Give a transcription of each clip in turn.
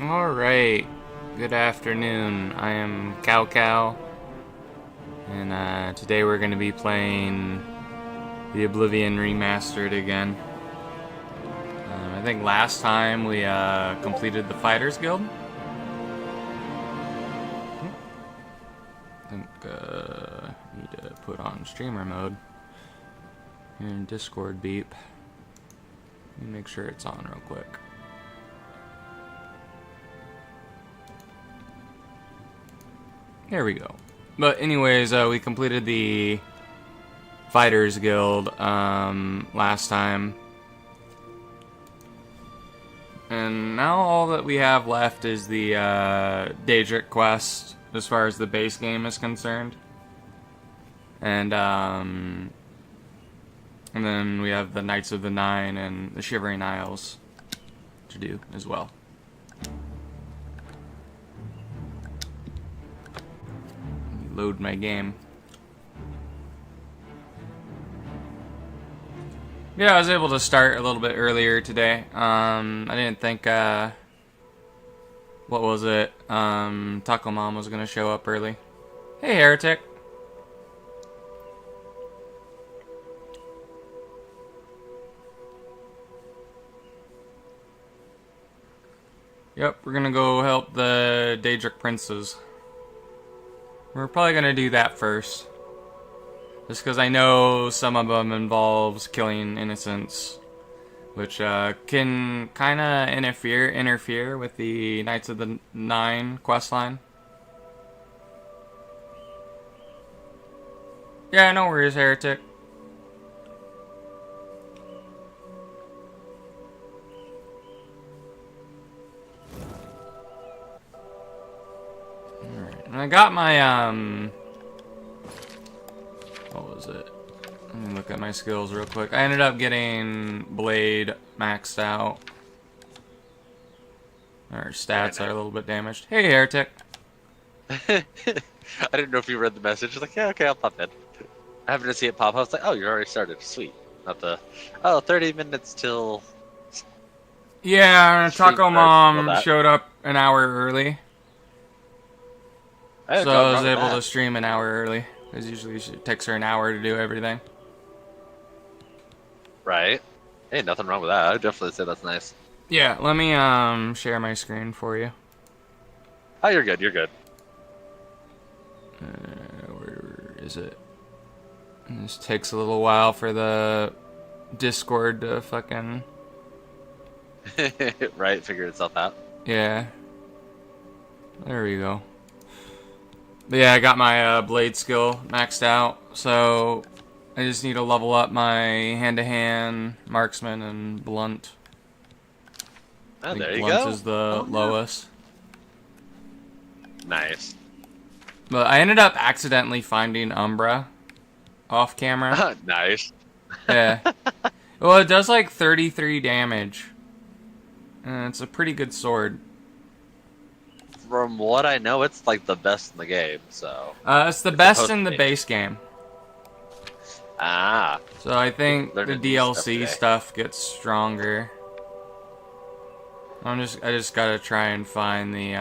Alright, good afternoon. I am Cow Cow, and today we're going to be playing the Oblivion Remastered again. I think last time we completed the Fighters Guild. I think need to put on streamer mode. Here in Discord beep. Let me make sure it's on real quick. There we go. But anyways, we completed the Fighters Guild last time. And now all that we have left is the Daedric quest, as far as the base game is concerned. And then we have the Knights of the Nine and the Shivering Isles to do as well. Load my game. Yeah, I was able to start a little bit earlier today. I didn't think, what was it? Taco Mom was gonna show up early. Hey, Heretic. Yep, we're gonna go help the Daedric princes. We're probably gonna do that first. Just because I know some of them involves killing innocents. Which can kind of interfere with the Knights of the Nine questline. Yeah, no worries, Heretic. And I got my, what was it? Let me look at my skills real quick. I ended up getting Blade maxed out. Our stats are a little bit damaged. Hey, Heretic. I didn't know if you read the message. I was like, yeah, okay, I'll pop in. I happened to see it pop up. I was like, oh, you already started. Sweet. Not the, 30 minutes till... Yeah, Taco Mom showed up an hour early. So I was able to stream an hour early, because usually it takes her an hour to do everything. Right. Hey, nothing wrong with that. I would definitely say that's nice. Yeah, let me share my screen for you. Oh, you're good, you're good. Where is it? This takes a little while for the Discord to fucking... Right, figure itself out. Yeah. There we go. But yeah, I got my blade skill maxed out, so I just need to level up my hand-to-hand, marksman, and blunt. Oh, there you blunt go. Is the lowest. Nice. But I ended up accidentally finding Umbra off camera. Nice. Yeah. Well, it does like 33 damage. And it's a pretty good sword. From what I know, it's like the best in the game, so... It's the best in the base game. Ah. So I think the DLC stuff stuff gets stronger. I just gotta try and find the,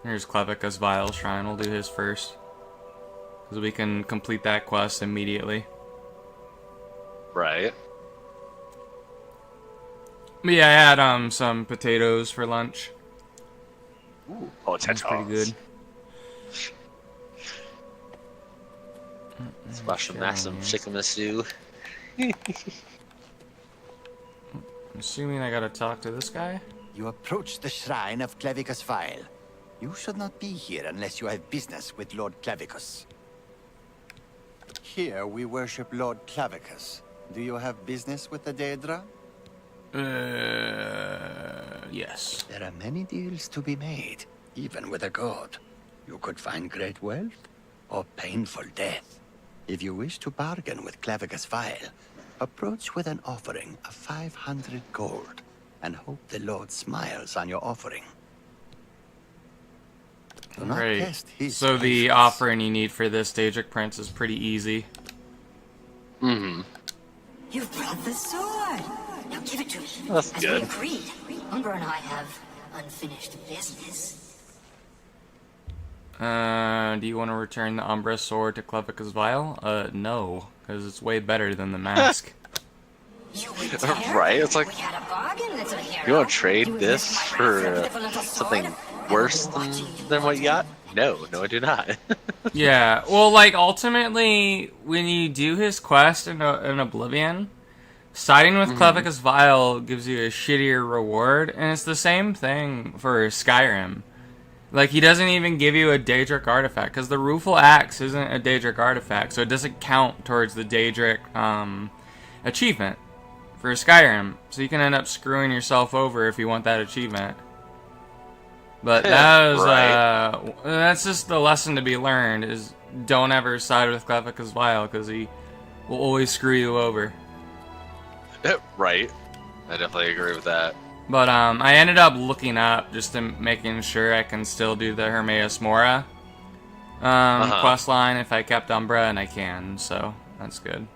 here's Klevika's Vile Shrine. We'll do his first. Because we can complete that quest immediately. Right. But yeah, I had, some potatoes for lunch. Ooh, That's pretty good. Smash some massive chicken stew. Assuming I gotta talk to this guy? You approach the shrine of Clavicus Vile. You should not be here unless you have business with Lord Clavicus. Here we worship Lord Clavicus. Do you have business with the Daedra? Yes. There are many deals to be made, even with a god. You could find great wealth or painful death. If you wish to bargain with Clavicus Vile, approach with an offering of 500 gold and hope the Lord smiles on your offering. Do not Right. test his So the patience. offering you need for this Daedric Prince is pretty easy. Mm-hmm. You've brought the sword. Now give it to me. That's As good. we agreed. Umbra and I have unfinished business. Do you want to return the Umbra sword to Clevica's vial? No, because it's way better than the mask. You would dare? Right? It's like, We had a bargain, little hero. you want to trade You would this risk my for wrath for the little something sword? worse I will watch you than what you got? want. No, I do not. Yeah, well, like, ultimately, when you do his quest in Oblivion, siding with Clevica's vial gives you a shittier reward, and it's the same thing for Skyrim. Like, he doesn't even give you a Daedric artifact, because the Rueful Axe isn't a Daedric artifact, so it doesn't count towards the Daedric achievement for Skyrim. So you can end up screwing yourself over if you want that achievement. But that was, Right. that's just the lesson to be learned, is don't ever side with Clevica's vial, because he will always screw you over. Right. I definitely agree with that. But I ended up looking up just to making sure I can still do the Hermaeus Mora quest line if I kept Umbra, and I can, so that's good.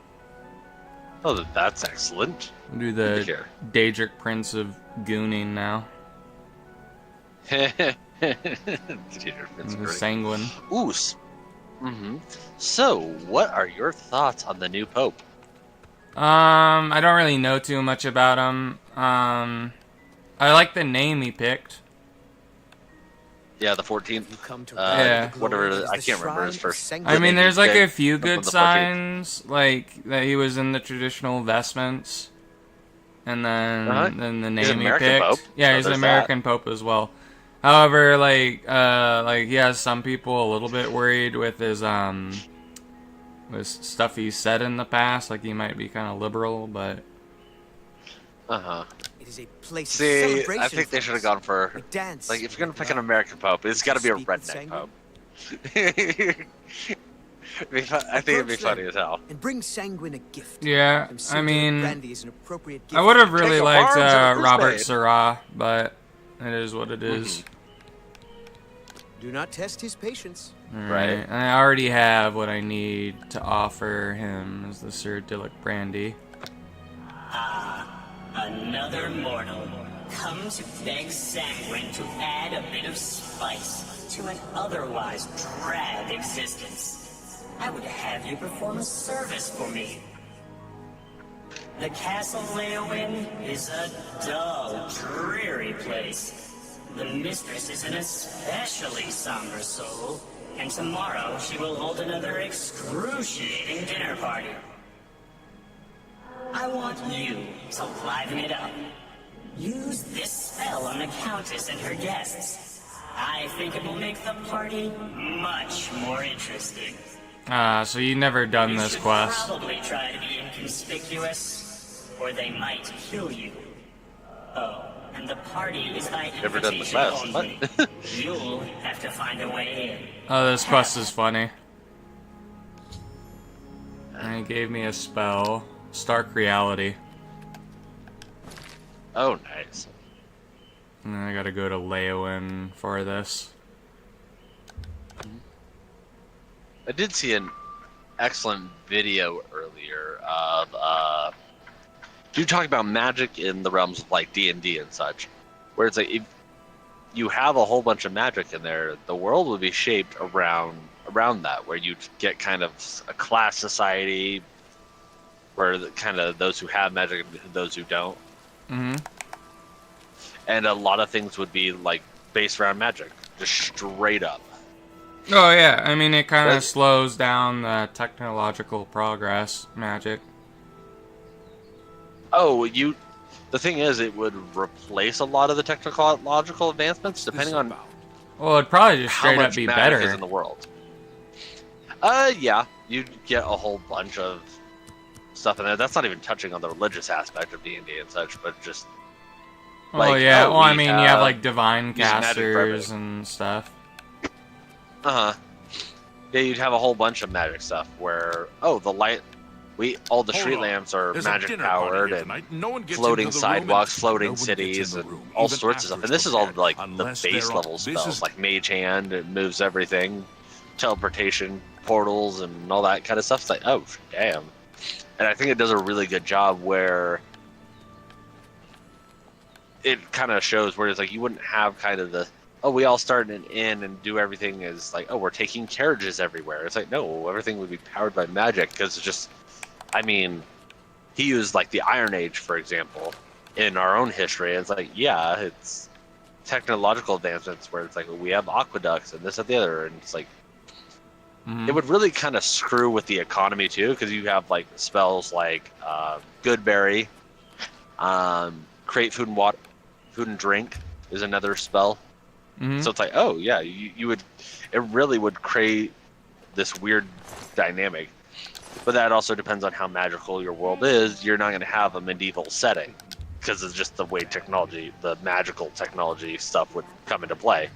Oh, that's excellent. I'll do Good to the hear. Daedric Prince of Gooning now. The The Sanguine. Ooh. So, what are your thoughts on the new Pope? I don't really know too much about him. I like the name he picked. Yeah, the 14th. Yeah. Whatever. I can't remember his first. I mean, there's like a few Something good the 14th. signs, like that he was in the traditional vestments, and then the name He's an he American picked. Pope, Yeah, so he's an there's American Pope as well. However, like he has some people a little bit worried with his with stuff he's said in the past, like he might be kind of liberal, but It is a place of See, celebration I think they for should have us. gone for We dance, like if you're gonna we pick an love, American Pope, it's got to be a speak with redneck sanguine. Pope. I think it'd be Approach funny them as hell. And bring Sanguine a gift. yeah, Them I Cedar mean, brandy is an appropriate gift. I would have really Take a liked Barnes and a Robert Crusade. Syrah, but it is what it is. Do not test his patience. Right. I already have what I need to offer him as the Sir Dillick Brandy. Another mortal come to beg Sanguine to add a bit of spice to an otherwise drab existence. I would have you perform a service for me. The Castle Leowin is a dull, dreary place. The mistress is an especially somber soul, and tomorrow she will hold another excruciating dinner party. I want you to liven it up. Use this spell on the Countess and her guests. I think it will make the party much more interesting. So you never done You this should quest. probably try to be inconspicuous, or they might kill you. Oh, and the party is by Never done the invitation quest. only. What? You'll have to find a way in. Oh, this quest is funny. And he gave me a spell. Stark Reality. Oh, nice. And then I gotta go to Leowin for this. I did see an excellent video earlier of you talking about magic in the realms of like D&D and such, where it's like if you have a whole bunch of magic in there, the world would be shaped around that, where you'd get kind of a class society, where kind of those who have magic and those who don't, and a lot of things would be like based around magic, just straight up. Oh yeah, I mean it kind of Right. slows down the technological progress magic. Oh, the thing is, it would replace a lot of the technological advancements, depending on Well, it'd probably just how straight up much be magic is better. in the world. Yeah, you'd get a whole bunch of stuff in there. That's not even touching on the religious aspect of D&D and such, but just Oh like, yeah, oh, well I we mean you have have like divine used magic for casters everything. and stuff. Yeah, you'd have a whole bunch of magic stuff where all the street lamps are magic powered and floating sidewalks, floating cities, and all sorts of stuff. And this is all like the base level spells, like Mage Hand, it moves everything, teleportation, portals, and all that kind of stuff. It's like, oh damn. And I think it does a really good job where it kind of shows where it's like you wouldn't have kind of the, oh, we all start in an inn and do everything as like, oh, we're taking carriages everywhere. It's like, no, everything would be powered by magic, because it's just, I mean, he used like the Iron Age, for example, in our own history. It's like, yeah, it's technological advancements where it's like, we have aqueducts and this and the other, and it's like, it would really kind of screw with the economy too, because you have like spells like Goodberry, create food and water, food and drink is another spell. So it's like, oh yeah, you would, it really would create this weird dynamic. But that also depends on how magical your world is. You're not going to have a medieval setting, because it's just the way technology, the magical technology stuff would come into play.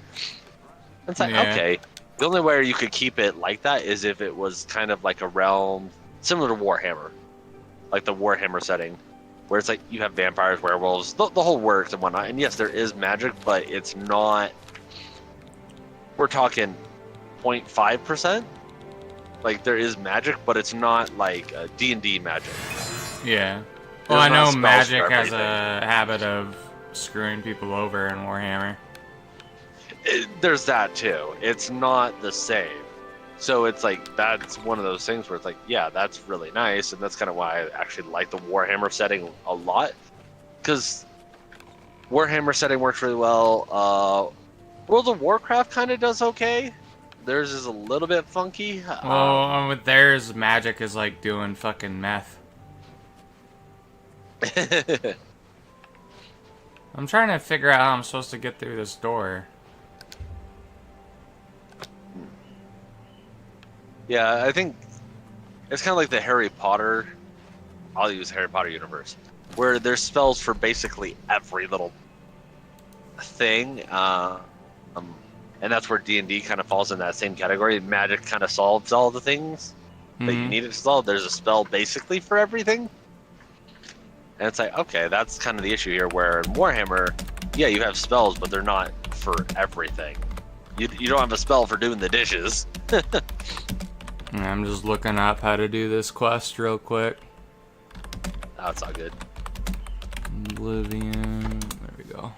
It's like, okay, the only way you could keep it like that is if it was kind of like a realm similar to Warhammer, like the Warhammer setting, where it's like you have vampires, werewolves, the whole works and whatnot. And yes, there is magic, but it's not, we're talking 0.5%. Like, there is magic, but it's not like D&D magic. Yeah. Well, There's I not know spells magic for has everything. a habit of screwing people over in Warhammer. There's that too. It's not the same. So it's like, that's one of those things where it's like, yeah, that's really nice, and that's kind of why I actually like the Warhammer setting a lot, because Warhammer setting works really well. World of Warcraft kind of does okay. Theirs is a little bit funky. Well, with theirs, magic is like doing fucking meth. I'm trying to figure out how I'm supposed to get through this door. Yeah, I think it's kind of like the Harry Potter. I'll use Harry Potter universe, where there's spells for basically every little thing, and that's where D&D kind of falls in that same category. Magic kind of solves all the things that you needed to solve. There's a spell basically for everything, and it's like, okay, that's kind of the issue here. Where in Warhammer, yeah, you have spells, but they're not for everything. You don't have a spell for doing the dishes. I'm just looking up how to do this quest real quick. Oh, it's all good. Oblivion. There we go.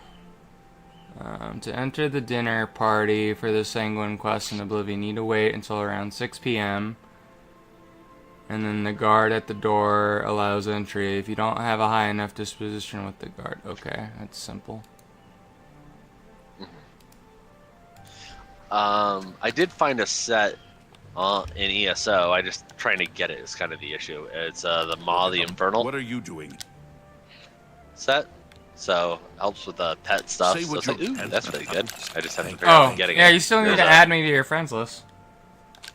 To enter the dinner party for the Sanguine quest in Oblivion, you need to wait until around 6 p.m. And then the guard at the door allows entry. If you don't have a high enough disposition with the guard. Okay, that's simple. I did find a set in ESO. I just trying to get it is kind of the issue. It's the Maw the Infernal What are you doing? set, so helps with the pet stuff. Say So what it's like, you ooh, can. that's really good. I just haven't figured out Oh, getting yeah, it. you still need There's to a- add me to your friends list.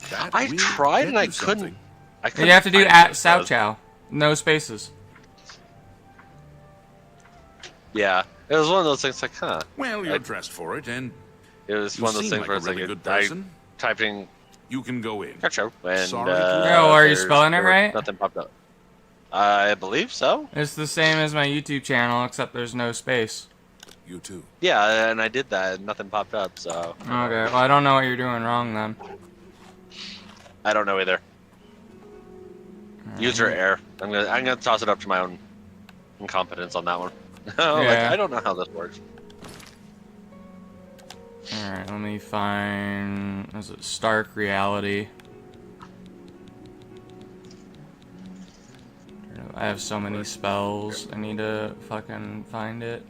That I will tried get and I you couldn't. something. I couldn't You have to do find at it, Sao so- Chow. No spaces. Yeah, it was one of those things like, huh. Well, you're I- dressed for it, and It was you one of those seem things like where a it's really like good I person. typed in You can go in. Gotcha, and Sorry. Oh, are you there's- spelling it there was right? Nothing popped up. I believe so. It's the same as my YouTube channel, except there's no space. You too. Yeah, and I did that, and nothing popped up. So Okay, well, I don't know what you're doing wrong then. I don't know either. User error. I'm gonna toss it up to my own incompetence on that one. Like, Yeah. I don't know how this works. Alright, let me find... Is it Stark Reality? I have so many spells. I need to fucking find it.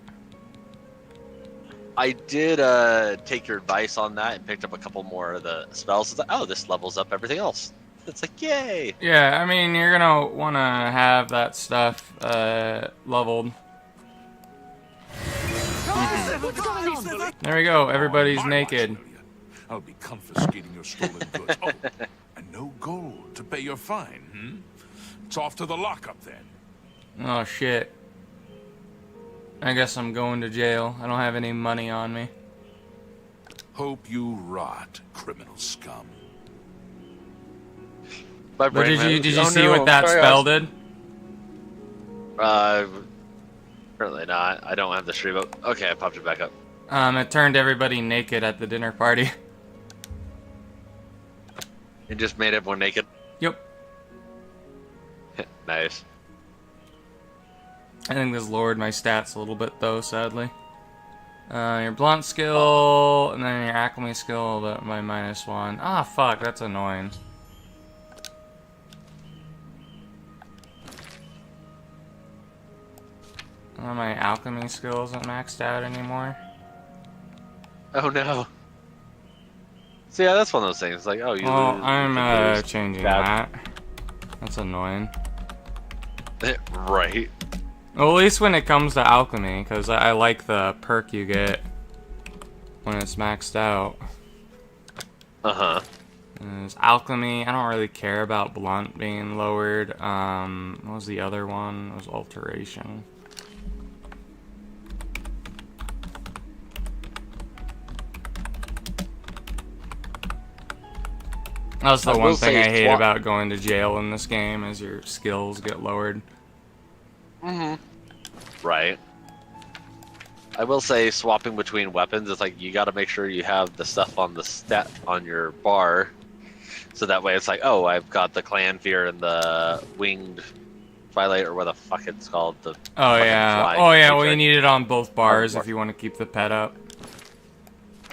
I did take your advice on that and picked up a couple more of the spells. It's like, oh, this levels up everything else. It's like, yay! Yeah, I mean, you're gonna wanna have that stuff leveled. There we go, everybody's My naked. watch, will ya? I'll be confiscating your stolen goods. Oh, and no gold to pay your fine, It's off to the lockup then. Oh shit. I guess I'm going to jail. I don't have any money on me. Hope you rot, criminal scum. My But brain did you went, see "Oh, no, what that sorry, spell did? Apparently not. I don't have the stream up. Okay, I popped it back up. It turned everybody naked at the dinner party. It just made everyone naked. Yep. Nice. I think this lowered my stats a little bit, though, sadly. Your blunt skill, and then your alchemy skill by -1. Ah, fuck, that's annoying. My alchemy skill isn't maxed out anymore. Oh no. So yeah, that's one of those things. Like, oh, you Well, lose. I'm changing that. That's annoying. Right. Well, at least when it comes to alchemy, because I like the perk you get when it's maxed out. Uh-huh. There's alchemy. I don't really care about blunt being lowered. What was the other one? It was alteration. That's the one thing I hate about going to jail in this game, is your skills get lowered. Right. I will say swapping between weapons is like, you got to make sure you have the stuff on the stat on your bar, so that way it's like, oh, I've got the clan fear and the winged twilight, or what the fuck it's called. The Oh yeah. fly Oh yeah. Well, creature. you need it on both bars if you want to keep the pet up.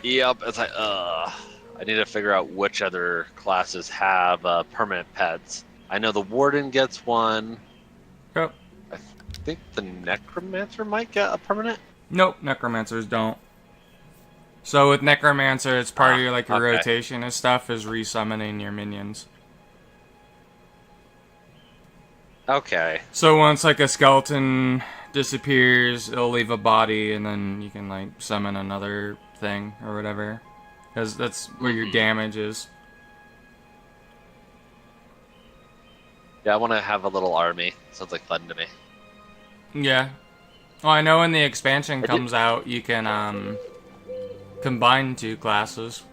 Yep. It's like, I need to figure out which other classes have permanent pets. I know the warden gets one. Yep. I think the necromancer might get a permanent. Nope, necromancers don't. So with necromancer, it's part of your your okay. rotation and stuff is resummoning your minions. Okay. So once like a skeleton disappears, it'll leave a body, and then you can like summon another thing or whatever, because that's where your damage is. Yeah, I want to have a little army. Sounds like fun to me. Yeah. Well, I know when the expansion comes out, you can combine two classes.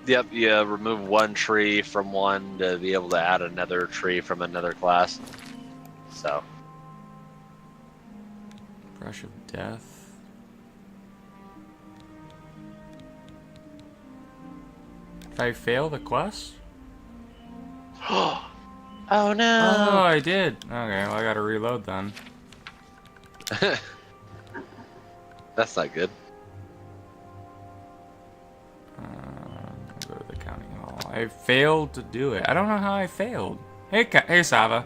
Yep, you remove one tree from one to be able to add another tree from another class. So. Brush of Death. Did I fail the quest? Oh no! Oh, I did. Okay, well I gotta reload then. That's not good. Go to the county hall. I failed to do it. I don't know how I failed. Hey, Sava.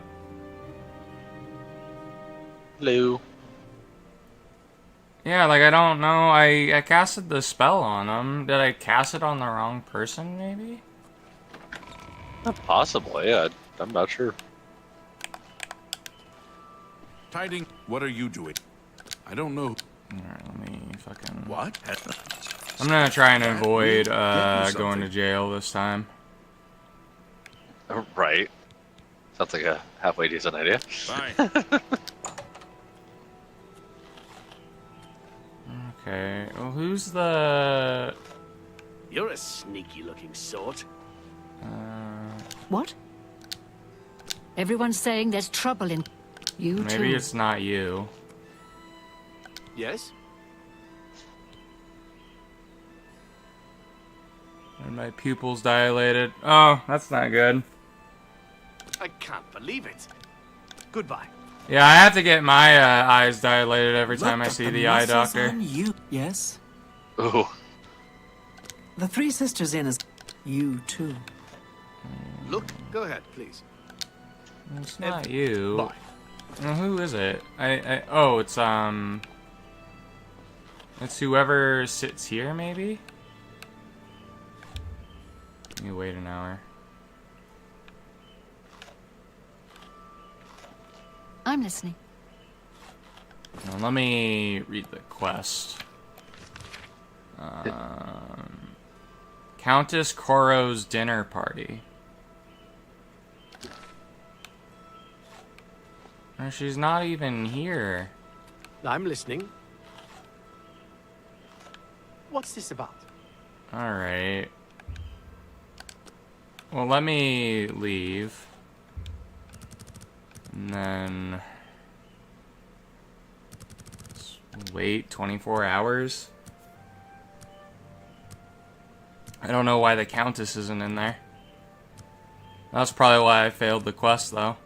Hello. Yeah, like I don't know. I casted the spell on him. Did I cast it on the wrong person? Maybe. Possibly. Yeah, I'm not sure. Tiding, what are you doing? I don't know. Alright, let me fucking. What? I'm gonna try and avoid something. going to jail this time. Right. Sounds like a halfway decent idea. Fine. Okay. Well, who's the? You're a sneaky-looking sort. What? Everyone's saying there's trouble in... You too. Maybe it's not you. Yes? And my pupils dilated. Oh, that's not good. I can't believe it. Goodbye. Yeah, I have to get my eyes dilated every time I see the eye doctor. On you. Yes. Ooh. The Three Sisters Inn is... You too. Look, go ahead, please. It's not you. Bye. Well, who is it? Oh, it's whoever sits here, maybe? Let me wait an hour. I'm listening. Now, let me read the quest. Countess Koro's dinner party. She's not even here. I'm listening. What's this about? Alright. Well, let me leave. And then... wait 24 hours? I don't know why the Countess isn't in there. That's probably why I failed the quest, though.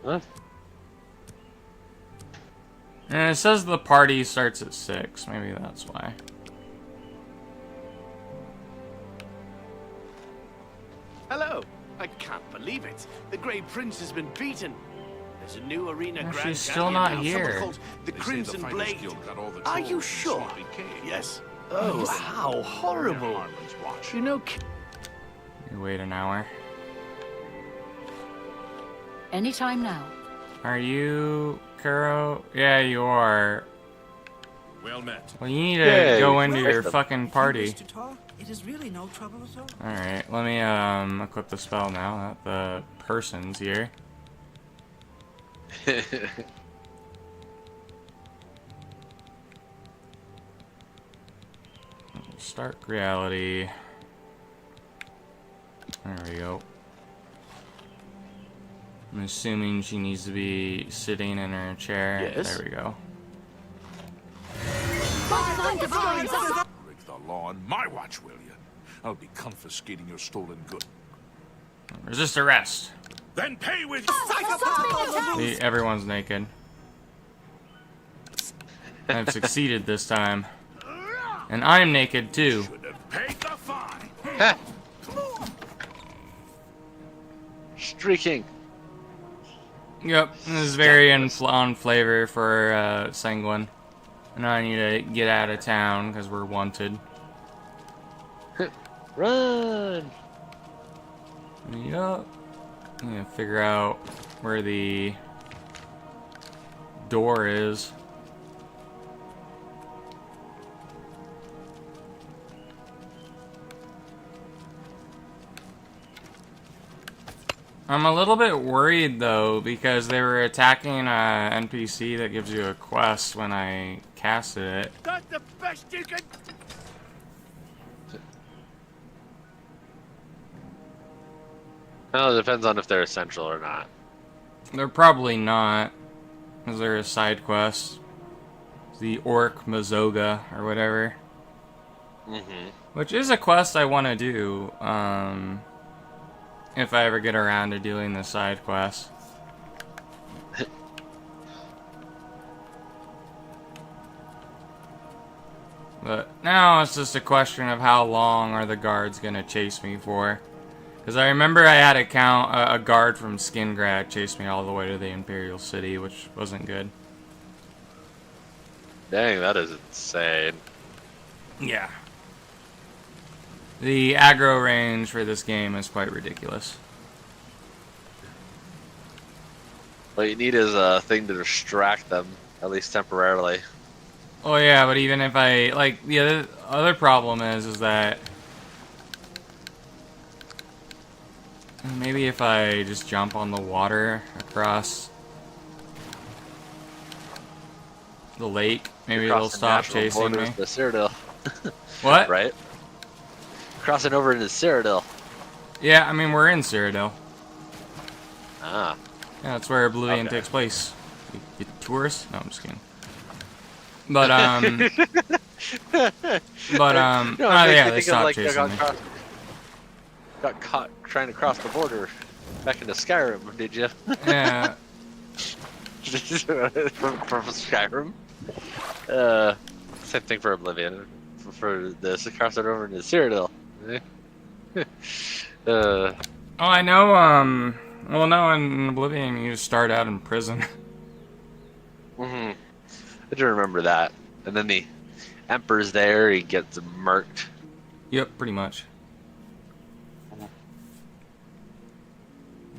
Huh? And it says the party starts at 6. Maybe that's why. Hello. I can't believe it. The Grey Prince has been beaten. There's a new arena Oh, grand she's still champion not now, here. someone called the They say Crimson the Fighters Blade. Guild got all the Are gold you in sure? Swampy Cave. Yes. Oh, how horrible. Harlan's watch. You know, You wait an hour. Anytime now. Are you Kuro? Yeah, you are. Well met. Well, you need to Yay. go into your Welcome. fucking If you party. wish to talk, it is really no trouble at all. Alright, let me equip the spell now that the person's here. Stark reality. There we go. I'm assuming she needs to be sitting in her chair. Yes. There we go. Break the law on my watch, will you? I'll be confiscating your stolen goods. Resist arrest. Then pay with See, everyone's naked. I've succeeded this time. And I'm naked too. should have paid the fine. Ha! Streaking. Yep, this is very on flavor for Sanguine. And I need to get out of town because we're wanted. Run! Yup. I'm gonna figure out where the door is. I'm a little bit worried though because they were attacking a NPC that gives you a quest when I casted it. that's the best you can. Well, it depends on if they're essential or not. They're probably not. Is there a side quest? The Orc Mazoga or whatever. Mm-hmm. Which is a quest I want to do. If I ever get around to doing the side quest. But now it's just a question of how long are the guards gonna chase me for. Because I remember I had a guard from Skingrad chase me all the way to the Imperial City, which wasn't good. Dang, that is insane. Yeah. The aggro range for this game is quite ridiculous. What you need is a thing to distract them, at least temporarily. Oh yeah, but even if I, like, the other problem is that maybe if I just jump on the water across the lake, maybe it'll Across the stop national chasing borders me. to Cyrodiil. What? Right? Crossing over into Cyrodiil. Yeah, I mean, we're in Cyrodiil. Ah. Yeah, that's where Oblivion Okay. takes place. You tourists? No, I'm just kidding. But, No, it makes yeah, me they think of, stopped chasing me. Got caught trying to cross the border back into Skyrim, did you? Yeah. from Skyrim. Same thing for Oblivion. For this, cross it over into Cyrodiil. Oh, I know, well, no, in Oblivion, you just start out in prison. Mm-hmm. I do remember that. And then the Emperor's there, he gets murked. Yep, pretty much.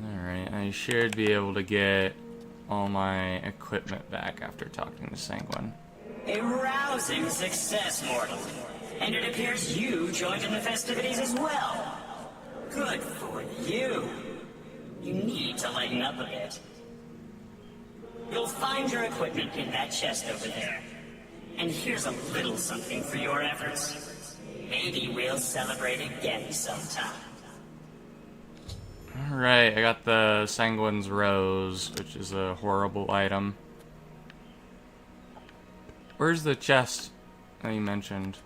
Alright, I should be able to get all my equipment back after talking to Sanguine. A rousing success, mortal. And it appears you joined in the festivities as well. Good for you. You need to lighten up a bit. You'll find your equipment in that chest over there. And here's a little something for your efforts. Maybe we'll celebrate again sometime. Alright, I got the Sanguine's Rose, which is a horrible item. Where's the chest that you mentioned?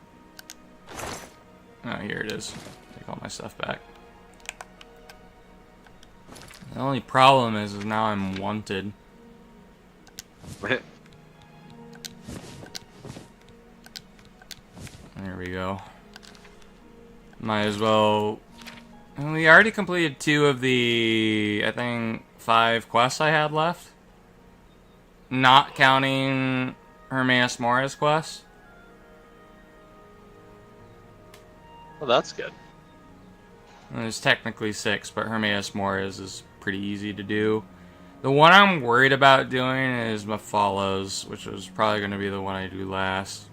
Oh, here it is. Take all my stuff back. The only problem is now I'm wanted. There we go. Might as well... We already completed 2 of the, I think, 5 quests I had left. Not counting Hermaeus Mora's quest. Well, that's good. There's technically 6, but Hermaeus Mora's is pretty easy to do. The one I'm worried about doing is Mephalos, which is probably going to be the one I do last.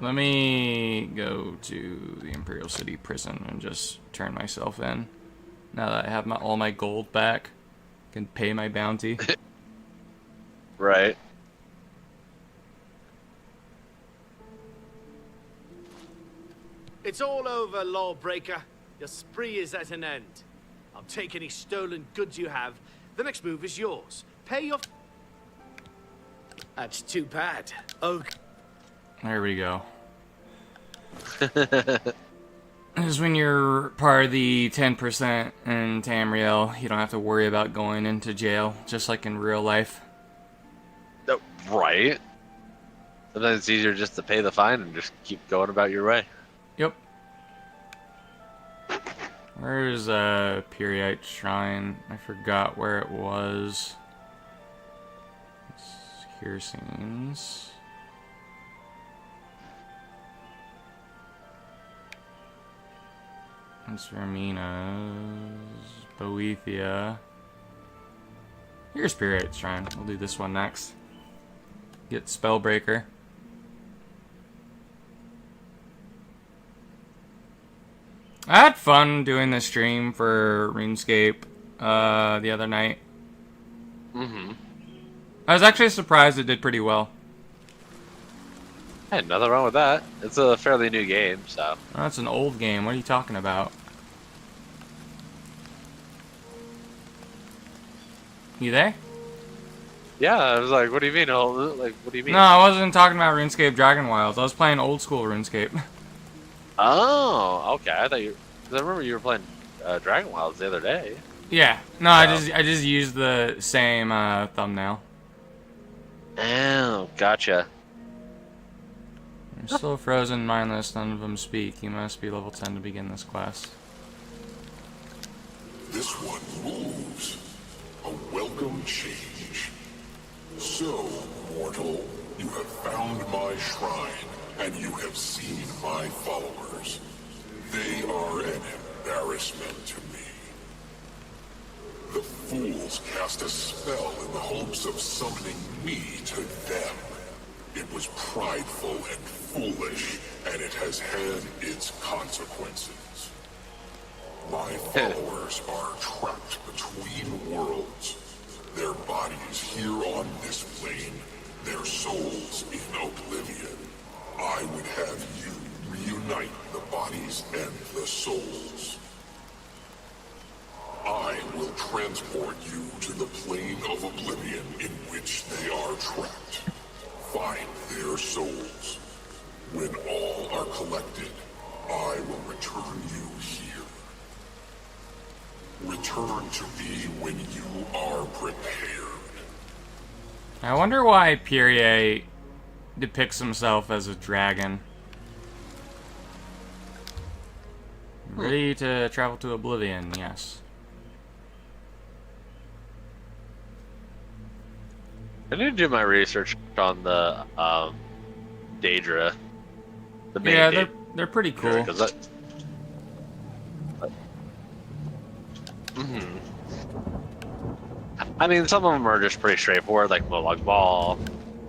Let me go to the Imperial City Prison and just turn myself in. Now that I have all my gold back, I can pay my bounty. Right. It's all over, lawbreaker. Your spree is at an end. I'll take any stolen goods you have. The next move is yours. Pay your... That's too bad. Oh. There we go. This is when you're part of the 10% in Tamriel, you don't have to worry about going into jail, just like in real life. No, right. Sometimes it's easier just to pay the fine and just keep going about your way. Yep. Where's Periite Shrine? I forgot where it was. Here seems. It's Ramina's, Boethia. Here's Periite Shrine. We'll do this one next. Get Spellbreaker. I had fun doing the stream for RuneScape the other night. Mm-hmm. I was actually surprised it did pretty well. Hey, nothing wrong with that. It's a fairly new game, so. Oh, that's an old game. What are you talking about? You there? Yeah, I was like, what do you mean? Like, what do you mean? No, I wasn't talking about RuneScape Dragon Wilds. I was playing old school RuneScape. Oh, okay. I thought you. Cause I remember you were playing Dragon Wilds the other day. Yeah. No, I just used the same thumbnail. Oh, gotcha. You're still frozen, mindless. None of them speak. You must be level 10 to begin this quest. This one moves. A welcome change. So, mortal, you have found my shrine, and you have seen my followers. They are an embarrassment to me. The fools cast a spell in the hopes of summoning me to them. It was prideful and foolish, and it has had its consequences. My followers are trapped between worlds. Their bodies here on this plane, their souls in Oblivion. I would have you reunite the bodies and the souls. I will transport you to the plane of Oblivion in which they are trapped. Find their souls. When all are collected, I will return you here. Return to me when you are prepared. I wonder why Periite depicts himself as a dragon. Ready to travel to Oblivion, yes. I need to do my research on the Daedra. The main Yeah, they're pretty cool. I mean, some of them are just pretty straightforward, like Molag Bal,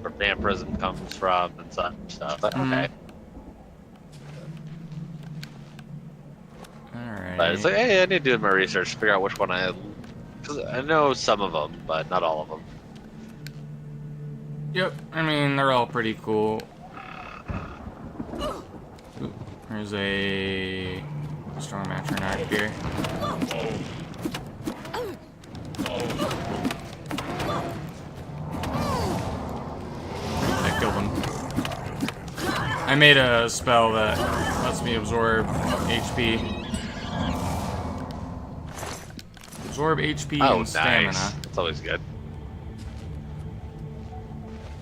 where vampirism comes from, and such stuff. But okay. Alright. But it's like, hey, I need to do my research to figure out which one because I know some of them, but not all of them. Yep, I mean, they're all pretty cool. Ooh, there's a Storm Atronach here. I killed him. I made a spell that lets me absorb HP. Absorb HP Oh, and stamina. nice. That's always good.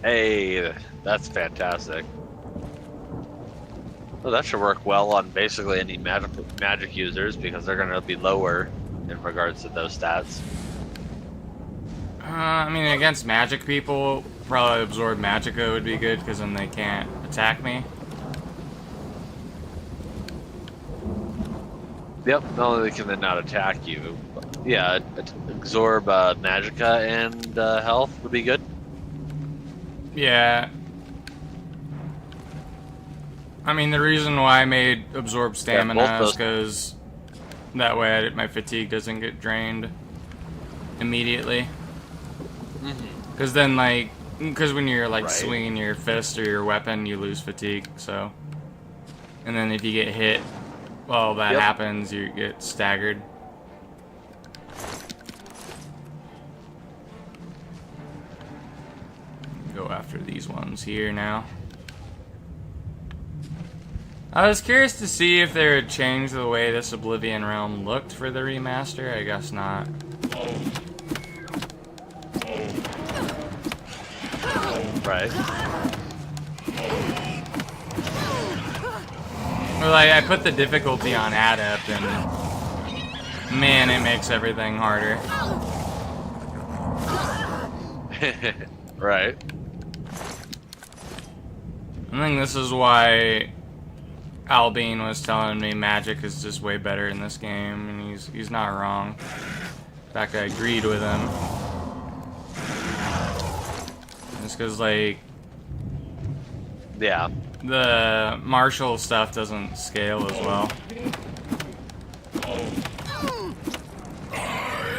Hey, that's fantastic. Well, that should work well on basically any magic users because they're going to be lower in regards to those stats. I mean, against magic people, probably Absorb Magicka would be good because then they can't attack me. Yep, not only can they not attack you, but yeah, absorb magicka and health would be good. Yeah. I mean, the reason why I made absorb stamina is because that way my fatigue doesn't get drained immediately. Because then, like, because when you're like swinging your fist or your weapon, you lose fatigue. So, and then if you get hit, well, that happens. You get staggered. Go after these ones here now. I was curious to see if they would change the way this Oblivion realm looked for the remaster. I guess not. Right. Well, like, I put the difficulty on adept, and man, it makes everything harder. Right. I think this is why Albine was telling me magic is just way better in this game, and he's not wrong. In fact, I agreed with him. It's because, like, yeah, the martial stuff doesn't scale as well.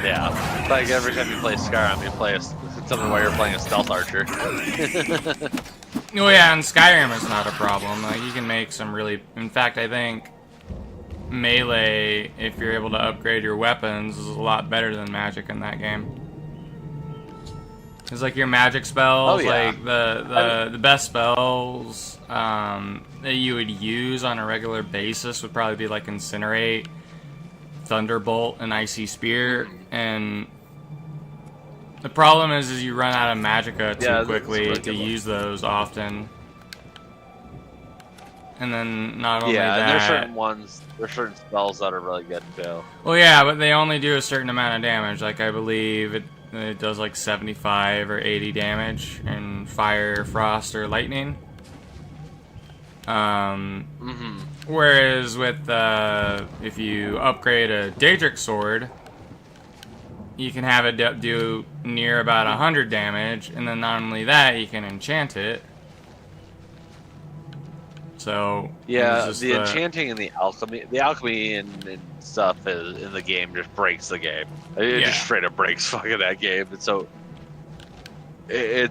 Yeah, like every time you play Skyrim, you play something where you're playing a stealth archer. Oh yeah, in Skyrim it's not a problem. Like, you can make some really... In fact, I think melee, if you're able to upgrade your weapons, is a lot better than magic in that game. It's like your magic spells, like the best spells that you would use on a regular basis would probably be like Incinerate, Thunderbolt, and Icy Spear, and the problem is you run out of magicka too quickly to use those often. And then not only that... and there's certain ones, there's certain spells that are really good too. Well, yeah, but they only do a certain amount of damage. Like, I believe it does like 75 or 80 damage in fire, frost, or lightning. Whereas with if you upgrade a Daedric sword, you can have it do near about 100 damage, and then not only that, you can enchant it. So yeah, the enchanting and the alchemy and stuff in the game just breaks the game. It just straight up breaks fucking that game. And so it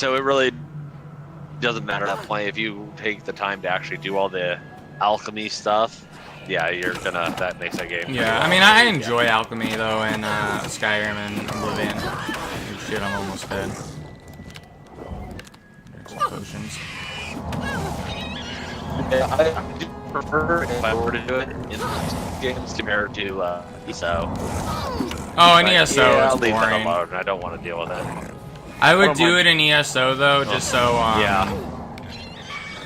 really doesn't matter that point if you take the time to actually do all the alchemy stuff. Yeah, that makes that game. Yeah, I mean, I enjoy alchemy though in Skyrim and Oblivion. Oh, shit, I'm almost dead. There's some potions. Yeah, I do prefer if I were to do it in games compared to ESO. Oh, in ESO I'll it's leave that boring. alone. I don't want to deal with it. I would do it in ESO though, just so yeah,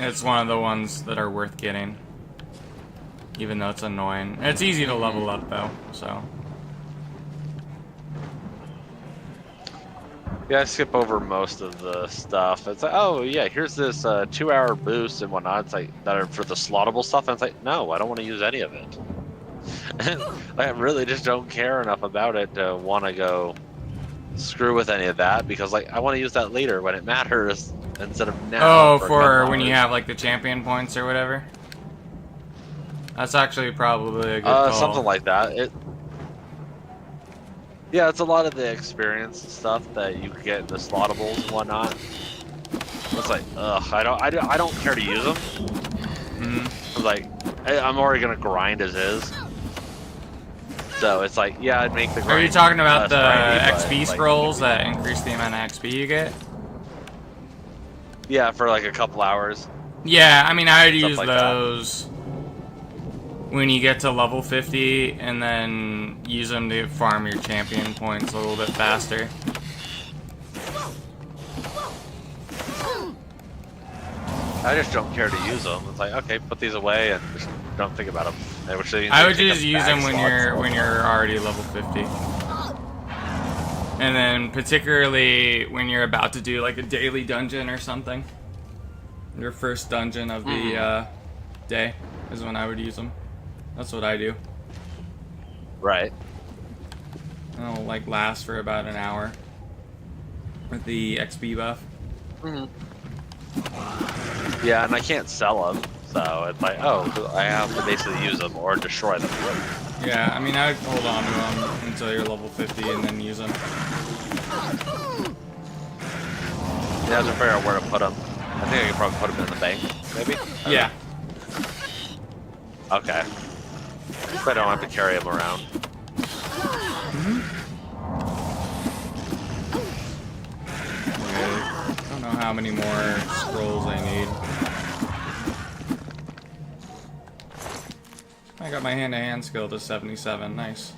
it's one of the ones that are worth getting. Even though it's annoying. It's easy to level up though, so. Yeah, I skip over most of the stuff. It's like, oh yeah, here's this 2-hour boost and whatnot. It's like that are for the slottable stuff. And it's like, no, I don't want to use any of it. I really just don't care enough about it to want to go screw with any of that because like I want to use that later when it matters instead of now. Oh, for when you have like the champion points or whatever. That's actually probably a good call. Something like that. Yeah, it's a lot of the experience and stuff that you could get in the slottables and whatnot. It's like, ugh, I don't care to use them. I'm like, I'm already gonna grind as is. So it's like, yeah, I'd make the grind. Are you talking about the grindy, XP scrolls that increase the amount of XP you get? Yeah, for like a couple hours. Yeah, I mean, I would use like those. when you get to level 50 and then use them to farm your champion points a little bit faster. I just don't care to use them. It's like, okay, put these away and just don't think about them. I would just use them when you're already level 50. And then particularly when you're about to do like a daily dungeon or something. Your first dungeon of the day is when I would use them. That's what I do. Right. And it'll like last for about an hour with the XP buff. Yeah, and I can't sell them, so it's like, oh, I have to basically use them or destroy them. Yeah, I mean, I would hold on to them until you're level 50 and then use them. Yeah, I have to figure out where to put them. I think I can probably put them in the bank, maybe? Yeah. Okay. So I don't have to carry them around. Okay. I don't know how many more scrolls I need. I got my hand-to-hand skill to 77. Nice.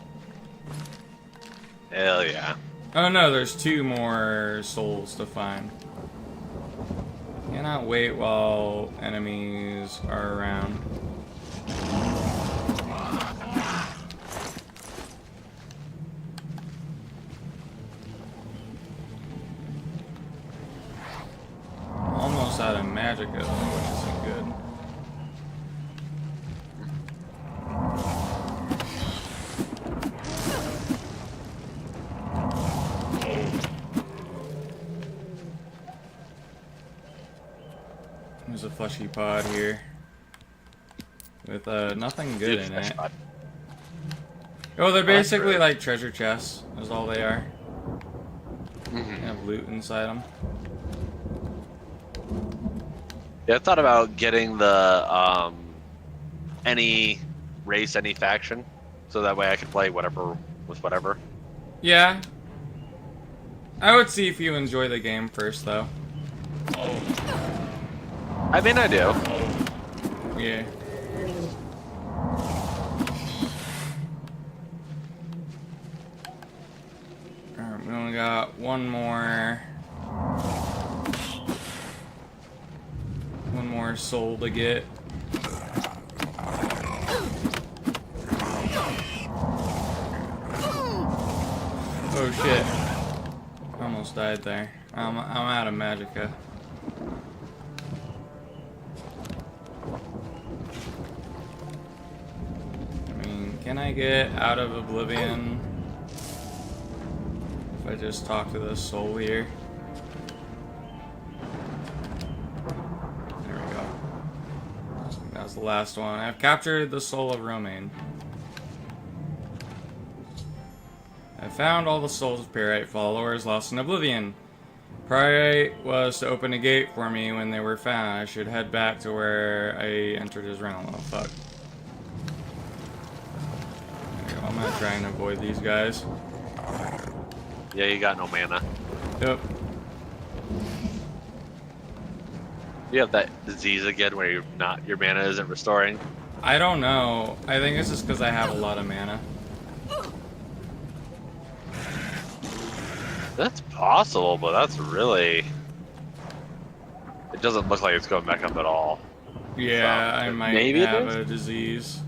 Hell yeah. Oh no, there's 2 more souls to find. Cannot wait while enemies are around. Almost out of magic, which isn't good. There's a fleshy pod here with nothing good in it. Oh, they're basically like treasure chests. Is all they are. They have loot inside them. Yeah, I thought about getting the any race, any faction, so that way I can play whatever with whatever. Yeah. I would see if you enjoy the game first, though. I mean, I do. Yeah. Alright, we only got one more soul to get. Oh shit. Almost died there. I'm out of magicka. I mean, can I get out of Oblivion if I just talk to this soul here? There we go. That was the last one. I've captured the soul of Romaine. I found all the souls of Pyrite followers lost in Oblivion. Pyrite was to open a gate for me when they were found. I should head back to where I entered his realm. Oh, fuck. There we go. I'm gonna try and avoid these guys. Yeah, you got no mana. Yep. You have that disease again where your mana isn't restoring. I don't know. I think it's just because I have a lot of mana. That's possible, but that's really... It doesn't look like it's going back up at all. Yeah, So, I might maybe have a disease.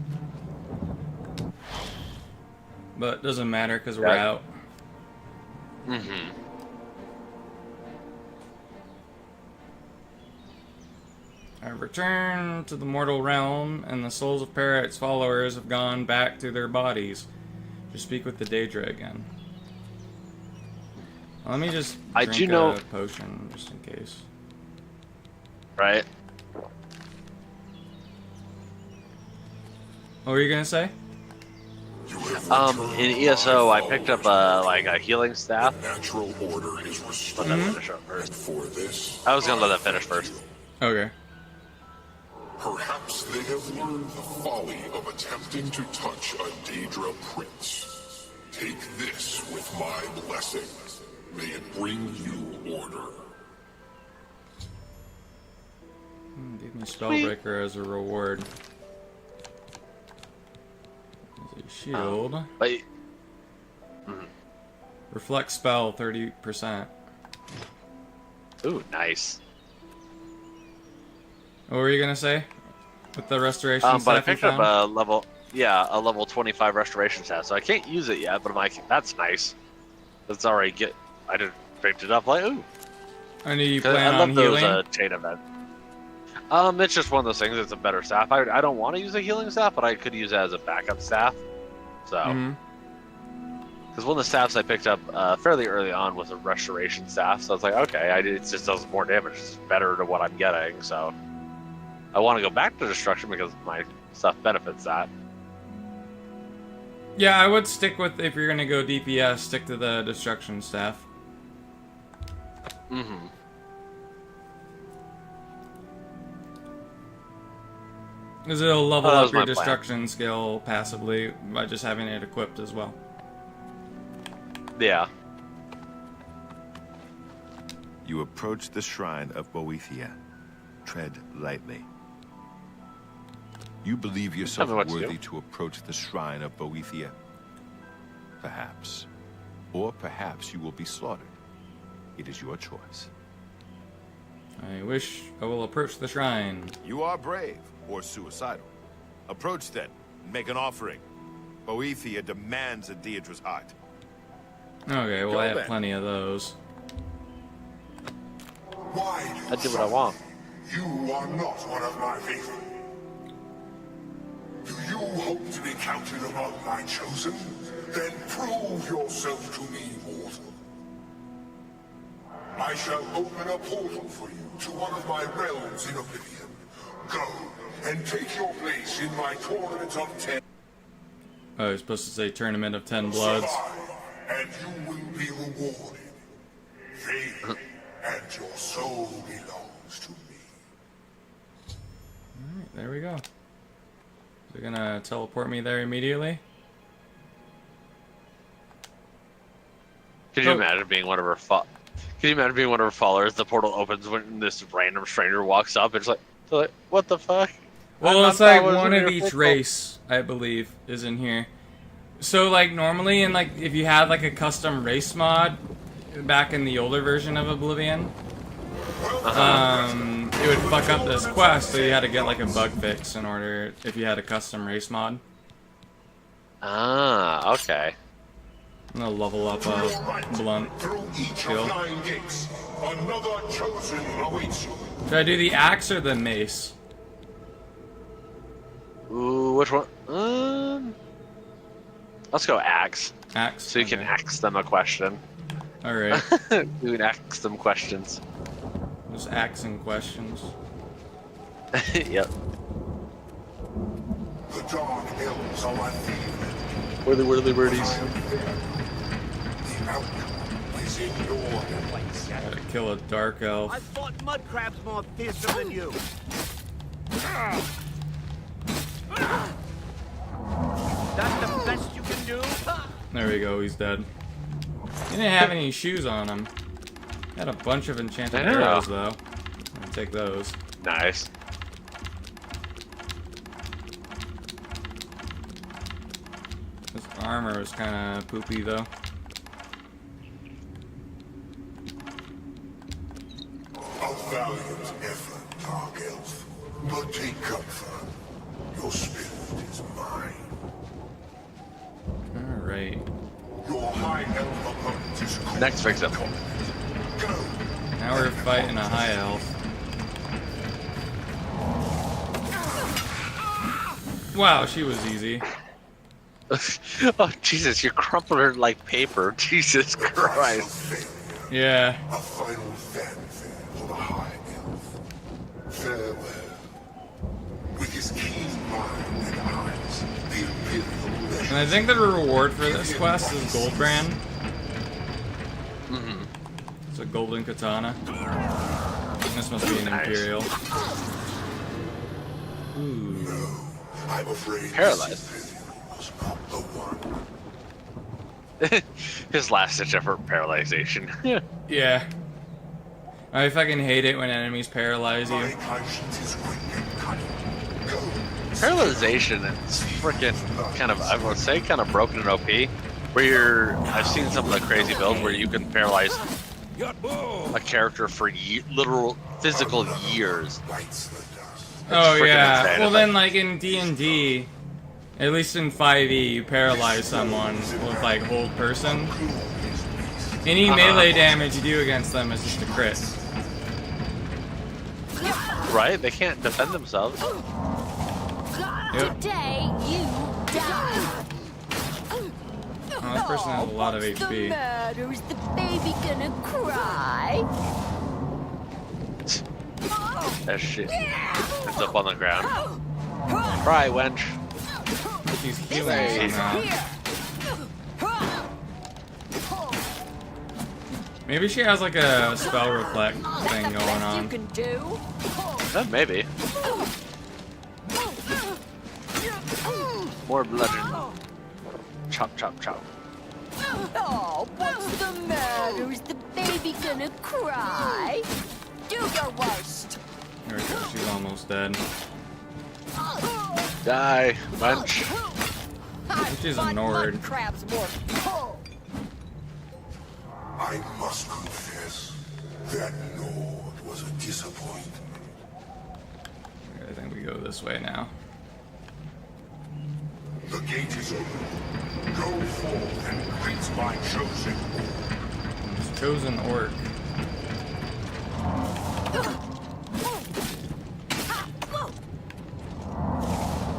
But it doesn't matter because we're out. Mm-hmm. I've returned to the mortal realm, and the souls of Pyrite's followers have gone back to their bodies. To speak with the Daedra again. Let me just drink a potion, just in case. Right. What were you gonna say? In ESO, I picked up a healing staff. Natural order is restored. Let that finish up first. And for this, I was gonna let that finish first. Okay. perhaps they have learned the folly of attempting to touch a Daedra prince. Take this with my blessing. May it bring you order. Give me Spellbreaker as a reward. Shield. But Reflect spell 30%. ooh, nice. What were you gonna say? With the restoration But I stuff you picked up found? a level 25 restoration staff, so I can't use it yet. But I'm like, that's nice. That's already I just picked it up like, ooh. And do you 'Cause plan I on love those healing? chain events. It's just one of those things. It's a better staff. I don't want to use a healing staff, but I could use it as a backup staff. So, because one of the staffs I picked up fairly early on was a restoration staff, so I was like, okay, it just does more damage. It's better to what I'm getting. So, I want to go back to destruction because my stuff benefits that. Yeah, I would stick with, if you're gonna go DPS, stick to the destruction staff. Mm-hmm. Because it'll level that up was your my plan. destruction skill passively by just having it equipped as well. Yeah. You approach the shrine of Boethia. Tread lightly. You believe yourself Tell me what to worthy do. to approach the shrine of Boethia? Perhaps. Or perhaps you will be slaughtered. It is your choice. I wish I will approach the shrine. You are brave, or suicidal. Approach then, and make an offering. Boethia demands a Daedra's heart. Okay, well Go I have then. plenty of those. Why I do what I want. you are not one of my faithful? Do you hope to be counted among my chosen? Then prove yourself to me, mortal. I shall open a portal for you to one of my realms in Oblivion. Go and take your place in my tournament of 10. Oh, you're supposed to say Tournament of 10 Bloods. Survive, and you will be rewarded. Faith and your soul belongs to me. Alright, there we go. They're gonna teleport me there immediately. Could you imagine being one of her Could you imagine being one of her followers? The portal opens when this random stranger walks up. It's like, what the fuck? Well, I it's thought like that was one of your each faithful. race, I believe, is in here. So, like, normally, in like, if you had like a custom race mod back in the older version of Oblivion, it would fuck up this quest, so you had to get like a bug fix in order if you had a custom race mod. Ah, okay. I'm gonna level up a blunt Through each shield. of 9 gates, another chosen awaits you. Should I do the axe or the mace? Ooh, which one? Let's go axe. Axe. So you can ask them a question. Alright. You can ask them questions. Just axing questions. Yep. The dark elves are my favorite. Whirly birdies. The outcome is in your hands. Gotta kill a dark elf. I fought mud crabs more fearsome than you. That's the best you can do? There we go, he's dead. He didn't have any shoes on him. He had a bunch of enchanted Yeah. arrows, though. I'll take those. Nice. His armor was kind of poopy, though. A valiant effort, dark elf. But take comfort. Your spirit is mine. Alright. Your high elf opponent is cool. Next fix up. Go. Now we're fighting a high elf. Wow, she was easy. Oh, Jesus, you're crumpling her like paper. Jesus Christ. Yeah. A final fanfare for the high elf. Farewell. With his keen mind and eyes, the Imperial legend. And I think the reward for this quest is Goldbrand. Mm-hmm. It's a golden katana. This must be an Nice. Imperial. Ooh. I'm afraid Paralyzed. this Imperial was not the one. His last ditch effort, paralyzation. Yeah. I fucking hate it when enemies paralyze My you. conscience is quick and cunning. Go Paralyzation is freaking kind of, I would say, kind of broken in OP. Where I've seen some of the crazy builds where you can paralyze a character for literal physical years. Oh freaking yeah. insane. Well It's then, like- like in D&D, at least in 5e, you paralyze someone with like hold person. Any melee damage you do against them is just a crit. Right? They can't defend themselves. Yep. Today you die. Oh, this person has a lot of What's the HP. matter? Is the baby gonna cry? That shit ends up on the ground. Cry, wench. She's healing somehow. Maybe she has like a spell reflect thing going You on. can do. Maybe. More bludgeon. Chop, chop, chop. Oh, what's the matter? Is the baby gonna cry? Do your worst. There we go. She's almost dead. Die, wench. She's a Nord. Crab's more. I must confess, that Nord was a disappointment. I think we go this way now. The gate is open. Go forth and greet my chosen. It's chosen orc.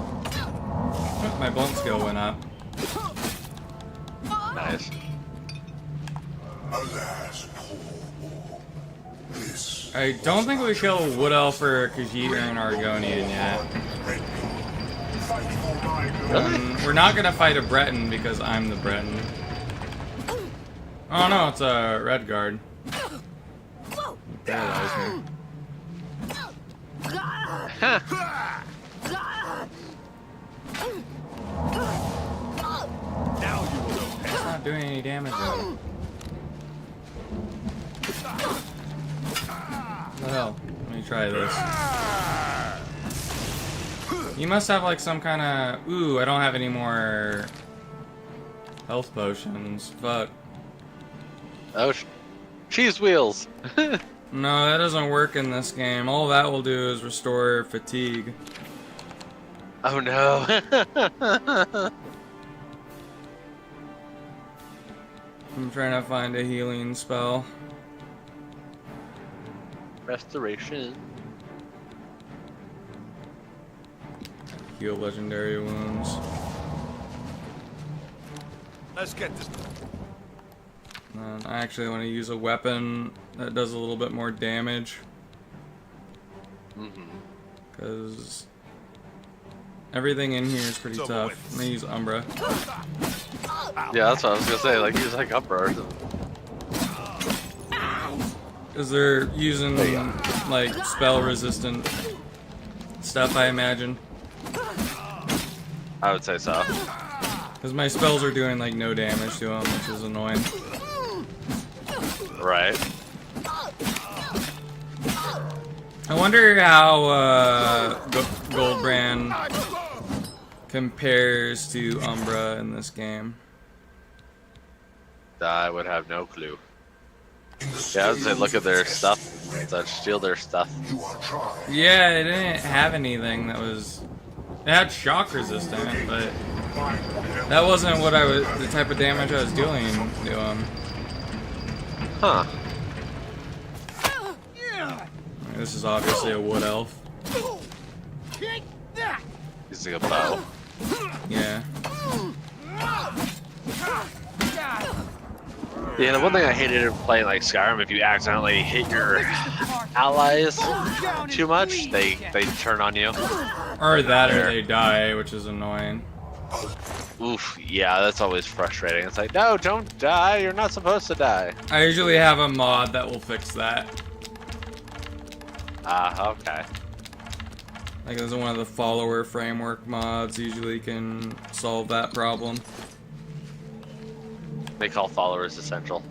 Oh, my blunt skill went up. Nice. Alas, poor orc. This I don't think we kill Wood Elf or Khajiit or an Argonian yet. fight for my lord. We're not gonna fight a Breton because I'm the Breton. Oh no, it's a Red Guard. Paralyze me. It's not doing any damage though. What the hell? Let me try this. You must have like some kind of... Ooh, I don't have any more health potions. Fuck. Oh, cheese wheels. No, that doesn't work in this game. All that will do is restore fatigue. Oh no. I'm trying to find a healing spell. Restoration. Heal legendary wounds. Let's get this. And I actually want to use a weapon that does a little bit more damage. Because everything in here is pretty tough. I'm gonna use Umbra. Yeah, that's what I was gonna say. Like, use like Umbra or something. Because they're using like spell resistant stuff, I imagine. I would say so. Because my spells are doing like no damage to them, which is annoying. Right. I wonder how Goldbrand compares to Umbra in this game. I would have no clue. Yeah, I would say look at their stuff. Steal their stuff. Yeah, it didn't have anything that was... It had shock resistant, but that wasn't what I was... the type of damage I was doing to him. Huh. This is obviously a wood elf. Using a bow. Yeah. Yeah, the one thing I hated in playing like Skyrim, if you accidentally hit your allies too much, they turn on you. Or that, or they die, which is annoying. Oof, yeah, that's always frustrating. It's like, no, don't die. You're not supposed to die. I usually have a mod that will fix that. Ah, okay. Like, there's one of the follower framework mods usually can solve that problem. They call followers essential.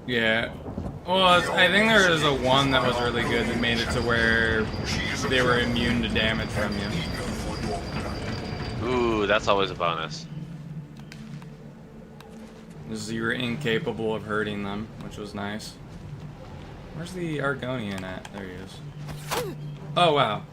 Yeah. Well, I think there is a one that was really good that made it to where they were immune to damage from you. Ooh, that's always a bonus. This is, you were incapable of hurting them, which was nice. Where's the Argonian at? There he is. Oh, wow.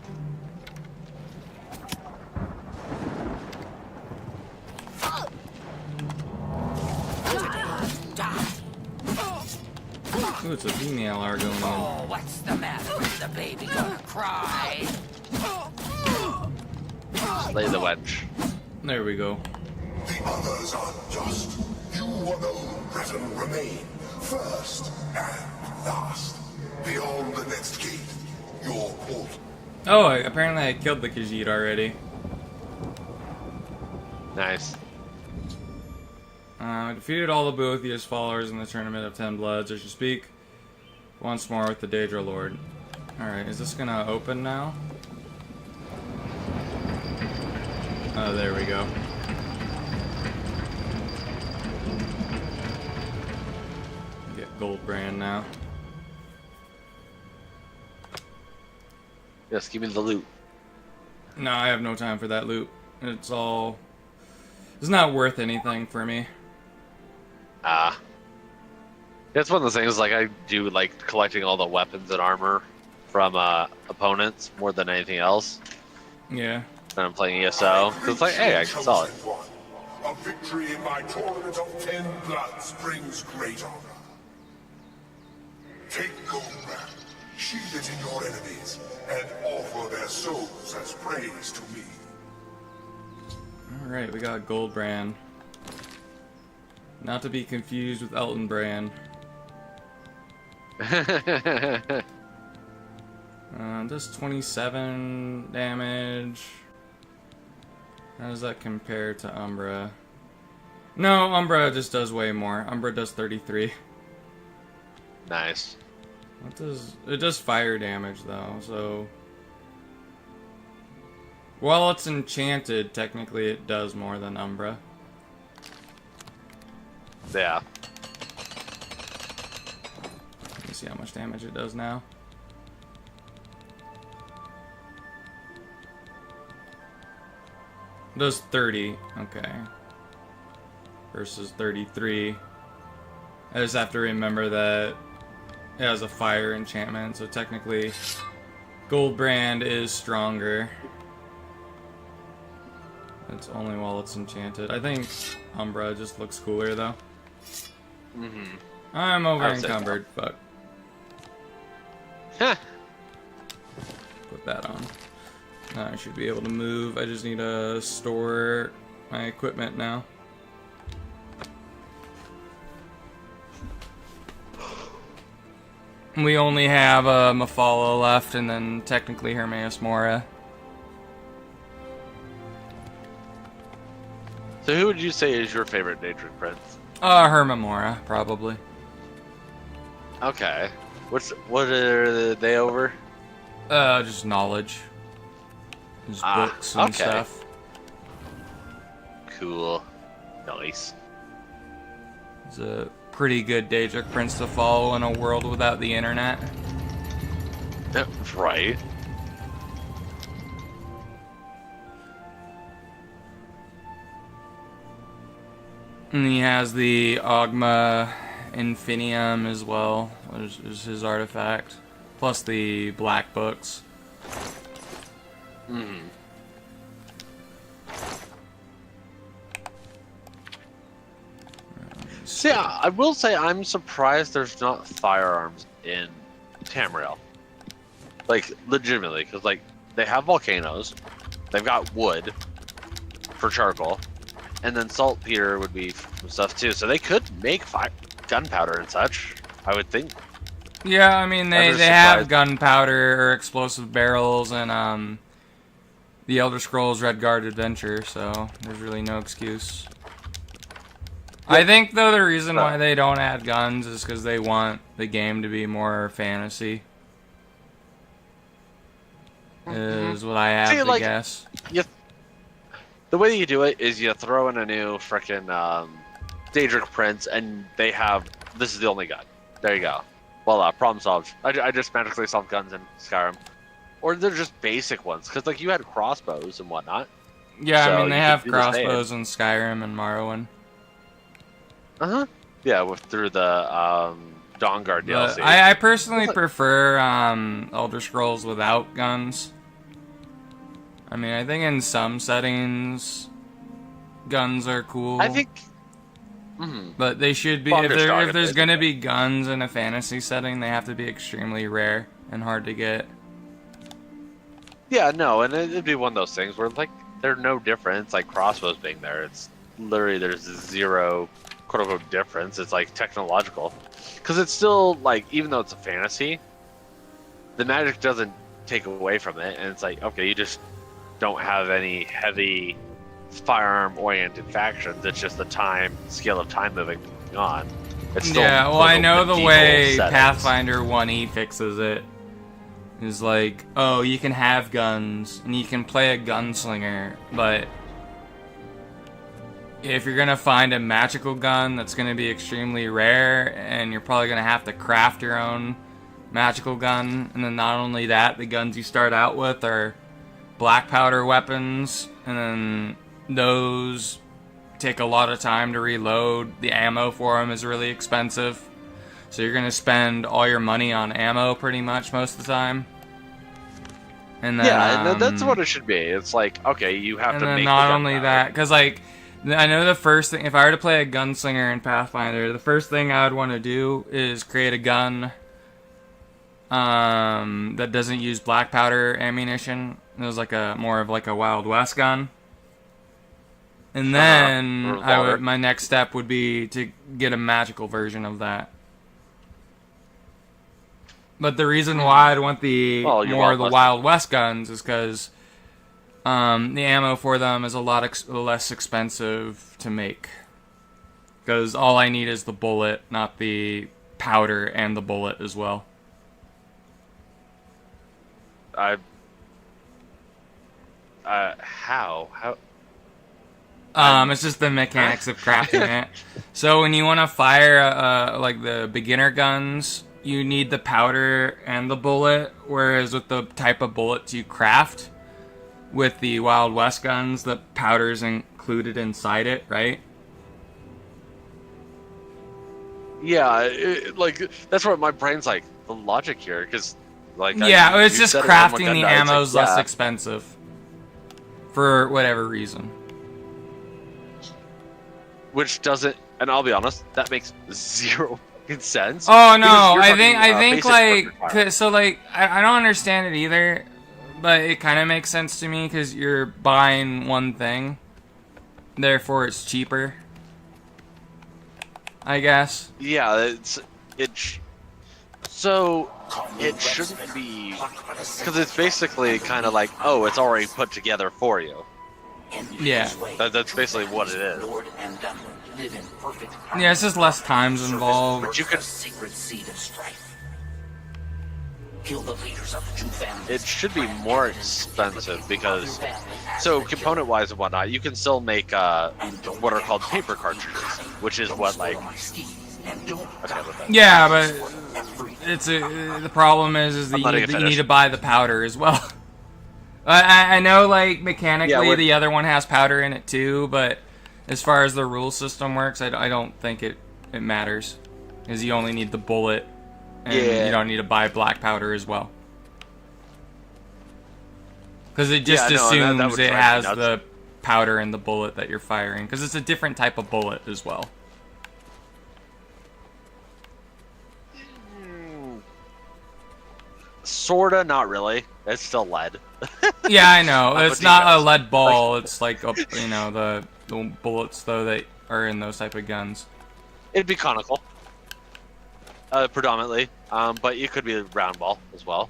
Ooh, it's a female Argonian. Oh, what's the matter? Is the baby gonna cry? Lay the wedge. There we go. The others are just. You alone, Breton, remain first and last. Beyond the next gate, your portal. Oh, apparently I killed the Khajiit already. Nice. I defeated all the Boethius followers in the Tournament of 10 Bloods. I should speak once more with the Daedra Lord. Alright, is this gonna open now? Oh, there we go. Get Goldbrand now. Yes, give me the loot. No, I have no time for that loot. It's not worth anything for me. It's one of those things, like, I do like collecting all the weapons and armor from opponents more than anything else. Yeah. When I'm playing ESO. Because it's like, hey, I can sell it. A victory in my tournament of 10 bloods brings great honor. Take Goldbrand, sheathe it in your enemies, and offer their souls as praise to me. Alright, we got Goldbrand. Not to be confused with Elton Brand. Does 27 damage. How does that compare to Umbra? No, Umbra just does way more. Umbra does 33. Nice. What does it does fire damage though, so while it's enchanted, technically it does more than Umbra. Yeah. Let me see how much damage it does now. It does 30, okay. Versus 33. I just have to remember that it has a fire enchantment, so technically Goldbrand is stronger. It's only while it's enchanted. I think Umbra just looks cooler though. Mm-hmm. I'm over encumbered, but put that on. Now I should be able to move. I just need to store my equipment now. We only have Mephala left, and then technically Hermaeus Mora. So who would you say is your favorite Daedric Prince? Herma Mora, probably. Okay. What are they over? Just knowledge. Just books and stuff. Cool. Nice. It's a pretty good Daedric Prince to follow in a world without the internet. Right. And he has the Ogma Infinium as well, which is his artifact. Plus the black books. Mm-hmm. So yeah, I will say I'm surprised there's not firearms in Tamriel. Like, legitimately, because, like, they have volcanoes, they've got wood for charcoal, and then saltpeter would be stuff too, so they could make gunpowder and such, I would think. Yeah, I mean, they have gunpowder or explosive barrels and the Elder Scrolls Redguard Adventure, so there's really no excuse. I think, though, the reason why they don't add guns is because they want the game to be more fantasy. Is what I have to guess. The way you do it is you throw in a new frickin' Daedric Prince, and they have... This is the only gun. There you go. Voila, problem solved. I just magically solved guns in Skyrim. Or they're just basic ones, because, like, you had crossbows and whatnot. Yeah, So I mean, they you have could do the same. crossbows in Skyrim and Morrowind. Yeah, through the Dawnguard But DLC. I personally prefer Elder Scrolls without guns. I mean, I think in some settings, guns are cool. I think... But they should be, if there's gonna be guns in a fantasy setting, they have to be extremely rare and hard to get. Yeah, no, and it'd be one of those things where, like, they're no different. It's like crossbows being there. It's literally, there's zero quote-unquote difference. It's, like, technological. Because it's still, like, even though it's a fantasy, the magic doesn't take away from it. And it's like, okay, you just don't have any heavy firearm-oriented factions. It's just the scale of time moving on. It's still Yeah, well, I know the way settings. Pathfinder 1E fixes it is like, oh, you can have guns and you can play a gunslinger, but if you're gonna find a magical gun that's gonna be extremely rare, and you're probably gonna have to craft your own magical gun, and then not only that, the guns you start out with are black powder weapons, and then those take a lot of time to reload. The ammo for them is really expensive, so you're gonna spend all your money on ammo pretty much most of the time. And then, yeah, and that's what it should be. It's like, okay, you have to make not the only that, because like I know the first thing, if I were to play a gunslinger in Pathfinder, the first thing I would want to do is create a gun that doesn't use black powder ammunition. It was like more of like a Wild West gun. And then my next step would be to get a magical version of that. But the reason why I'd want the Wild West guns is because the ammo for them is a lot less expensive to make. Because all I need is the bullet, not the powder and the bullet as well. How? It's just the mechanics of crafting it. So when you want to fire like the beginner guns, you need the powder and the bullet, whereas with the type of bullets you craft with the Wild West guns, the powder's included inside it, right? Yeah, like that's what my brain's like. The logic here, because like it's just crafting the ammo's less expensive for whatever reason. Which doesn't, and I'll be honest, that makes zero sense. Oh no, I think like, so like, I don't understand it either, but it kind of makes sense to me because you're buying one thing, therefore it's cheaper, I guess. Yeah, so it shouldn't be, because it's basically kind of like, oh, it's already put together for you. Yeah. That's basically what it is. Yeah, it's just less times involved. But you can... It should be more expensive because, so component-wise and whatnot, you can still make what are called paper cartridges, which is what like. Yeah, but the problem is that you need to buy the powder as well. I know, like, mechanically the other one has powder in it too, but as far as the rule system works, I don't think it matters. Because you only need the bullet, and you don't need to buy black powder as well. Because it just assumes it has the powder and the bullet that you're firing. Because it's a different type of bullet as well. Sorta, not really. It's still lead. Yeah, I know. It's not a lead ball. It's like, the bullets, though, that are in those type of guns. It'd be conical. Predominantly. But it could be a round ball as well.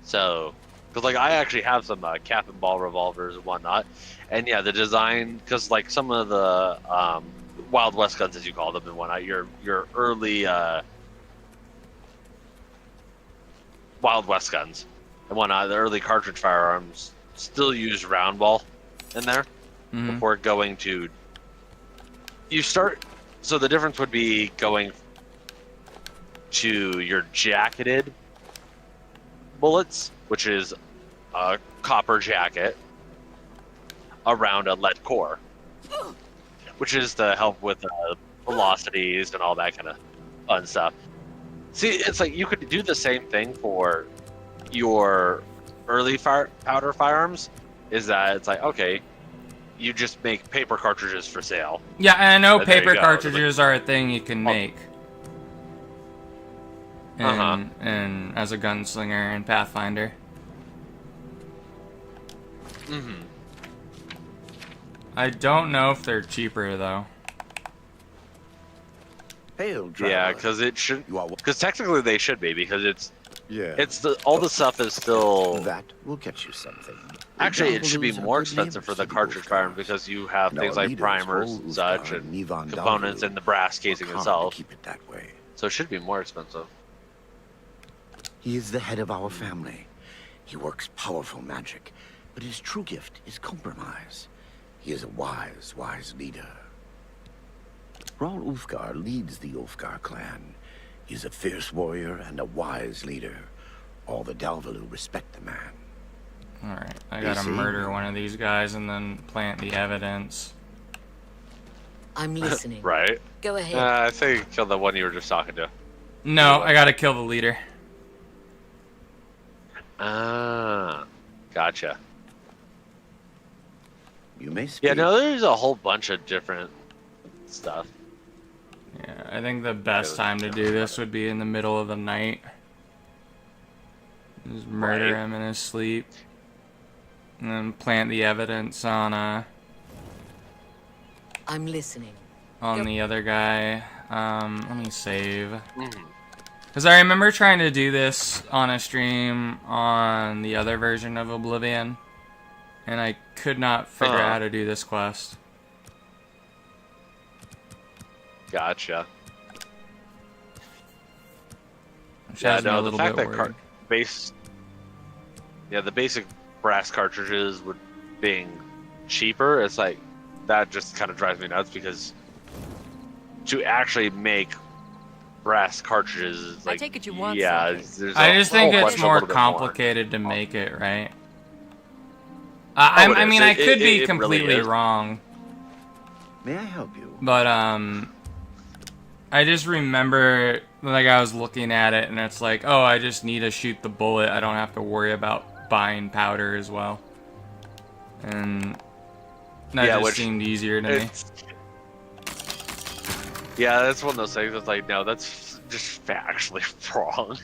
So, because, like, I actually have some cap and ball revolvers and whatnot. And, yeah, the design, because, like, some of the Wild West guns, as you call them and whatnot, your early Wild West guns and whatnot, the early cartridge firearms still use round ball in there before going to. So the difference would be going to your jacketed bullets, which is a copper jacket, around a lead core, which is to help with velocities and all that kind of fun stuff. See, it's like you could do the same thing for your early powder firearms. Is that it's like, okay, you just make paper cartridges for sale. Yeah, and I know And there paper you go. cartridges are a thing you can make. Uh-huh. And as a gunslinger in Pathfinder. Mm-hmm. I don't know if they're cheaper though. Hail, Yeah, because it should. Because technically they should be, because it's Yeah. all the stuff is still. That will get you something. Actually, it should be Examples more are expensive for good the neighbors cartridge to firearm because you have And things our like leaders, primers Vol and such, Ulfgar and Nivan components Dalu, and the brass casing work hard itself. to keep it that way. So it should be more expensive. He is the head of our family. He works powerful magic, but his true gift is compromise. He is a wise, wise leader. Raul Ulfgar leads the Ulfgar clan. He is a fierce warrior and a wise leader. All the Dalvalu respect the man. Alright, I gotta see? murder one of these guys and then plant the evidence. I'm listening. Right? Go ahead. I think kill the one you were just talking to. No, I gotta kill the leader. Ah, gotcha. You may speak. Yeah, no, there's a whole bunch of different stuff. Yeah, I think the best time to do this would be in the middle of the night. Just murder Right. him in his sleep. And then plant the evidence on I'm listening. the other guy. Let me save. Mhm. Because I remember trying to do this on a stream on the other version of Oblivion. And I could not figure out how to do this quest. Gotcha. Which Yeah, has me a no, the little fact bit that worried. the basic brass cartridges would being cheaper, it's like that just kind of drives me nuts because to actually make brass cartridges is like, take it you want yeah, something. there's I a just think whole it's bunch, a more little bit complicated to make it, right? it I is. mean, I could be It really completely is. wrong, May I help you? but I just remember like I was looking at it and it's like, oh, I just need to shoot the bullet. I don't have to worry about buying powder as well, and that Yeah, just which seemed easier to me. it's- Yeah, that's one of those things that's like, no, that's just factually wrong.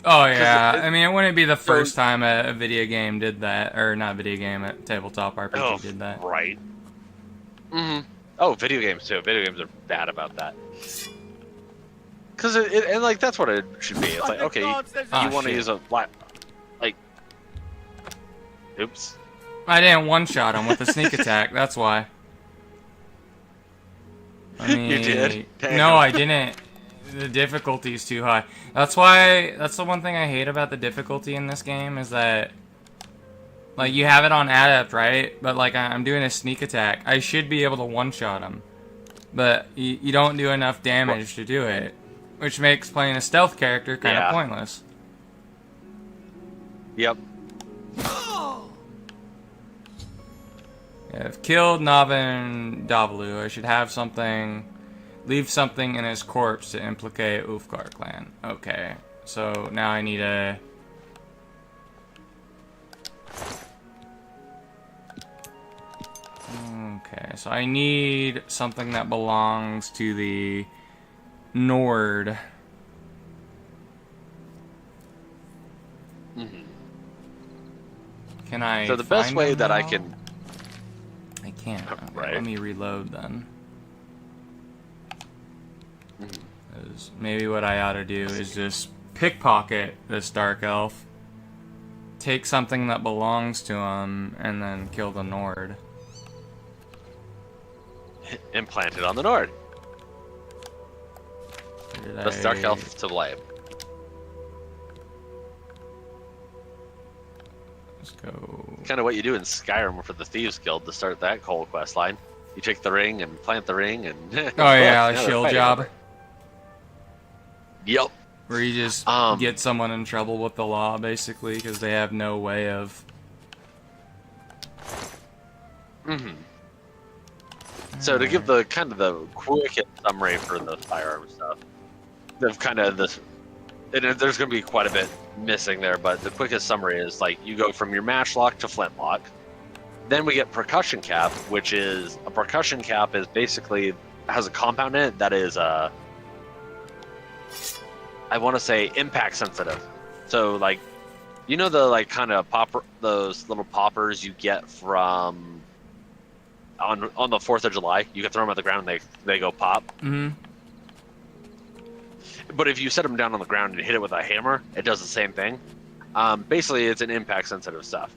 Oh yeah, it- I mean, it wouldn't be the first time a video game did that, or not video game, a tabletop RPG did that. Right. Mm-hmm. Oh, video games too. Video games are bad about that. Because and like that's what it should be. It's like, okay, you want to shit. use a like. Oops. I didn't one-shot him with a sneak attack. That's why. I mean, You did? Damn. No, I didn't. The difficulty's too high. That's why. That's the one thing I hate about the difficulty in this game is that, like, you have it on adept, right? But like, I'm doing a sneak attack. I should be able to one-shot him, but you don't do enough damage to do it, which makes playing a stealth character kind of Yeah. pointless. Yep. Yeah, I've killed Navin Davalu. I should have something, leave something in his corpse to implicate Ulfgar clan. Okay, so now I need a. Okay, so I need something that belongs to the Nord. Mhm. Can I? So the best find way him that I now? can. I can't. Okay, Right. Let me reload then. Mhm. 'Cause maybe what I ought to do is just pickpocket this dark elf, take something that belongs to him, and then kill the Nord. Implanted on the Nord. Did That's Dark Elf to blame. Let's go. Kind of what you do in Skyrim for the Thieves Guild to start that whole quest line. You take the ring and plant the ring and. Oh yeah, a now they're shield fighting job. over it. Yep. Where you just get someone in trouble with the law, basically, because they have no way of Mm-hmm. So to give the kind of the quick summary for the firearm stuff, there's kind of this, and there's going to be quite a bit missing there, but the quickest summary is like you go from your matchlock to flintlock. Then we get percussion cap, which is a percussion cap is basically has a compound in it that is I want to say impact sensitive. So like, you know the like kind of popper, those little poppers you get from on the 4th of July, you can throw them at the ground and they go pop. Mm-hmm. But if you set them down on the ground and hit it with a hammer, it does the same thing. Basically, it's an impact sensitive stuff.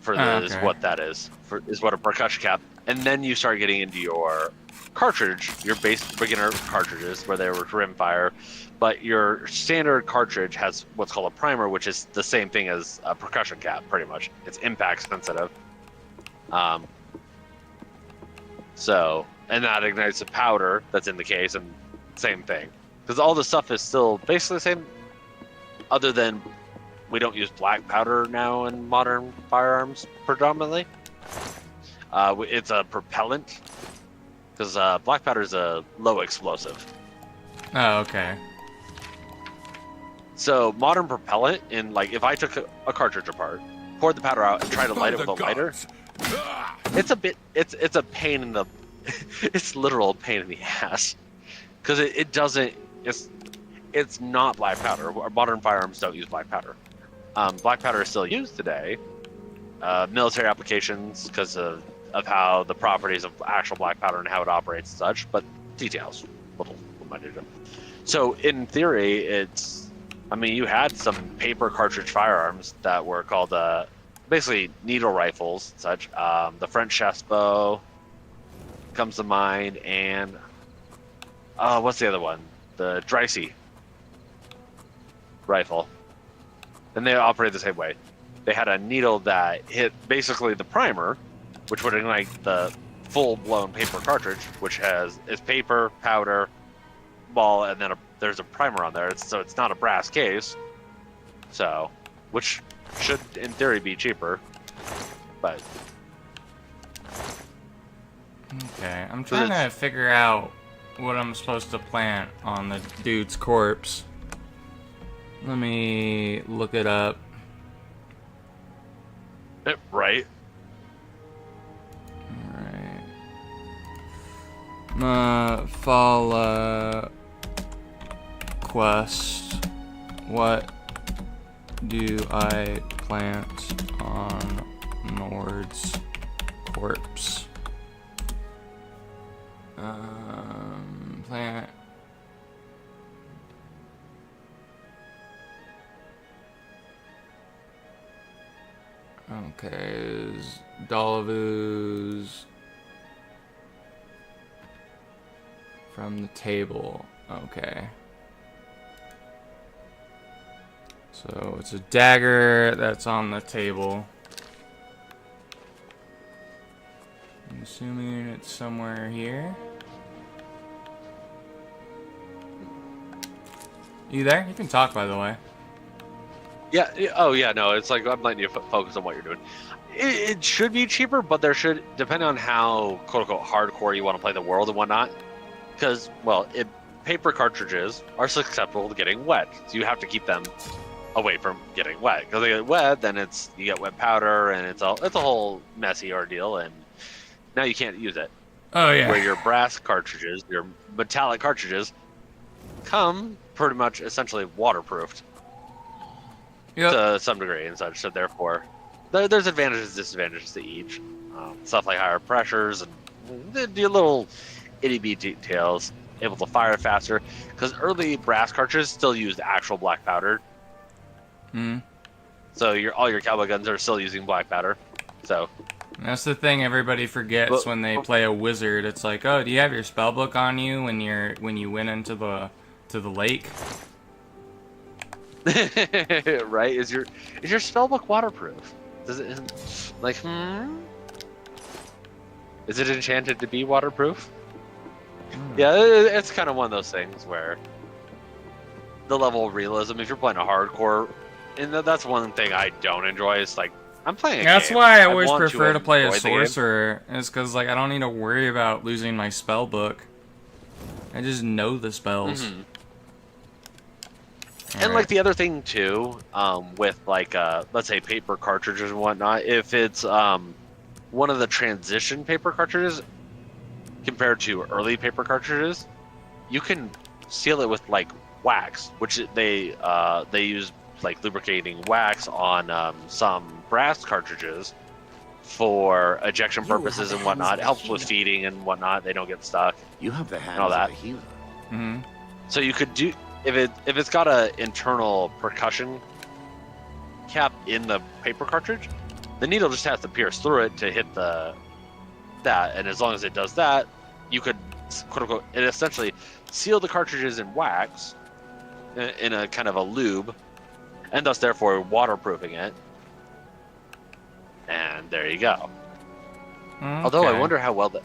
Is what that is. Is what a percussion cap. And then you start getting into your cartridge, your base beginner cartridges, where they were rimfire. But your standard cartridge has what's called a primer, which is the same thing as a percussion cap, pretty much. It's impact sensitive. So, and that ignites a powder that's in the case, and same thing. Because all the stuff is still basically the same, other than we don't use black powder now in modern firearms predominantly. It's a propellant, because black powder is a low explosive. Oh, okay. So modern propellant, in like if I took a cartridge apart, poured the powder out, and tried to light it with a lighter, it's a pain in the, it's literal pain in the ass, because it doesn't. It's not black powder. Modern firearms don't use black powder. Black powder is still used today, military applications because of how the properties of actual black powder and how it operates and such. But details, little minor. So in theory, you had some paper cartridge firearms that were called basically needle rifles and such. The French chestbow comes to mind, and what's the other one? The Dreyse rifle. And they operate the same way. They had a needle that hit basically the primer, which would ignite the full-blown paper cartridge, which is paper, powder, ball, and then there's a primer on there. So it's not a brass case. So, which should, in theory, be cheaper. But okay, I'm trying to figure out what I'm supposed to plant on the dude's corpse. Let me look it up. Right. Alright. Follow quest. What do I plant on Nord's corpse? Plant. Okay, Dolavu's from the table. Okay. So it's a dagger that's on the table. I'm assuming it's somewhere here. You there? You can talk, by the way. Yeah. Oh, yeah. No, it's like I'm letting you focus on what you're doing. It should be cheaper, but there should, depending on how quote unquote hardcore you want to play the world and whatnot. Because, well, paper cartridges are susceptible to getting wet, so you have to keep them away from getting wet. Because they get wet, then you get wet powder, and it's a whole messy ordeal, and now you can't use it. Oh yeah. Where your brass cartridges, your metallic cartridges, come pretty much essentially waterproofed. Yep. To some degree and such. So therefore, there's advantages and disadvantages to each. Stuff like higher pressures and the little itty-bitty details, able to fire faster. Because early brass cartridges still used actual black powder. So all your cowboy guns are still using black powder. So that's the thing everybody forgets when they play a wizard. It's like, oh, do you have your spellbook on you when you went into the lake? Right? Is your spellbook waterproof? Does it like Is it enchanted to be waterproof? Yeah, it's kind of one of those things where the level of realism, if you're playing a hardcore, and that's one thing I don't enjoy, is like, I'm playing a That's game. why I always want prefer to play a enjoy the game. sorcerer. Is because like I don't need to worry about losing my spell book. I just know the spells. Mm-hmm. And like the other thing too, with like let's say paper cartridges and whatnot, if it's one of the transition paper cartridges compared to early paper cartridges, you can seal it with like wax, which they use like lubricating wax on some brass cartridges for ejection purposes and whatnot. It helps with feeding and whatnot. They don't get stuck. You have the hands and all that. of a healer. Mm-hmm. So you could do if it's got a internal percussion cap in the paper cartridge, the needle just has to pierce through it to hit that, and as long as it does that, you could quote unquote it essentially seal the cartridges in wax in a kind of a lube, and thus therefore waterproofing it. And there you go. Okay. Although I wonder how well that.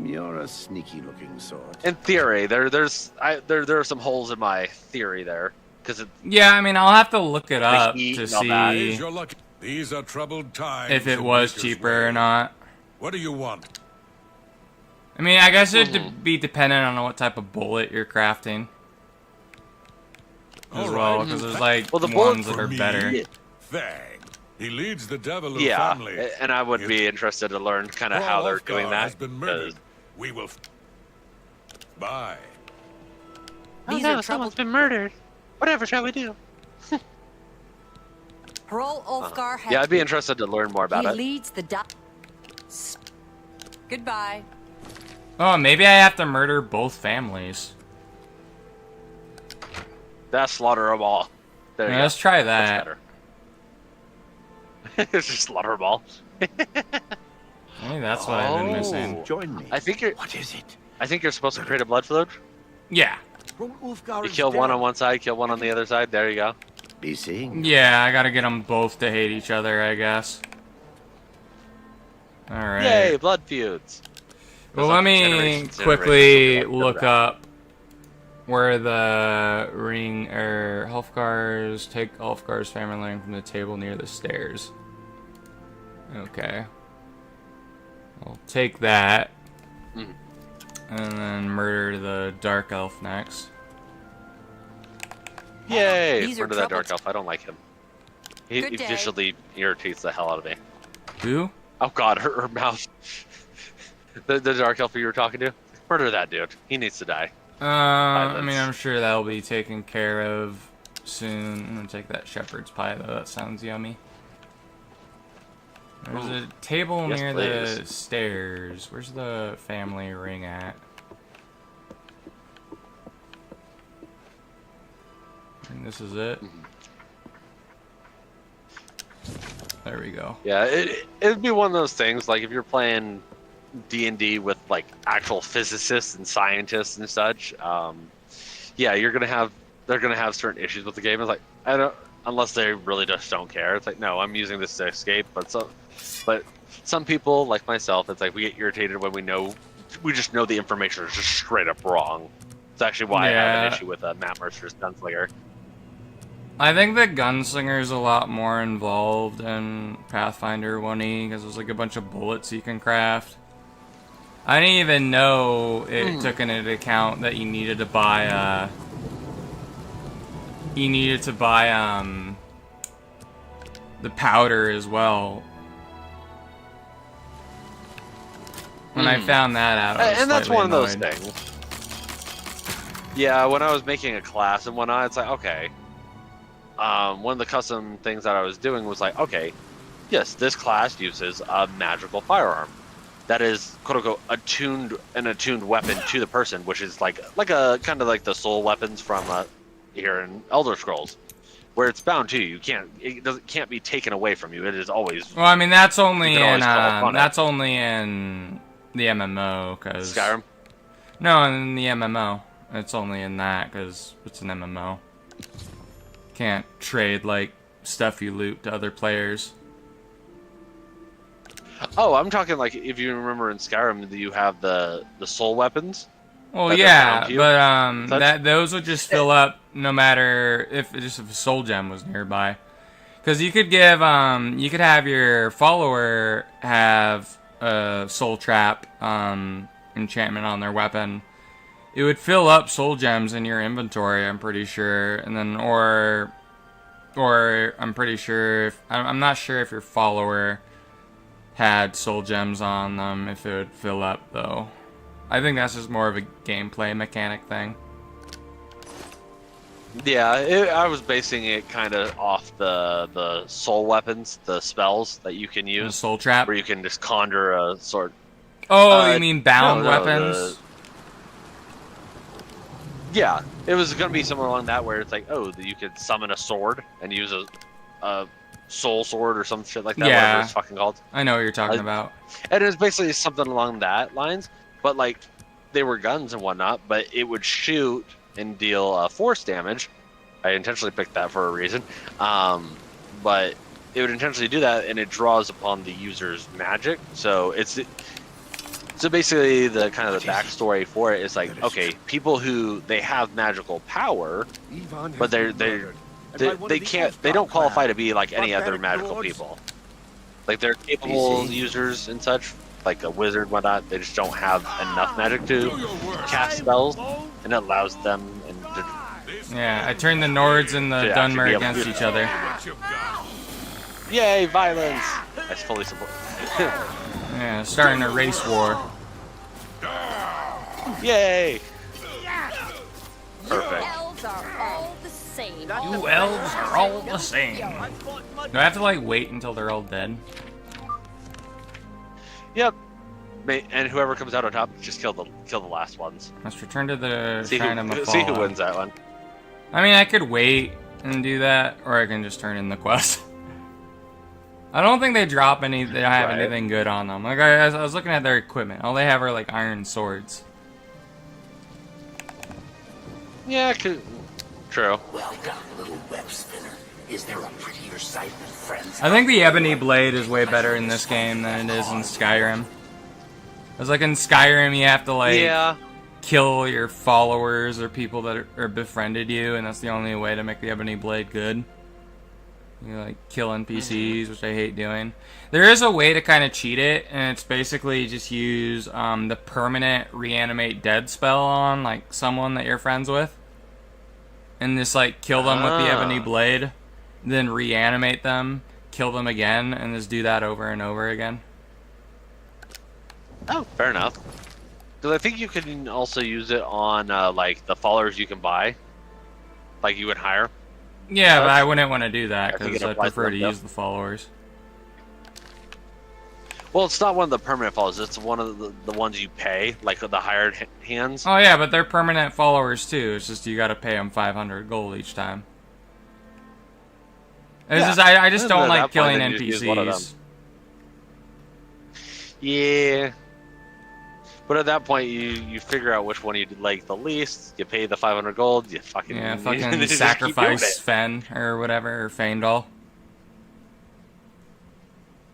You're a sneaky-looking sort. In theory, there are some holes in my theory there because yeah, I mean, I'll have to look it up heat to and all that. see Your luck. These are troubled times. if it in was Maker's cheaper way. or not. What do you want? I mean, I guess it'd be dependent on what type of bullet you're crafting as All well, right. because there's like Well, the ones bullet that are For me, better. Fang. He leads the Devil Yeah, family. and I would be interested to learn kind of how they're doing Has that. been murdered. We will. Bye. These are someone's been murdered. Whatever shall we do? Hrol Ulfgar has Yeah, I'd be interested to learn more about he it. leads the Goodbye. Oh, maybe I have to murder both families. That's slaughter them all. There you Yeah, go. let's try that. That's better. It's just slaughter them all. Maybe that's what I've been missing. Join me. I think you're. What is it? I think you're supposed to create a blood float. Yeah. Ulfgar You is kill one dead. on one side, kill one on the other side. There you go. Be seeing. Yeah, I gotta get them both to hate each other, I guess. Alright. Yay, blood feuds. Well, Those let are me generations, quickly generations. look up where the ring or Ulfgar's take Ulfgar's family ring from the table near the stairs. Okay. I'll take that. Mm. And then murder the dark elf next. Yay! These are Murder that dark troubled- elf. I don't like him. He Good day. visually irritates the hell out of me. Who? Oh god, her mouth. the dark elf you were talking to? Murder that dude. He needs to die. I mean, I'm sure that'll be taken care of soon. I'm gonna take that shepherd's pie though. That sounds yummy. There's Ooh. a table Yes, near the please. stairs. Where's the family ring at? And this is it. There we go. Yeah, it'd be one of those things, like if you're playing D&D with like actual physicists and scientists and such, yeah, they're gonna have certain issues with the game. It's like, I don't, unless they really just don't care. It's like, no, I'm using this to escape. But some people, like myself, it's like we get irritated when we just know the information is just straight up wrong. It's actually why I have an issue with Matt Mercer's Gunslinger. I think the Gunslinger's a lot more involved in Pathfinder 1E because there's like a bunch of bullets you can craft. I didn't even know it took into account that you needed to buy the powder as well. When I found that out, I was And that's slightly one of those annoyed. things. Yeah, when I was making a class and whatnot, it's like, okay. One of the custom things that I was doing was like, okay, yes, this class uses a magical firearm that is quote unquote attuned weapon to the person, which is like a kind of like the soul weapons from here in Elder Scrolls, where it's bound to you. It can't be taken away from you. It is always. Well, I mean that's only You can in always call upon it. that's only in the MMO because Skyrim. No, in the MMO, it's only in that because it's an MMO. Can't trade like stuff you loot to other players. Oh, I'm talking like if you remember in Skyrim, you have the soul weapons. Well, that yeah, they're but That's- those would just fill up no matter if a soul gem was nearby. Because you could give, you could have your follower have a soul trap enchantment on their weapon. It would fill up soul gems in your inventory, I'm pretty sure, and then or I'm pretty sure if I'm not sure if your follower had soul gems on them, if it would fill up though. I think that's just more of a gameplay mechanic thing. Yeah, I was basing it kind of off the soul weapons, the spells that you can use. The soul trap? Where you can just conjure a sword. Oh, you mean bound no, weapons? Yeah, it was going to be somewhere along that where it's like, oh, you could summon a sword and use a soul sword or some shit like that, whatever it's fucking called. I know what you're talking about. And it was basically something along that lines, but like, they were guns and whatnot, but it would shoot and deal force damage. I intentionally picked that for a reason. But it would intentionally do that, and it draws upon the user's magic. So so basically the kind of the backstory for it is like, okay, people who they have magical power, but they don't qualify to be like any other magical people. Like they're capable users and such, like a wizard and whatnot. They just don't have enough magic to cast spells, and it allows them Yeah, I turned the Nords and the Dunmer against each other. Yay, violence! I fully support. Yeah, starting a race war. Yay! Perfect. Elves are all the same. You elves are all the same. Do I have to like wait until they're all dead? Yep. And whoever comes out on top, just kill the last ones. Let's return to the see Shrine of who Mafala. wins that one. I mean, I could wait and do that, or I can just turn in the quest. I don't think they drop they don't have anything good on them. Like I was looking at their equipment. All they have are like iron swords. Yeah, true. Well done, little web spinner. Is there a prettier sight than friends? I think the ebony blade is way better in this game than it is in Skyrim. Because like in Skyrim, you have to like kill your followers or people that are befriended you, and that's the only way to make the ebony blade good. You like kill NPCs, which I hate doing. There is a way to kind of cheat it, and it's basically just use the permanent reanimate dead spell on like someone that you're friends with, and just like kill them with the ebony blade, then reanimate them, kill them again, and just do that over and over again. Oh, fair enough. Because I think you can also use it on like the followers you can buy, like you would hire. Yeah, but I wouldn't want to do that because I prefer to use the followers. Well, it's not one of the permanent followers. It's one of the ones you pay, like the hired hands. Oh yeah, but they're permanent followers too. It's just you got to pay them 500 gold each time. It's just I just don't like killing NPCs. Yeah. But at that point, you figure out which one you like the least. You pay the 500 gold. You fucking sacrifice Fen or whatever, or Faendal.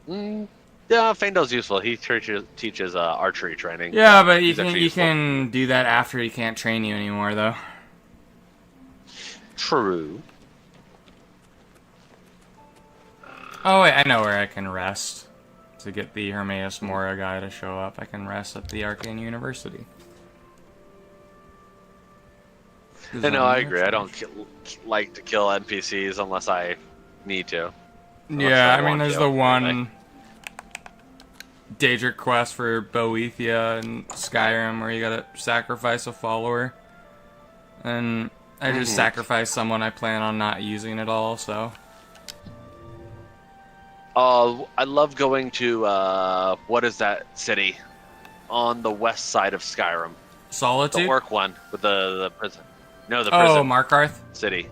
Yeah, Faendal's useful. He teaches archery training. Yeah, but you can do that after he can't train you anymore, though. True. Oh wait, I know where I can rest. To get the Hermaeus Mora guy to show up, I can rest at the Arcane University. No, I agree. I don't like to kill NPCs unless I need to. Yeah, I mean, there's the one Daedric quest for Boethia in Skyrim where you gotta sacrifice a follower. And I just sacrificed someone I plan on not using at all, so... I love going to, what is that city? On the west side of Skyrim. Solitude? The orc one with the prison. No, the prison. Oh, Markarth? City.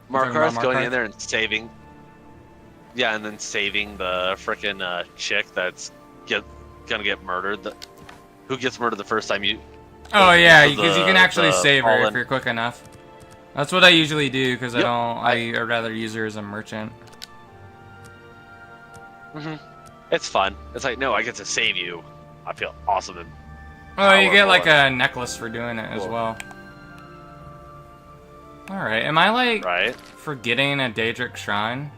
Markarth, going in there and saving. Yeah, and then saving the frickin' chick that's gonna get murdered. Who gets murdered the first time you... Oh yeah, because you can actually save her if you're quick enough. That's what I usually do, because I'd rather use her as a merchant. It's fun. It's like, no, I get to save you. I feel awesome. And oh, you get like a necklace for doing it as well. Alright, am I like Right. forgetting a Daedric shrine?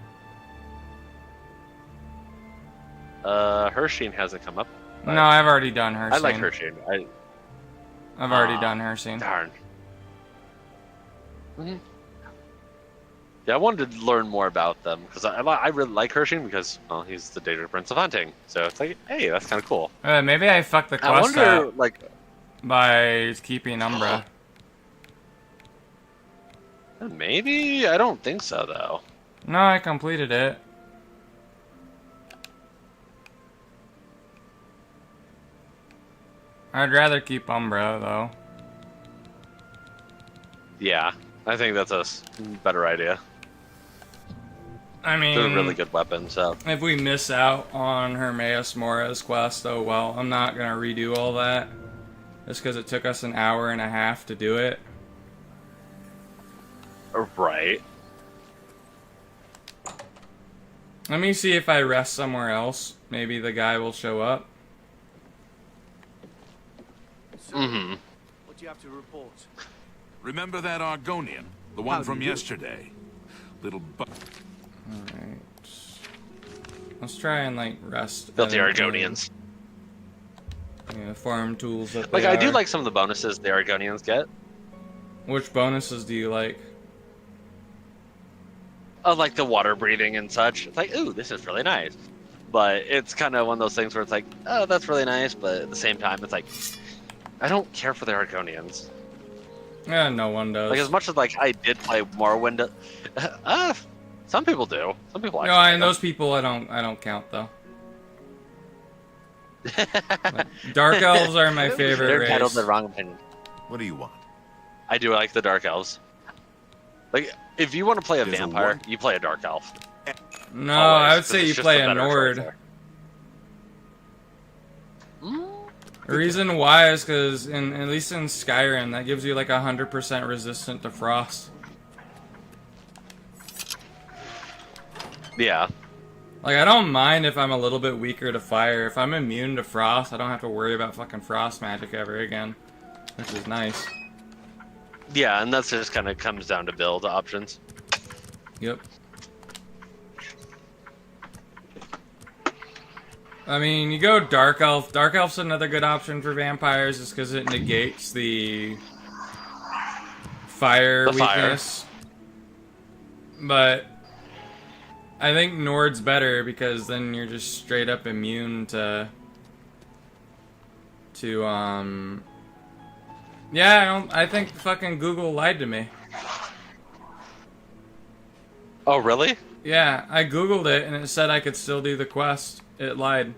Hersheen hasn't come up. No, I've already done her I like scene. Hersheen. I've already done her scene. Darn. Yeah, I wanted to learn more about them because I really like Hersheen because, well, he's the Daedric Prince of Hunting. So it's like, hey, that's kind of cool. Maybe I fucked the I quest wonder, up like, by keeping Umbra. maybe? I don't think so, though. No, I completed it. I'd rather keep Umbra, though. Yeah, I think that's a better idea. I mean, They're a really good weapon, so. If we miss out on Hermaeus Mora's quest, oh well. I'm not gonna redo all that. Just because it took us an hour and a half to do it. Right. Let me see if I rest somewhere else. Maybe the guy will show up. Mm-hmm. What do you have to report? Remember that Argonian? The one from yesterday? Little Alright. Let's try and, like, rest. Filthy Argonians. Yeah, farm tools that Like, they I do are. like some of the bonuses the Argonians get. Which bonuses do you like? Like the water breathing and such. It's like, ooh, this is really nice. But it's kind of one of those things where it's like, oh, that's really nice, but at the same time, it's like, I don't care for the Argonians. Yeah, no one does. Like, as much as, like, I did play Morrowind, some people do. Some people actually No, like and those people I don't count though. Like, Dark Elves are my favorite They're race. entitled to the wrong opinion. What do you want? I do like the Dark Elves. Like, if you want to play a There's a vampire, one- you play a Dark Elf. No, Always, I would 'cause say it's you just play the a better choice Nord. there. The reason why is because, at least in Skyrim, that gives you like 100% resistant to frost. Yeah. Like, I don't mind if I'm a little bit weaker to fire. If I'm immune to frost, I don't have to worry about fucking frost magic ever again. Which is nice. Yeah, and that's just kind of comes down to build options. Yep. I mean, you go Dark Elf. Dark Elf's another good option for vampires just because it negates the fire weakness. But I think Nord's better because then you're just straight up immune to yeah, I think fucking Google lied to me. Oh, really? Yeah, I googled it and it said I could still do the quest. It lied.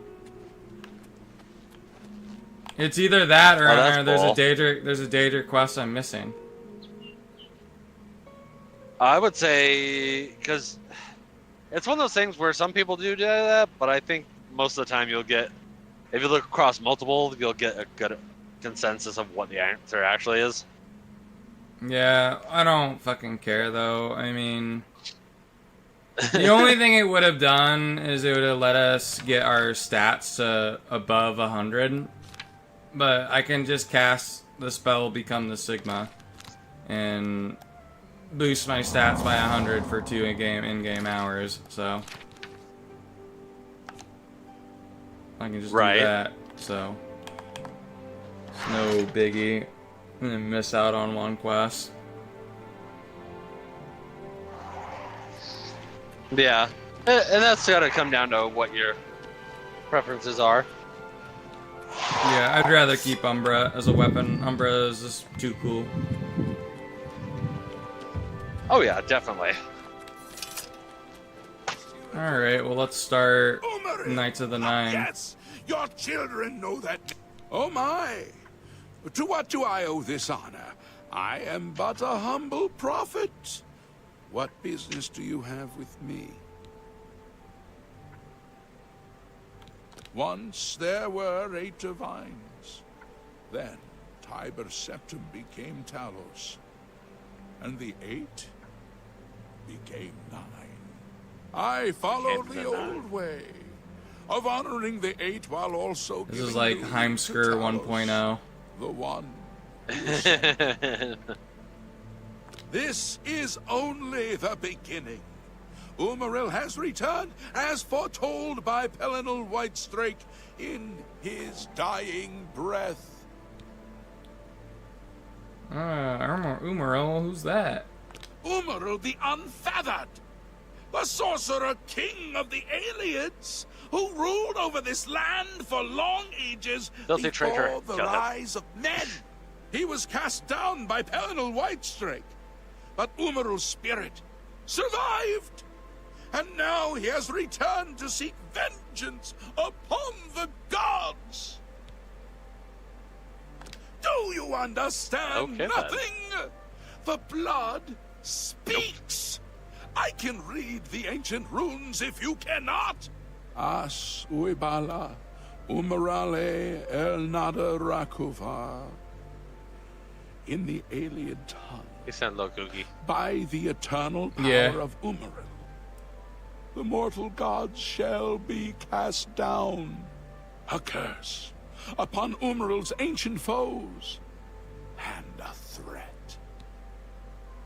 It's either that or, there's cool. a Daedric quest I'm missing. I would say, because it's one of those things where some people do that, but I think most of the time you'll get, if you look across multiple, you'll get a good consensus of what the answer actually is. Yeah, I don't fucking care though. I mean, the only thing it would have done is it would have let us get our stats to above 100. But I can just cast the spell Become the Sigma and boost my stats by 100 for 2 in-game hours, so I can just do that, so it's no biggie. And then miss out on one quest. Yeah, and that's gotta come down to what your preferences are. Yeah, I'd rather keep Umbra as a weapon. Umbra is just too cool. Oh yeah, definitely. Alright, well let's start Knights of the Nine. Yes, your children know that. Oh my! To what do I owe this honor? I am but a humble prophet. What business do you have with me? Once there were 8 divines. Then Tiber Septim became Talos. And the 8 became 9. I followed the old way of honoring the 8 while also This giving is like the lead to Heimskr Talos, 1.0. the one. This is only the beginning. Umaril has returned as foretold by Pelinal Whitestrake in his dying breath. Umaril, who's that? Umaril the Unfeathered, the sorcerer king of the Aliens, who ruled over this land for long ages Filthy before traitor. the Kill him. rise of men. He was cast down by Pelinal Whitestrake, but Umaril's spirit survived, and now he has returned to seek vengeance upon the gods. Do you understand Okay, nothing? The blood speaks. I can read the ancient runes if you cannot. As uibala, umarale el nada rakuva. In the alien tongue. You sound low, Googie. By the eternal power of Umaril, the mortal gods shall be cast down. A curse upon Umaril's ancient foes, and a threat.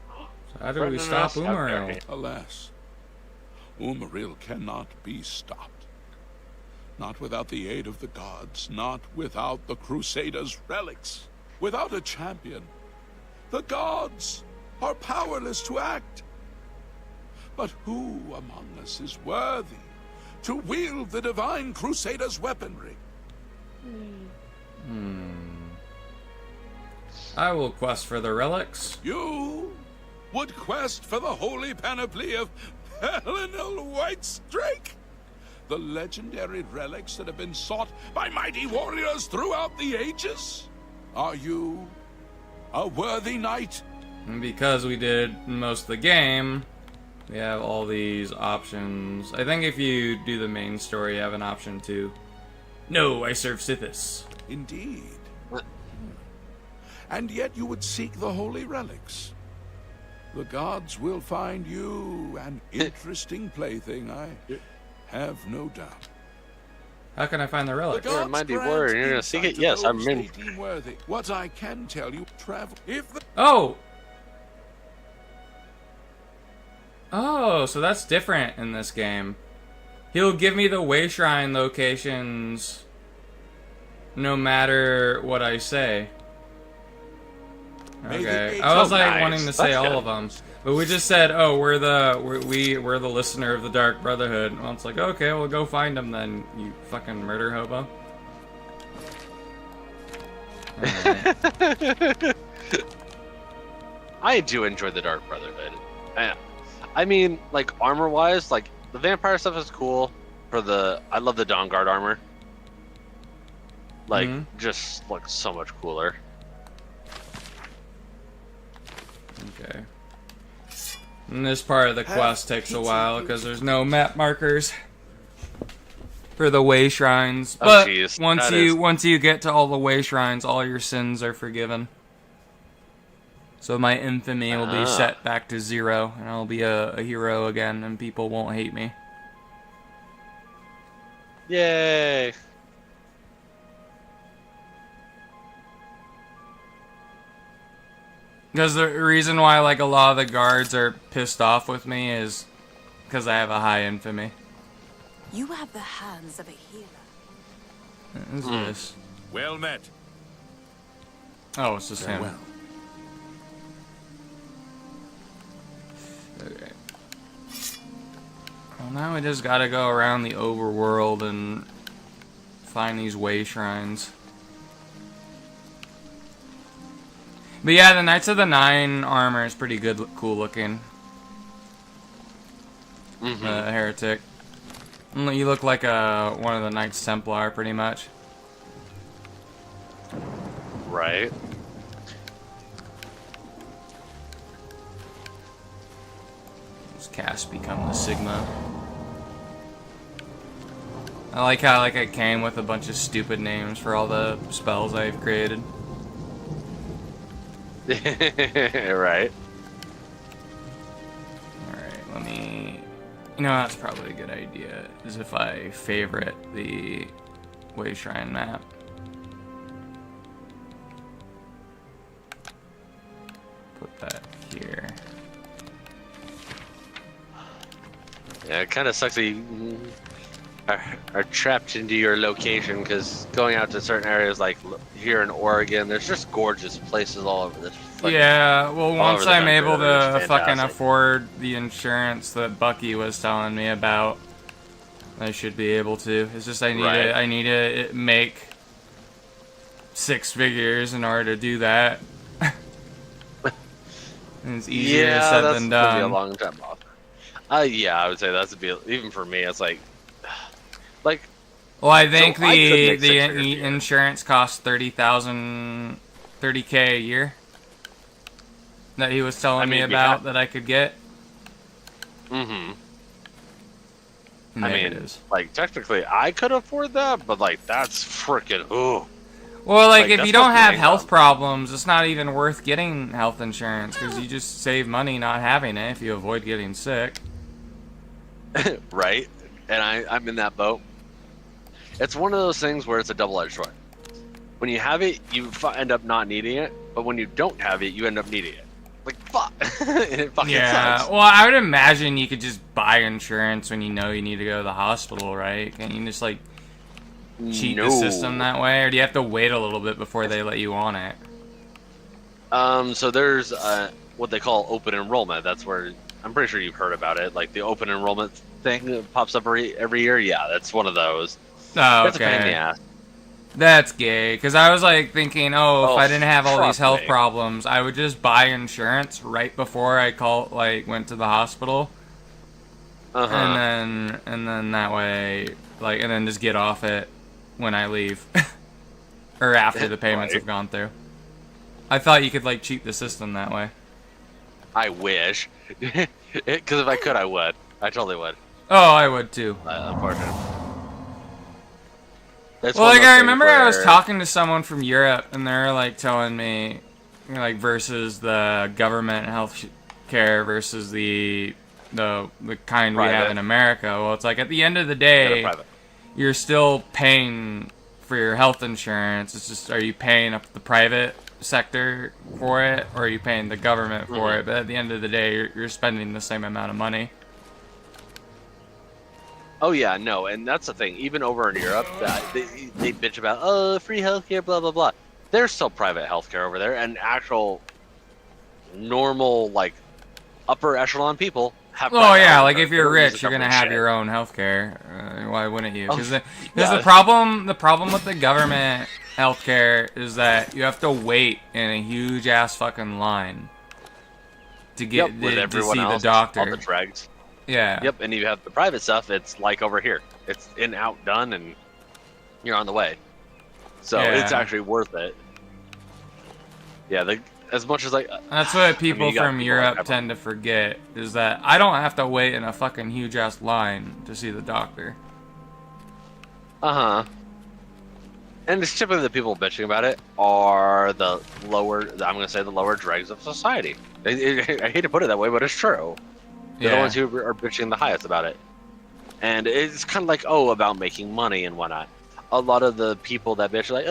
So how do we stop Umaril? Alas, Umaril cannot be stopped. Not without the aid of the gods, not without the Crusaders' relics. Without a champion, the gods are powerless to act. But who among us is worthy to wield the Divine Crusaders' weaponry? I will quest for the relics. You would quest for the holy panoply of Pelinal Whitestrake? The legendary relics that have been sought by mighty warriors throughout the ages? Are you a worthy knight? And because we did most of the game, we have all these options. I think if you do the main story, you have an option to... No, I serve Sithis. Indeed. And yet you would seek the holy relics. The gods will find you an interesting plaything, I have no doubt. How can I find the relics? You're a mighty warrior, and you're gonna seek it? Yes, I'm in. What I can tell you, travel. If the Oh, so that's different in this game. He'll give me the way shrine locations no matter what I say. Okay, I was like wanting to say all of them, but we just said, "Oh, we're the listener of the Dark Brotherhood." Well, it's like, okay, we'll go find them then, you fucking murder hobo. Right. I do enjoy the Dark Brotherhood. I mean, like armor-wise, like the vampire stuff is cool. I love the Dawn Guard armor. Like, just looks so much cooler. Okay. And this part of the quest takes a while because there's no map markers for the way shrines. But once you get to all the way shrines, all your sins are forgiven. So my infamy will be set back to 0, and I'll be a hero again, and people won't hate me. Yay! Because the reason why like a lot of the guards are pissed off with me is because I have a high infamy. You have the hands of a healer. What is this? Well met. Oh, it's just him. Well. Okay. Well, now we just gotta go around the overworld and find these way shrines. But yeah, the Knights of the Nine armor is pretty good, cool looking. Heretic. You look like one of the Knights Templar, pretty much. Right. This cast become the Sigma. I like how it came with a bunch of stupid names for all the spells I've created. Right. Alright, let me... You know, that's probably a good idea, is if I favorite the Way Shrine map. Put that here. Yeah, it kind of sucks that you are trapped into your location, because going out to certain areas like here in Oregon, there's just gorgeous places all over this. Yeah, well, once the I'm country able that are to just fucking fantastic. afford the insurance that Bucky was telling me about, I should be able to. It's just I need to make 6 figures in order to do that. And it's easier said than that's gonna be a done. long time off. Yeah, I would say that's a bit. Even for me, it's like. Well, I think so I could make 6 the figures a year. insurance costs $30,000 a year. That he was telling me about that I could get. Mm-hmm. Maybe I it mean, is. like, technically, I could afford that, but, like, that's freaking, ooh. Well, like, if that's you don't fucking have hang health on. problems, it's not even worth getting health insurance, because you just save money not having it if you avoid getting sick. Right? And I'm in that boat. It's one of those things where it's a double-edged sword. When you have it, you end up not needing it, but when you don't have it, you end up needing it. Like, fuck. It fucking sucks. Well, I would imagine you could just buy insurance when you know you need to go to the hospital, right? Can't you just, like, cheat the system that way? Or do you have to wait a little bit before they let you on it? So there's what they call open enrollment. That's where, I'm pretty sure you've heard about it. Like, the open enrollment thing that pops up every year. Yeah, that's one of those. Oh, That's a pain in the okay. ass. That's gay, because I was, like, thinking, if I didn't have all these trust health me. problems, I would just buy insurance right before I went to the hospital. Uh-huh. And then that way, like, and then just get off it when I leave. Or after the payments have gone through. I thought you could, like, cheat the system that way. I wish. Because if I could, I would. I totally would. Oh, I would too. Unfortunately. Well, like, I remember I was talking to someone from Europe, and they're, like, telling me, like, versus the government health care versus the kind we have in America. Well, it's like, at the end of the day, you're still paying for your health insurance. It's just, are you paying up the private sector for it, or are you paying the government for it? But at the end of the day, you're spending the same amount of money. Oh yeah, no, and that's the thing. Even over in Europe, they bitch about free healthcare, blah blah blah. There's still private healthcare over there, and actual normal like upper echelon people have. Oh yeah, like if you're rich, you're gonna have your own healthcare. Why wouldn't you? Because the problem with the government healthcare is that you have to wait in a huge ass fucking line to get to see the doctor. All the dregs. Yeah. Yep, and you have the private stuff. It's like over here. It's in, out, done, and you're on the way. So it's actually worth it. Yeah, as much as like that's what people from Europe tend to forget is that I don't have to wait in a fucking huge ass line to see the doctor. And it's typically the people bitching about it are the lower. I'm gonna say the lower dregs of society. I hate to put it that way, but it's true. They're the ones who are bitching the highest about it. And it's kind of like, about making money and whatnot. A lot of the people that bitch are like,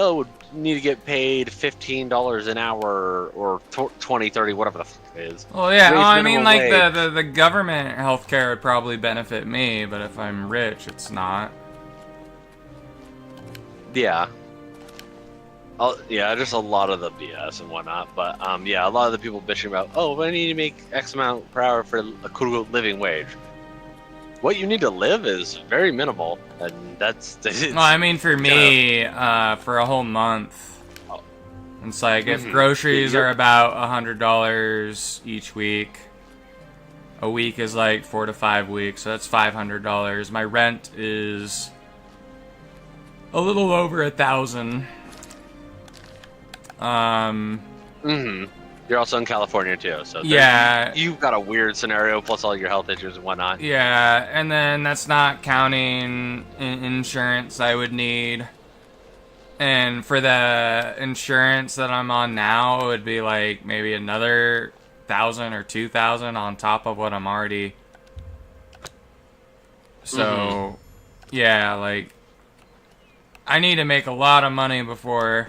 we need to get paid $15 an hour or 20, 30, whatever the fuck it is. Well, yeah, I mean, like, the government healthcare would probably benefit me, but if I'm rich, it's not. Yeah. Just a lot of the BS and whatnot. But, a lot of the people bitching about, I need to make X amount per hour for a quote-unquote living wage. What you need to live is very minimal, and that's... Well, I mean, for me, for a whole month, it's like, if groceries are about $100 each week, a week is like 4 to 5 weeks, so that's $500. My rent is a little over $1,000. You're also in California too, so you've got a weird scenario plus all your health issues and whatnot. Yeah, and then that's not counting insurance I would need. And for the insurance that I'm on now, it would be like maybe another $1,000 or $2,000 on top of what I'm already. So, like, I need to make a lot of money before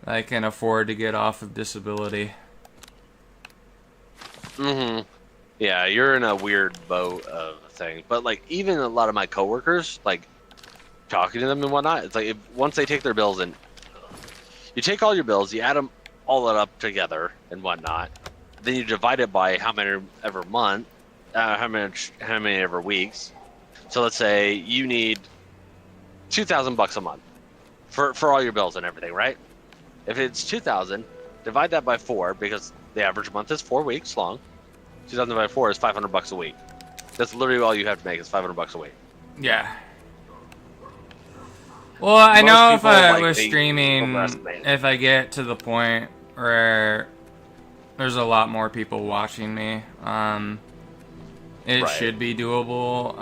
I can afford to get off of disability. Yeah, you're in a weird boat of a thing. But like, even a lot of my coworkers, like talking to them and whatnot, it's like once they take their bills and you take all your bills, you add them all that up together and whatnot, then you divide it by how many ever month, how many ever weeks. So let's say you need $2,000 a month for all your bills and everything, right? If it's 2,000, divide that by 4 because the average month is 4 weeks long. 2,000 by 4 is $500 a week. That's literally all you have to make is $500 a week. Yeah. Well, I Most know if people, I like, was they streaming, overestimate. if I get to the point where there's a lot more people watching me, it Right. should be doable.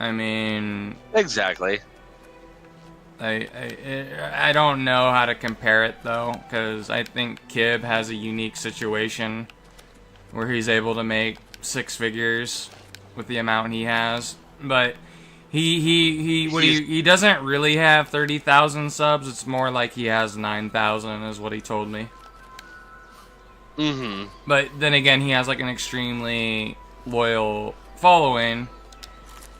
I mean, Exactly. I don't know how to compare it though, because I think Kib has a unique situation where he's able to make 6 figures with the amount he has, but he doesn't really have 30,000 subs. It's more like he has 9,000, is what he told me. Mm-hmm. But then again, he has like an extremely loyal following.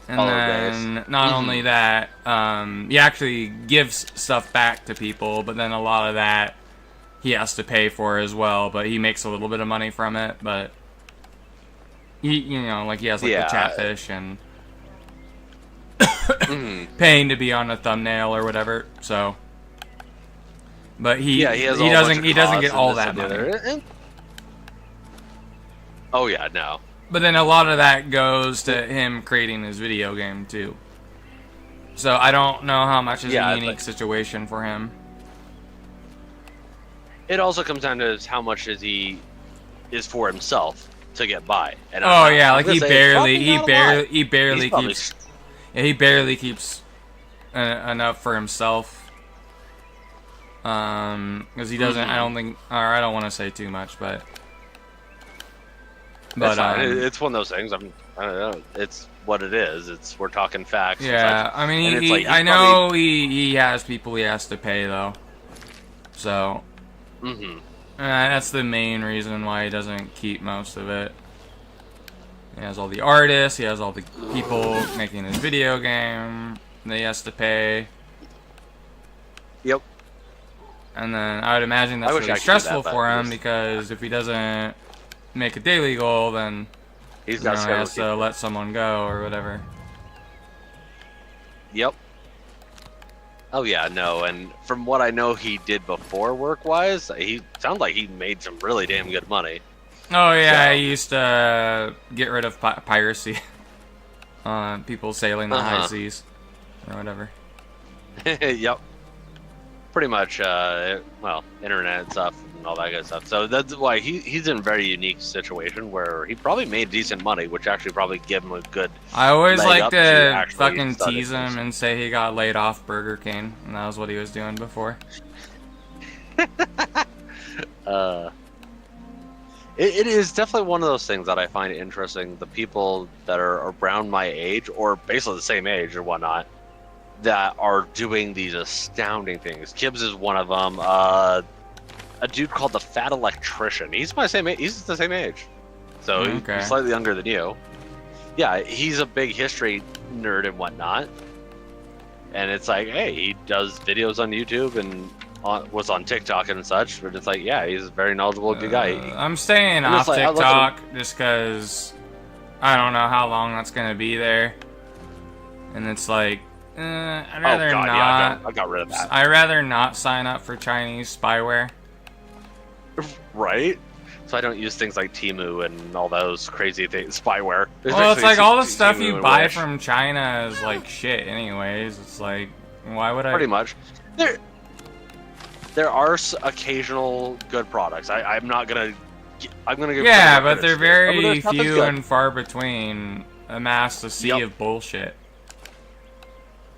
And then, not only that, he actually gives stuff back to people, but then a lot of that he has to pay for as well, but he makes a little bit of money from it, but he, you know, like he has like the catfish and paying to be on a thumbnail or whatever, so. But he doesn't get all that money. Oh yeah, no. But then a lot of that goes to him creating his video game, too. So I don't know how much is a unique situation for him. It also comes down to how much is for himself to get by. And oh yeah, like he barely keeps enough for himself. Because he doesn't. I don't think, or I don't want to say too much, but. But it's one of those things. I don't know. It's what it is. We're talking facts. Yeah, I mean, I know he has people he has to pay though. So, that's the main reason why he doesn't keep most of it. He has all the artists. He has all the people making his video game that he has to pay. Yep. And then I would imagine that's really stressful for him because if he doesn't make a daily goal, then he has to let someone go or whatever. Yep. Oh yeah, no, and from what I know he did before work-wise, he sounds like he made some really damn good money. Oh yeah, I used to get rid of piracy. People sailing the high seas or whatever. Yep. Pretty much, well, internet and stuff and all that good stuff. So that's why he's in a very unique situation where he probably made decent money, which actually probably gave him a good. I always like to fucking tease him and say he got laid off Burger King, and that was what he was doing before. It is definitely one of those things that I find interesting. The people that are around my age, or basically the same age or whatnot, that are doing these astounding things. Kibbs is one of them. A dude called the Fat Electrician. He's my same age. He's the same age, so he's slightly younger than you. Yeah, he's a big history nerd and whatnot. And it's like, hey, he does videos on YouTube and was on TikTok and such. But it's like, yeah, he's a very knowledgeable good guy. I'm staying off TikTok just because I don't know how long that's gonna be there, and it's like. I'd rather not. Yeah, I got rid of that. I'd rather not sign up for Chinese spyware. Right? So I don't use things like Temu and all those crazy things, spyware. Well, it's like all the stuff you buy from China is like shit anyways. It's like, why would I... Pretty much. There are occasional good products. I'm not gonna... I'm gonna give... Yeah, but they're very few and far between, amassed a sea of bullshit.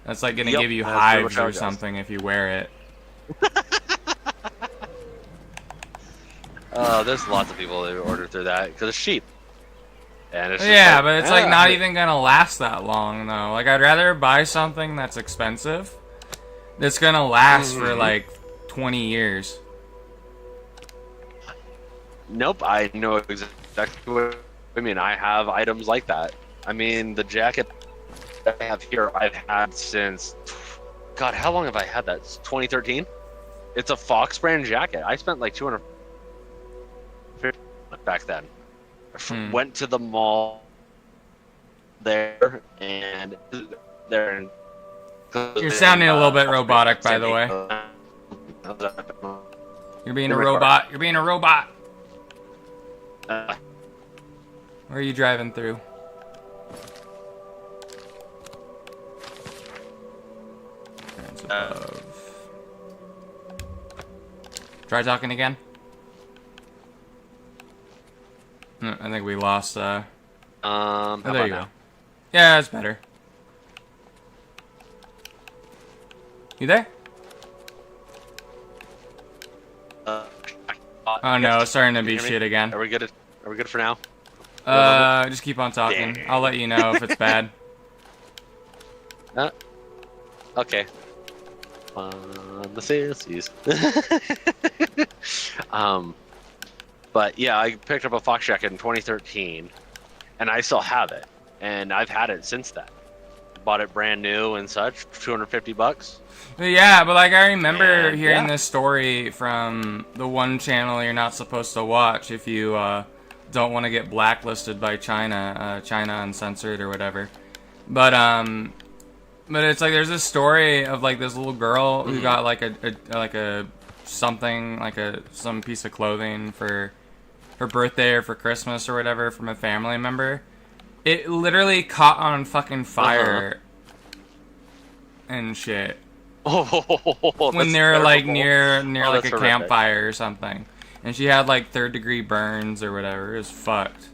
That's like gonna give you hives or something if you wear it. There's lots of people that order through that because it's cheap. And it's but it's like not even gonna last that long though. Like I'd rather buy something that's expensive that's gonna last for like 20 years. Nope, I know exactly what I mean. I have items like that. I mean, the jacket that I have here, I've had since... God, how long have I had that? It's 2013? It's a Fox brand jacket. I spent like $250 back then. Went to the mall there, and there. You're sounding a little bit robotic, by the way. You're being a robot. You're being a robot. Where are you driving through? Try talking again. I think we lost. Oh, there you go. Yeah, that's better. You there? Oh no, it's starting to be shit again. Are we good? Are we good for now? Just keep on talking. I'll let you know if it's bad. Okay. The sissies. But yeah, I picked up a Fox jacket in 2013, and I still have it, and I've had it since then. Bought it brand new and such, $250. Yeah, but like I remember hearing this story from the one channel you're not supposed to watch if you don't want to get blacklisted by China, China Uncensored or whatever. But it's like there's this story of like this little girl who got like some piece of clothing for her birthday or for Christmas or whatever from a family member. It literally caught on fucking fire and shit. When they were like near like a campfire or something, and she had like 3rd-degree burns or whatever. It was fucked.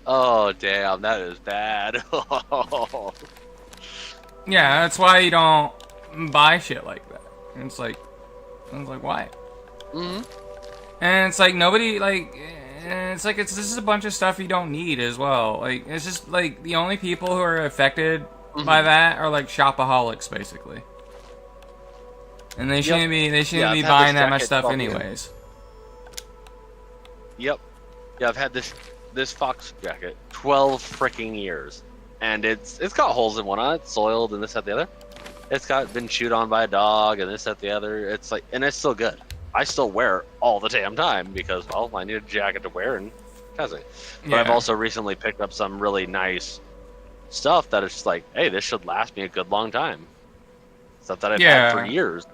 Oh damn, that is bad. Yeah, that's why you don't buy shit like that. And it's like why? And it's like nobody like. It's like this is a bunch of stuff you don't need as well. Like it's just like the only people who are affected by that are like shopaholics basically, and they shouldn't be be buying that much stuff anyways. Yep. Yeah, I've had this Fox jacket 12 freaking years, and it's got holes in one eye, it's soiled, and this, that, the other. It's been chewed on by a dog, and this, that, the other. It's like, and it's still good. I still wear it all the damn time because, well, I need a jacket to wear, and it has it. But I've also recently picked up some really nice stuff that is just like, hey, this should last me a good long time. Stuff that I've had for years.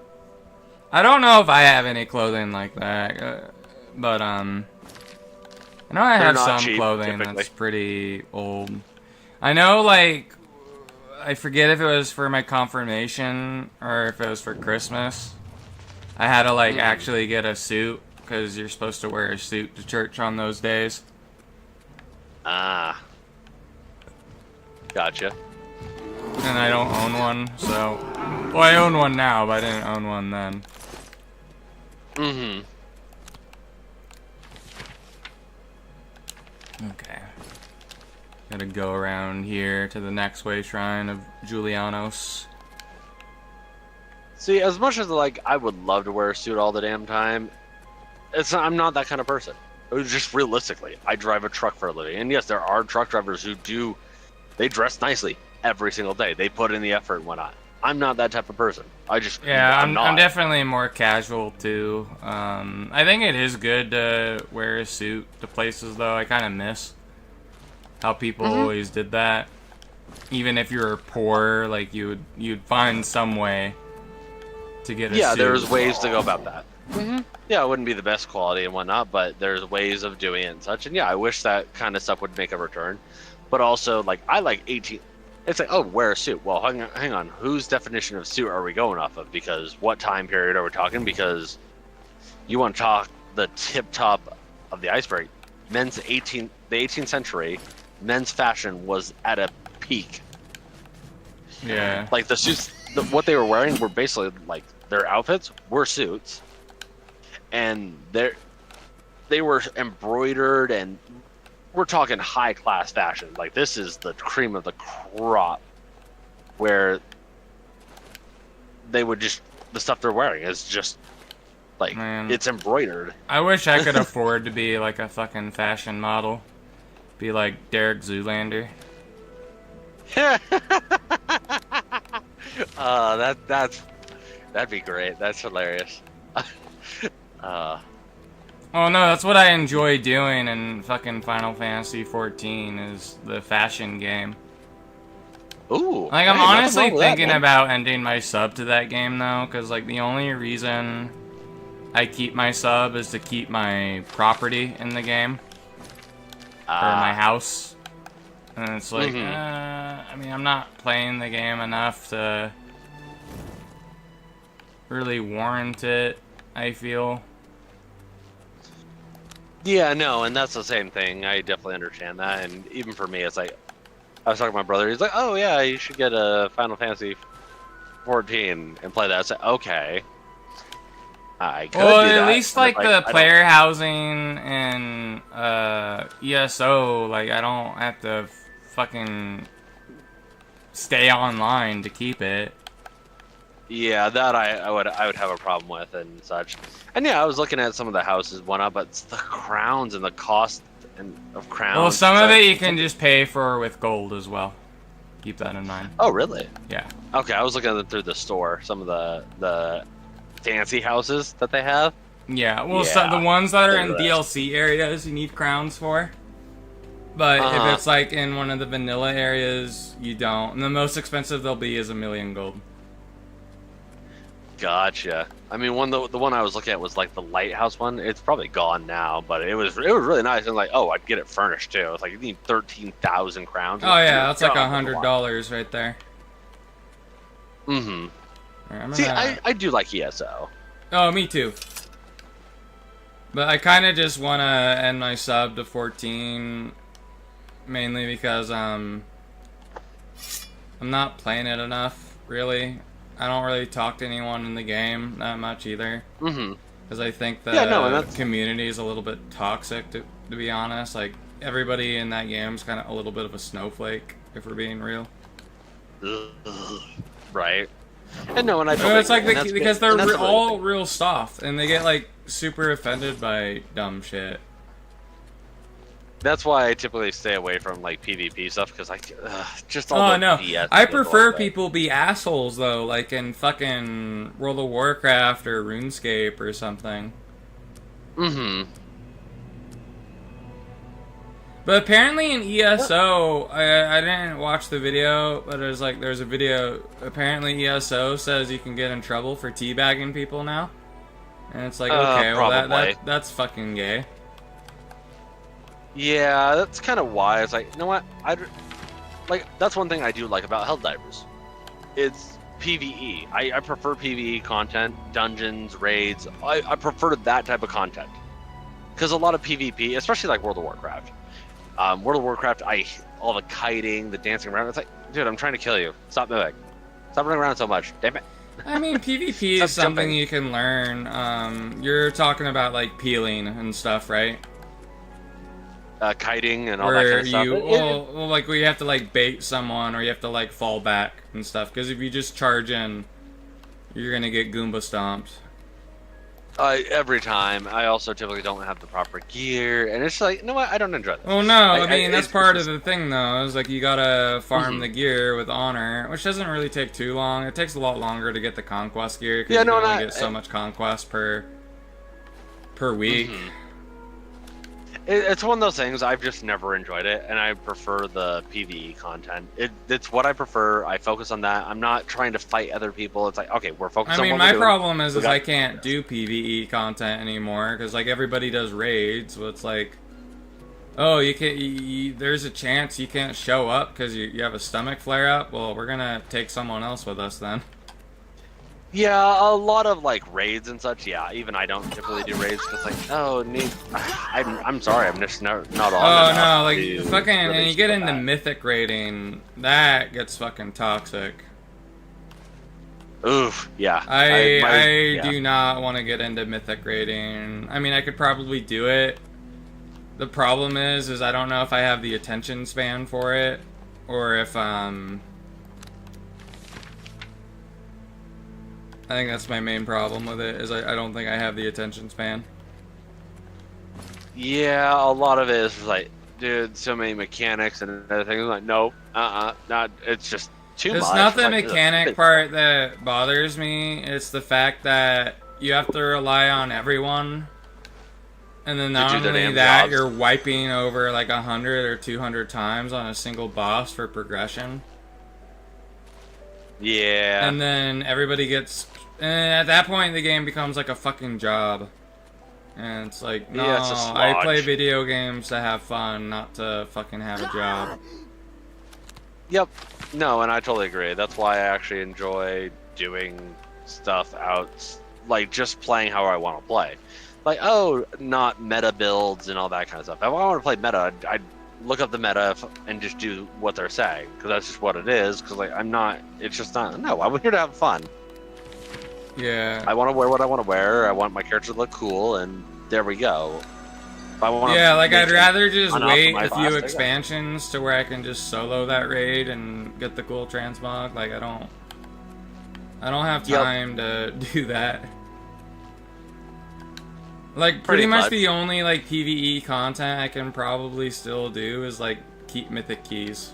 I don't know if I have any clothing like that, but I know I have some clothing that's pretty old. I know, like, I forget if it was for my confirmation or if it was for Christmas. I had to like actually get a suit because you're supposed to wear a suit to church on those days. Ah, gotcha. And I don't own one, so well, I own one now, but I didn't own one then. Okay. Gotta go around here to the next way shrine of Julianos. See, as much as like I would love to wear a suit all the damn time, I'm not that kind of person. Just realistically, I drive a truck for a living, and yes, there are truck drivers who they dress nicely every single day. They put in the effort and whatnot. I'm not that type of person. I'm definitely more casual too. I think it is good to wear a suit to places though. I kind of miss how people always did that. Even if you were poor, like you'd find some way to get a suit. Yeah, there's ways to go about that. Yeah, it wouldn't be the best quality and whatnot, but there's ways of doing it and such. And yeah, I wish that kind of stuff would make a return. But also, like, I like 18. It's like, oh, wear a suit. Well, hang on. Whose definition of suit are we going off of? Because what time period are we talking? Because you want to talk the tip top of the iceberg. The 18th century, men's fashion was at a peak. Yeah. Like the suits, what they were wearing were basically like their outfits were suits, and they were embroidered, and we're talking high class fashion. Like this is the cream of the crop, where they would just the stuff they're wearing is just Like, Man. it's embroidered. I wish I could afford to be like a fashion model. Be like Derek Zoolander. That'd be great. That's hilarious. Well, no, that's what I enjoy doing in fucking Final Fantasy 14 is the fashion game. Ooh. Like, I'm hey, nothing honestly wrong with that, thinking man. about ending my sub to that game, though, because, like, the only reason I keep my sub is to keep my property in the game. Or my house. And it's like, I mean, I'm not playing the game enough to really warrant it, I feel. Yeah, no, and that's the same thing. I definitely understand that, and even for me, it's like I was talking to my brother. He's like, "Oh yeah, you should get a Final Fantasy 14 and play that." I said, "Okay." I could Well, do at that, least but like I the don't- player housing and ESO, like I don't have to fucking stay online to keep it. Yeah, that I would have a problem with and such. And yeah, I was looking at some of the houses one up, but it's the crowns and the cost of crowns. Well, some of so- it you can just pay for with gold as well. Keep that in mind. Oh, really? Yeah. Okay, I was looking at them through the store. Some of the fancy houses that they have. Yeah, well, Yeah, the ones that are in they're, DLC areas, you need crowns for. But if it's like in one of the vanilla areas, you don't. And the most expensive they'll be is 1,000,000 gold. Gotcha. I mean, the one I was looking at was like the lighthouse one. It's probably gone now, but it was really nice. And like, oh, I'd get it furnished too. It's like you need 13,000 crowns. Oh yeah, that's like God, $100 right there. Mm-hmm. Remember See, that? I do like ESO. Oh, me too. But I kind of just want to end my sub to 14, mainly because I'm not playing it enough, really. I don't really talk to anyone in the game that much either. Mm-hmm. Because I think the that's... community is a little bit toxic, to be honest. Like, everybody in that game is kind of a little bit of a snowflake, if we're being real. Right. And no, and I It's like because they're that's all real soft, and they get like super offended by dumb shit. That's why I typically stay away from like PvP stuff because just all the no, BS I that goes prefer along with it. people be assholes though, like in fucking World of Warcraft or RuneScape or something. Mm-hmm. But apparently in ESO, I didn't watch the video, but there's a video. Apparently ESO says you can get in trouble for teabagging people now, and it's like okay, well that's fucking gay. Yeah, that's kind of why it's like, you know what? That's one thing I do like about Helldivers. It's PvE. I prefer PvE content, dungeons, raids. I prefer that type of content because a lot of PvP, especially like World of Warcraft. World of Warcraft, all the kiting, the dancing around. It's like, dude, I'm trying to kill you. Stop moving. Stop running around so much. Damn it. I mean, PvP is something you can learn. You're talking about like peeling and stuff, right? Kiting and all that kind of stuff. Well, like where you have to like bait someone or you have to like fall back and stuff. Because if you just charge in, you're gonna get Goomba stomped. Every time. I also typically don't have the proper gear, and it's like, you know what? I don't enjoy that. Oh no, I mean that's part of the thing though. Is like you gotta farm the gear with honor, which doesn't really take too long. It takes a lot longer to get the conquest gear because you can only get so much conquest per week. Mm-hmm. It's one of those things. I've just never enjoyed it, and I prefer the PvE content. It's what I prefer. I focus on that. I'm not trying to fight other people. It's like, okay, we're focused on what we're doing. My problem is I can't do PvE content anymore because like everybody does raids. So it's like, oh, you can't. There's a chance you can't show up because you have a stomach flare up. Well, we're gonna take someone else with us then. Yeah, a lot of like raids and such. Yeah, even I don't typically do raids because like, I'm sorry, I'm just not on. Oh no, like fucking, and you get into mythic raiding, that gets fucking toxic. Oof, yeah. I do not want to get into mythic raiding. I mean, I could probably do it. The problem is I don't know if I have the attention span for it, or if I think that's my main problem with it, is I don't think I have the attention span. Yeah, a lot of it is like, dude, so many mechanics and other things. I'm like, nope, not. It's just too much. It's not the like, mechanic part that bothers me. It's the fact that you have to rely on everyone. And then not only that, you're wiping over like 100 or 200 times on a single boss for progression. Yeah. And then everybody gets... at that point, the game becomes like a fucking job. And it's like, no, yeah, it's a I play video games to have fun, not to fucking have a job. Yep. No, and I totally agree. That's why I actually enjoy doing stuff out, like just playing how I want to play. Like, oh, not meta builds and all that kind of stuff. If I want to play meta, I'd look up the meta and just do what they're saying, because that's just what it is. Because like, I'm not. It's just not. No, I'm here to have fun. Yeah. I want to wear what I want to wear. I want my character to look cool, and there we go. If I want yeah, like I'd rather just wait a few class, expansions to where I can just solo that raid and get the cool transmog. Like I don't have time to do that. Like, pretty much the only, like, PvE content I can probably still do is, like, keep mythic keys.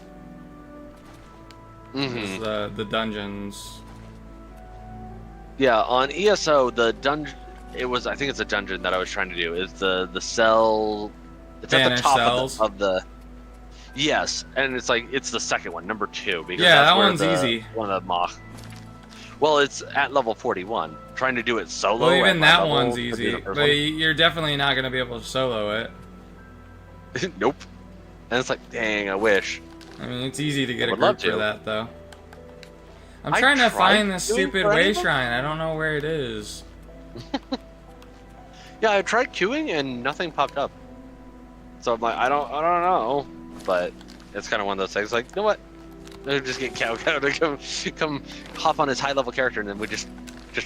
Mm-hmm. The dungeons. Yeah, on ESO, the dungeon... I think it's a dungeon that I was trying to do, is the cell... It's at the top of the... Yes, and it's like, it's the second one, number 2. Because yeah, that's that where one's easy. One of the Mach... Well, it's at level 41. Trying to do it solo. Well, even that one's easy, but you're definitely not going to be able to solo it. Nope. And it's like, dang, I wish. I mean, it's easy to get a group for that, though. I'm trying to find this stupid way shrine. I don't know where it is. Yeah, I tried queuing and nothing popped up. So I'm like, I don't know. But it's kind of one of those things. Like, you know what? They'll just get Cow to come hop on his high level character, and then we just.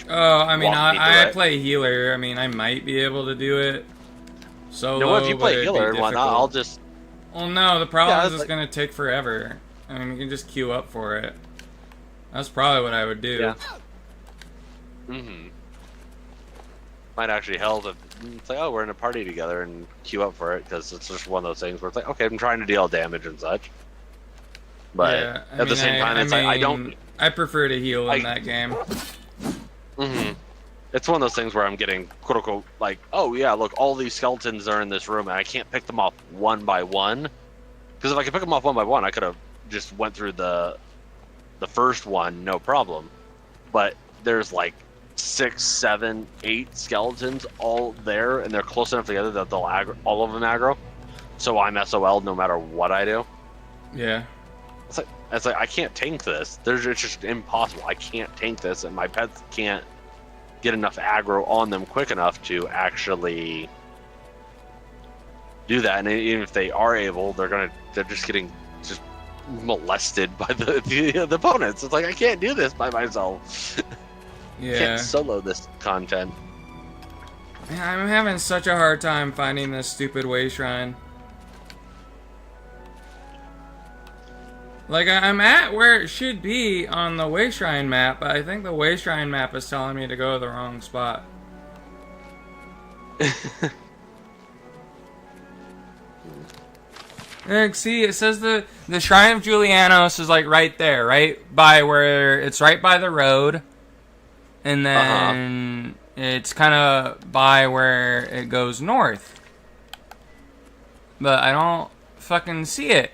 Oh, I mean, I play healer. I mean, I might be able to do it solo. No, if you play healer, why not? I'll just. Well, no, the problem is it's gonna take forever. I mean, you can just queue up for it. That's probably what I would do. Yeah. Might actually help if it's like, oh, we're in a party together and queue up for it, because it's just one of those things where it's like, okay, I'm trying to deal damage and such. But yeah, at the same time, it's like, I don't... I prefer to heal in that game. It's one of those things where I'm getting, quote-unquote, like, oh, yeah, look, all these skeletons are in this room, and I can't pick them off one by one. Because if I could pick them off one by one, I could have just went through the first one, no problem. But there's, like, 6, 7, 8 skeletons all there, and they're close enough together that they'll aggro, all of them aggro. So I'm SOL no matter what I do. Yeah. It's like I can't tank this. It's just impossible. I can't tank this, and my pets can't get enough aggro on them quick enough to actually do that. And even if they are able, they're just getting molested by the opponents. It's like I can't do this by myself. Yeah. Can't solo this content. Man, I'm having such a hard time finding this stupid way shrine. Like, I'm at where it should be on the way shrine map, but I think the way shrine map is telling me to go to the wrong spot. Look, see, it says the Shrine of Julianos is like right there, right by where it's right by the road, and then it's kind of by where it goes north. But I don't fucking see it.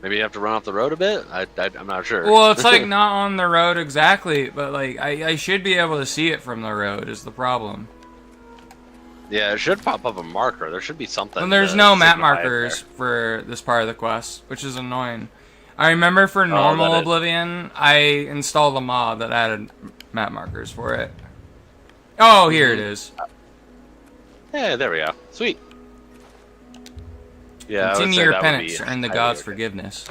Maybe you have to run off the road a bit? I'm not sure. Well, it's like not on the road exactly, but like I should be able to see it from the road is the problem. Yeah, it should pop up a marker. There should be something. And there's no map markers for this part of the quest, which is annoying. I remember for normal Oblivion, I installed a mod that added map markers for it. Oh, here it is. Yeah, there we go. Sweet. Yeah, continue your penance to earn the god's forgiveness.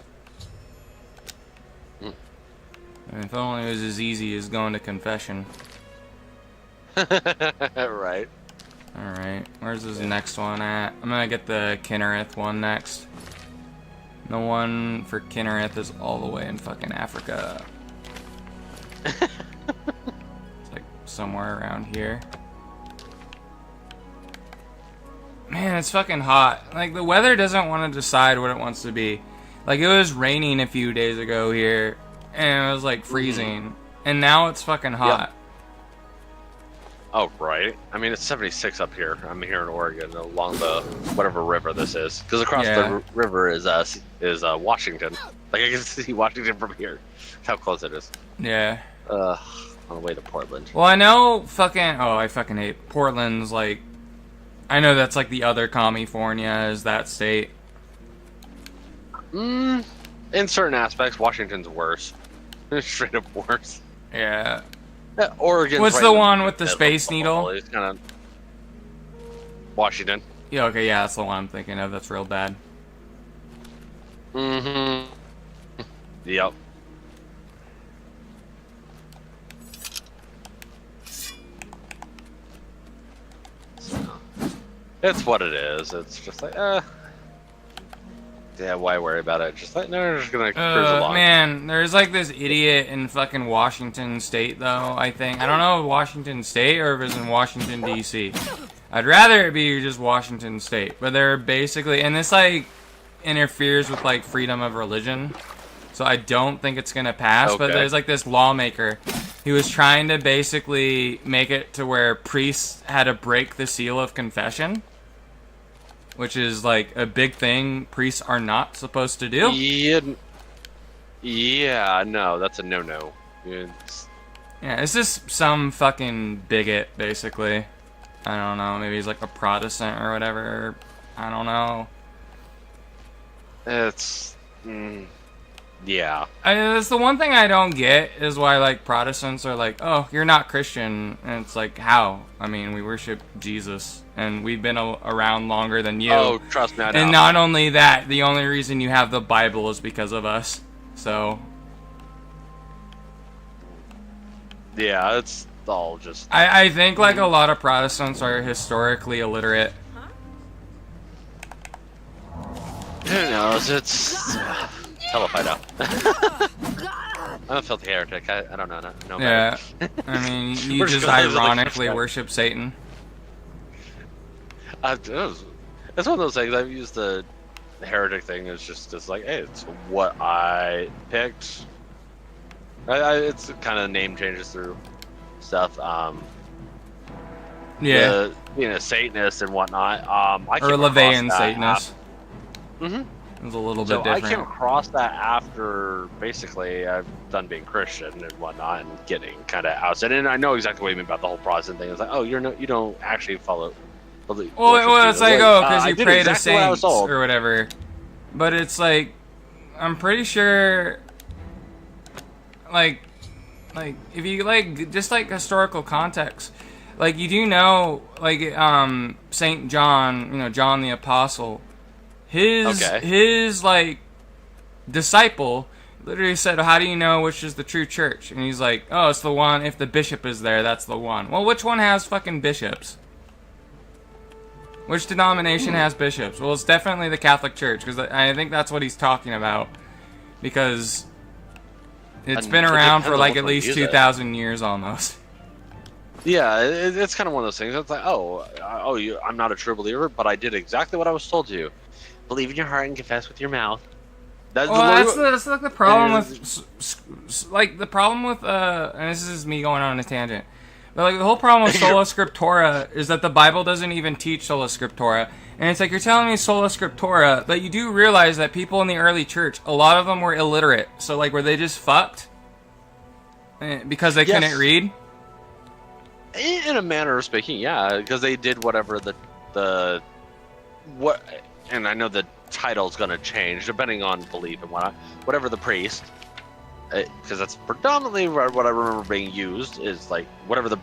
If only it was as easy as going to confession. Right. Alright, where's this next one at? I'm gonna get the Kinnereth one next. The one for Kinnereth is all the way in fucking Africa. It's like somewhere around here. Man, it's fucking hot. Like, the weather doesn't want to decide what it wants to be. Like, it was raining a few days ago here, and it was, like, freezing. And now it's fucking hot. Yep. Oh, right. I mean, it's 76 up here. I'm here in Oregon, along the whatever river this is. Because across the river is Washington. Like, I can see Washington from here. That's how close it is. Yeah. On the way to Portland. Well, I know fucking... Oh, I fucking hate Portland's, like... I know that's, like, the other California is that state. In certain aspects, Washington's worse. Straight up worse. Yeah. Oregon's What's right the in one with the middle Space of Needle? It's kind of Washington. Yeah, okay, yeah, that's the one I'm thinking of. That's real bad. Mm-hmm. Yep. It's what it is. It's just like, yeah, why worry about it? Just like, no, we're just gonna cruise along. Man, there's like this idiot in fucking Washington State, though, I think. I don't know if Washington State or if it's in Washington, D.C. I'd rather it be just Washington State. But they're basically, and this, like, interferes with, like, freedom of religion. So I don't think it's gonna pass. Okay. But there's, like, this lawmaker who was trying to basically make it to where priests had to break the seal of confession. Which is, like, a big thing priests are not supposed to do. Yeah, no, that's a no-no. Yeah, it's just some fucking bigot, basically. I don't know, maybe he's, like, a Protestant or whatever. I don't know. It's... yeah. That's the one thing I don't get is why, like, Protestants are like, oh, you're not Christian. And it's like, how? I mean, we worship Jesus. And we've been around longer than you. Oh, trust me, I know. And not only that, the only reason you have the Bible is because of us. So... yeah, it's all just... I think, like, a lot of Protestants are historically illiterate. Who knows? It's... hell if I know. I'm a filthy heretic. I don't know. No Yeah. I mean, you just ironically worship Satan. It's one of those things. I've used the heretic thing. It's like, hey, it's what I picked. It's kind of name changes through stuff. Yeah. Being a Satanist and whatnot. I or a Levian Satanist. Mm-hmm. It was a little bit different. I came across that after basically I've done being Christian and whatnot and getting kind of outside. And I know exactly what you mean about the whole Protestant thing. It's like, oh, you don't actually follow. Well, it's like, oh, because you pray to saints or whatever. But it's like, I'm pretty sure, like if you like just like historical context, like you do know, like Saint John, John the Apostle, his like disciple literally said, how do you know which is the true church? And he's like, oh, it's the one, if the bishop is there, that's the one. Well, which one has fucking bishops? Which denomination has bishops? Well, it's definitely the Catholic Church, because I think that's what he's talking about. Because it's been around for like at least 2,000 years almost. Yeah, it's kind of one of those things. It's like, I'm not a true believer, but I did exactly what I was told to do. Believe in your heart and confess with your mouth. That's like the problem with, like, the problem with, and this is me going on a tangent. But like the whole problem with Sola Scriptura is that the Bible doesn't even teach Sola Scriptura. And it's like, you're telling me Sola Scriptura, but you do realize that people in the early church, a lot of them were illiterate. So like, were they just fucked? Because they couldn't read? In a manner of speaking, yeah. Because they did whatever and I know the title's going to change depending on belief and whatnot. Whatever the priest... because that's predominantly what I remember being used is like whatever the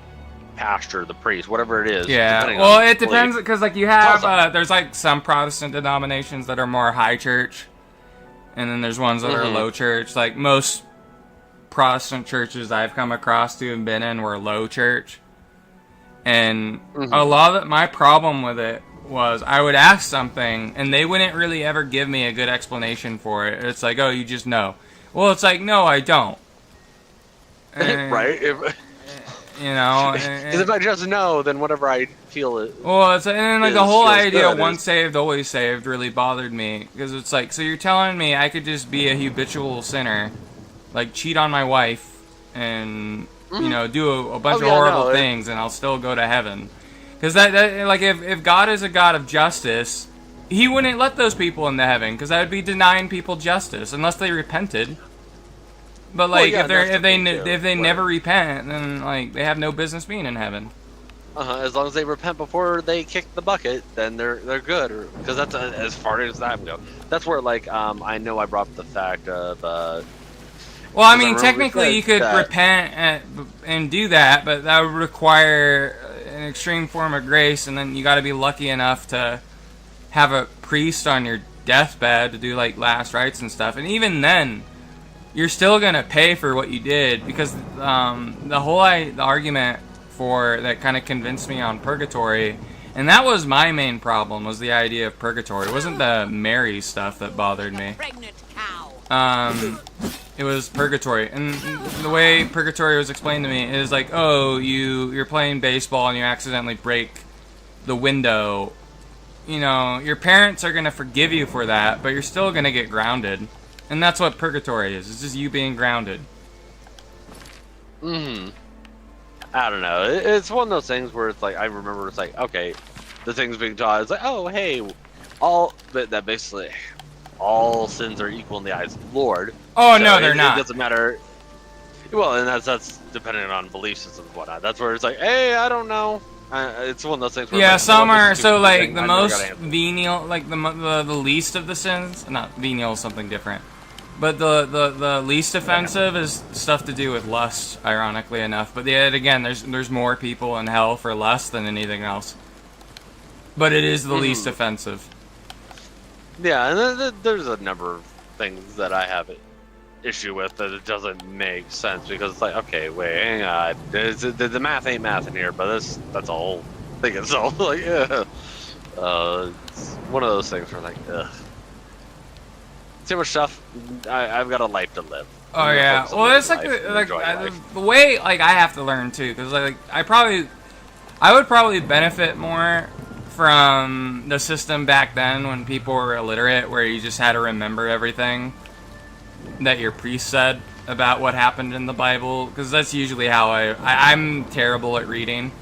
pastor, the priest, whatever it is. Yeah, well, it depends because like you have there's like some Protestant denominations that are more high church, and then there's ones that are low church. Like most Protestant churches I've come across to and been in were low church, and a lot of my problem with it was I would ask something and they wouldn't really ever give me a good explanation for it. It's like, oh, you just know. Well, it's like, no, I don't. Right? You know, Because if I just know, then whatever I feel it. well, it's, and then like the whole idea of good, once saved, always saved really bothered me, because it's like, so you're telling me I could just be a habitual sinner, like cheat on my wife, and you know, do a bunch of horrible things, and I'll still go to heaven. Because that like if God is a God of justice, He wouldn't let those people into heaven, because that would be denying people justice unless they repented. But like if they never repent, then like they have no business being in heaven. As long as they repent before they kick the bucket, then they're good. Because that's as far as that goes. That's where like I know I brought up the fact of. Well, I mean, technically you could repent and do that, but that would require an extreme form of grace, and then you got to be lucky enough to have a priest on your deathbed to do like last rites and stuff, and even then. You're still gonna pay for what you did, because the whole the argument for that kind of convinced me on purgatory, and that was my main problem, was the idea of purgatory. It wasn't the Mary stuff that bothered me. It was purgatory, and the way purgatory was explained to me is like, oh, you're playing baseball and you accidentally break the window. You know, your parents are gonna forgive you for that, but you're still gonna get grounded. And that's what purgatory is. It's just you being grounded. I don't know. It's one of those things where it's like, I remember it's like, okay, the thing's being taught. It's like, oh, hey, that basically, all sins are equal in the eyes of the Lord. Oh, so no, they're not. It doesn't matter. Well, and that's dependent on belief systems and whatnot. That's where it's like, hey, I don't know. It's one of those things where yeah, like, some are so like thing, the most venial, like the least of the sins. Not venial is something different, but the least offensive is stuff to do with lust. Ironically enough, but yet again, there's more people in hell for lust than anything else. But it is the least offensive. Yeah, and there's a number of things that I have issue with that it doesn't make sense, because it's like, okay, wait, hang on, the math ain't math in here, but that's a whole thing itself. Like, yeah, it's one of those things where like, ugh, too much stuff. I've got a life to live. Oh yeah, well it's like the way like I have to learn too, because like I would probably benefit more from the system back then when people were illiterate, where you just had to remember everything that your priest said about what happened in the Bible, because that's usually how I'm terrible at reading.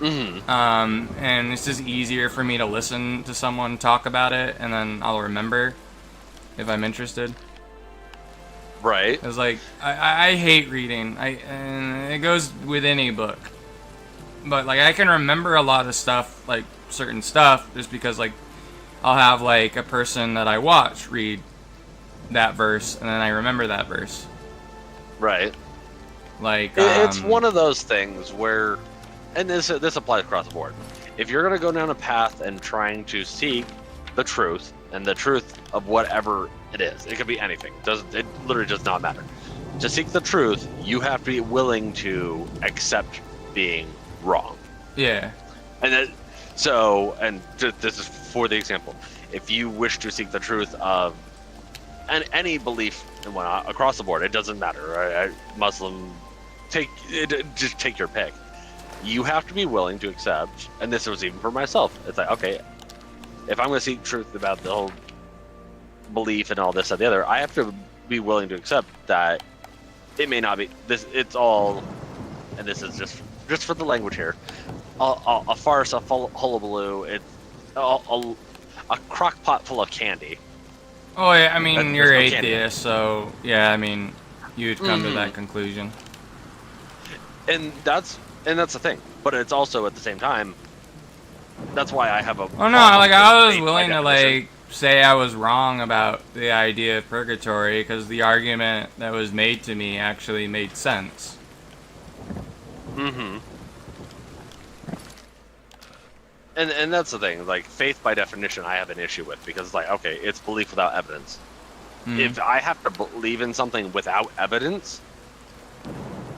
And it's just easier for me to listen to someone talk about it, and then I'll remember if I'm interested. Right. It's like I hate reading. And it goes with any book, but like I can remember a lot of stuff, like certain stuff, just because like I'll have like a person that I watch read that verse, and then I remember that verse. Right. Like it's one of those things where, and this applies across the board. If you're gonna go down a path and trying to seek the truth, and the truth of whatever it is, it could be anything. It literally does not matter. To seek the truth, you have to be willing to accept being wrong. Yeah. And this is for the example. If you wish to seek the truth of any belief and whatnot across the board, it doesn't matter, right? Muslim, just take your pick. You have to be willing to accept, and this was even for myself. It's like, okay, if I'm going to seek truth about the whole belief and all this and the other, I have to be willing to accept that it may not be this. It's all, and this is just for the language here, a farce, a hullabaloo. It's a crock pot full of candy. Oh yeah, I mean you're atheist, so yeah, I mean you'd come to that conclusion. And that's the thing, but it's also at the same time. That's why I have a. Oh no, like I was willing to like say I was wrong about the idea of purgatory, because the argument that was made to me actually made sense. And that's the thing, like faith by definition I have an issue with, because it's like, okay, it's belief without evidence. If I have to believe in something without evidence,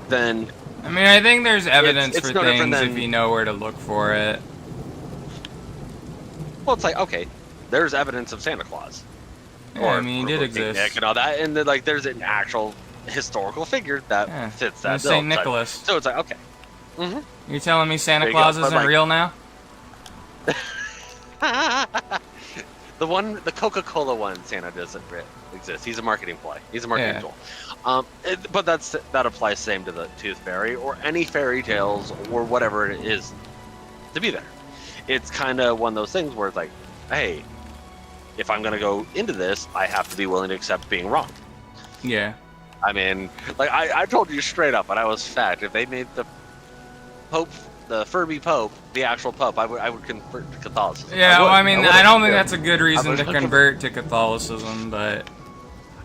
then I mean I think there's evidence it's for no different things than, if you know where to look for it. Well, it's like, okay, there's evidence of Santa Claus. Yeah, I mean, he did exist. And all that, and then, like, there's an actual historical figure that Yeah, fits that bill. Saint Nicholas. So it's like, okay. Mm-hmm. You're telling me Santa There you Claus go, but, isn't like- real now? The Coca-Cola one, Santa doesn't exist. He's a marketing play. He's a marketing tool. But that applies same to the Tooth Fairy or any fairy tales or whatever it is to be there. It's kind of one of those things where it's like, hey, if I'm gonna go into this, I have to be willing to accept being wrong. Yeah. I mean, like I told you straight up, and I was fact. If they made the Pope, the Furby Pope, the actual Pope, I would convert to Catholicism. Yeah, well, I mean, I don't think Yeah. that's a good reason to convert to Catholicism, but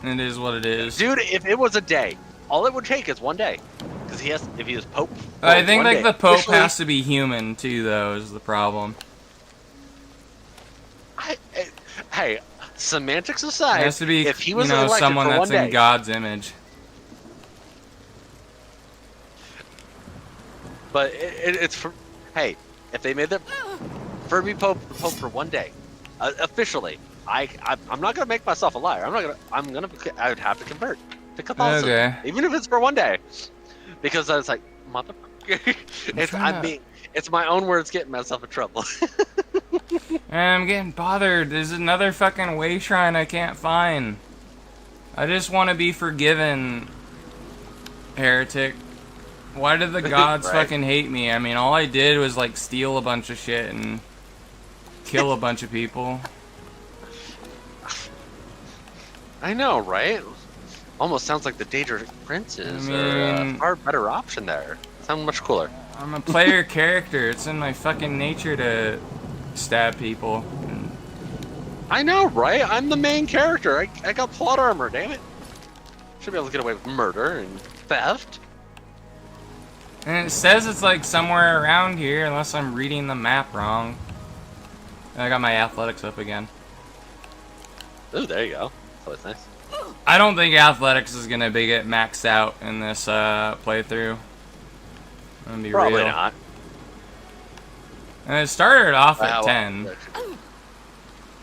it is what it is. Dude, if it was a day, all it would take is one day, because if he was Pope. I think one like day. the Pope Officially, has to be human too, though, is the problem. Hey, semantics aside, It has to be, if he was you know, elected someone for that's one day, in God's image. but it's for. Hey, if they made the Furby Pope the Pope for one day, officially, I'm not gonna make myself a liar. I would have to convert to Catholicism, Okay. even if it's for one day, because I was like, motherfucker. It's my own words getting myself in trouble. I'm getting bothered. There's another fucking way shrine I can't find. I just want to be forgiven, heretic. Why did the gods Right. fucking hate me? I mean, all I did was like steal a bunch of shit and kill a bunch of people. I know, right? Almost sounds like the Daedric princes I are a mean- far better option there. Sound much cooler. I'm a player character. It's in my fucking nature to stab people. And I know, right? I'm the main character. I got plot armor, damn it. Should be able to get away with murder and theft. it says it's like somewhere around here, unless I'm reading the map wrong. I got my athletics up again. Ooh, there you go. That's nice. I don't think athletics is gonna get maxed out in this playthrough. I'm gonna be Probably real. not. And it started off at Wow. 10.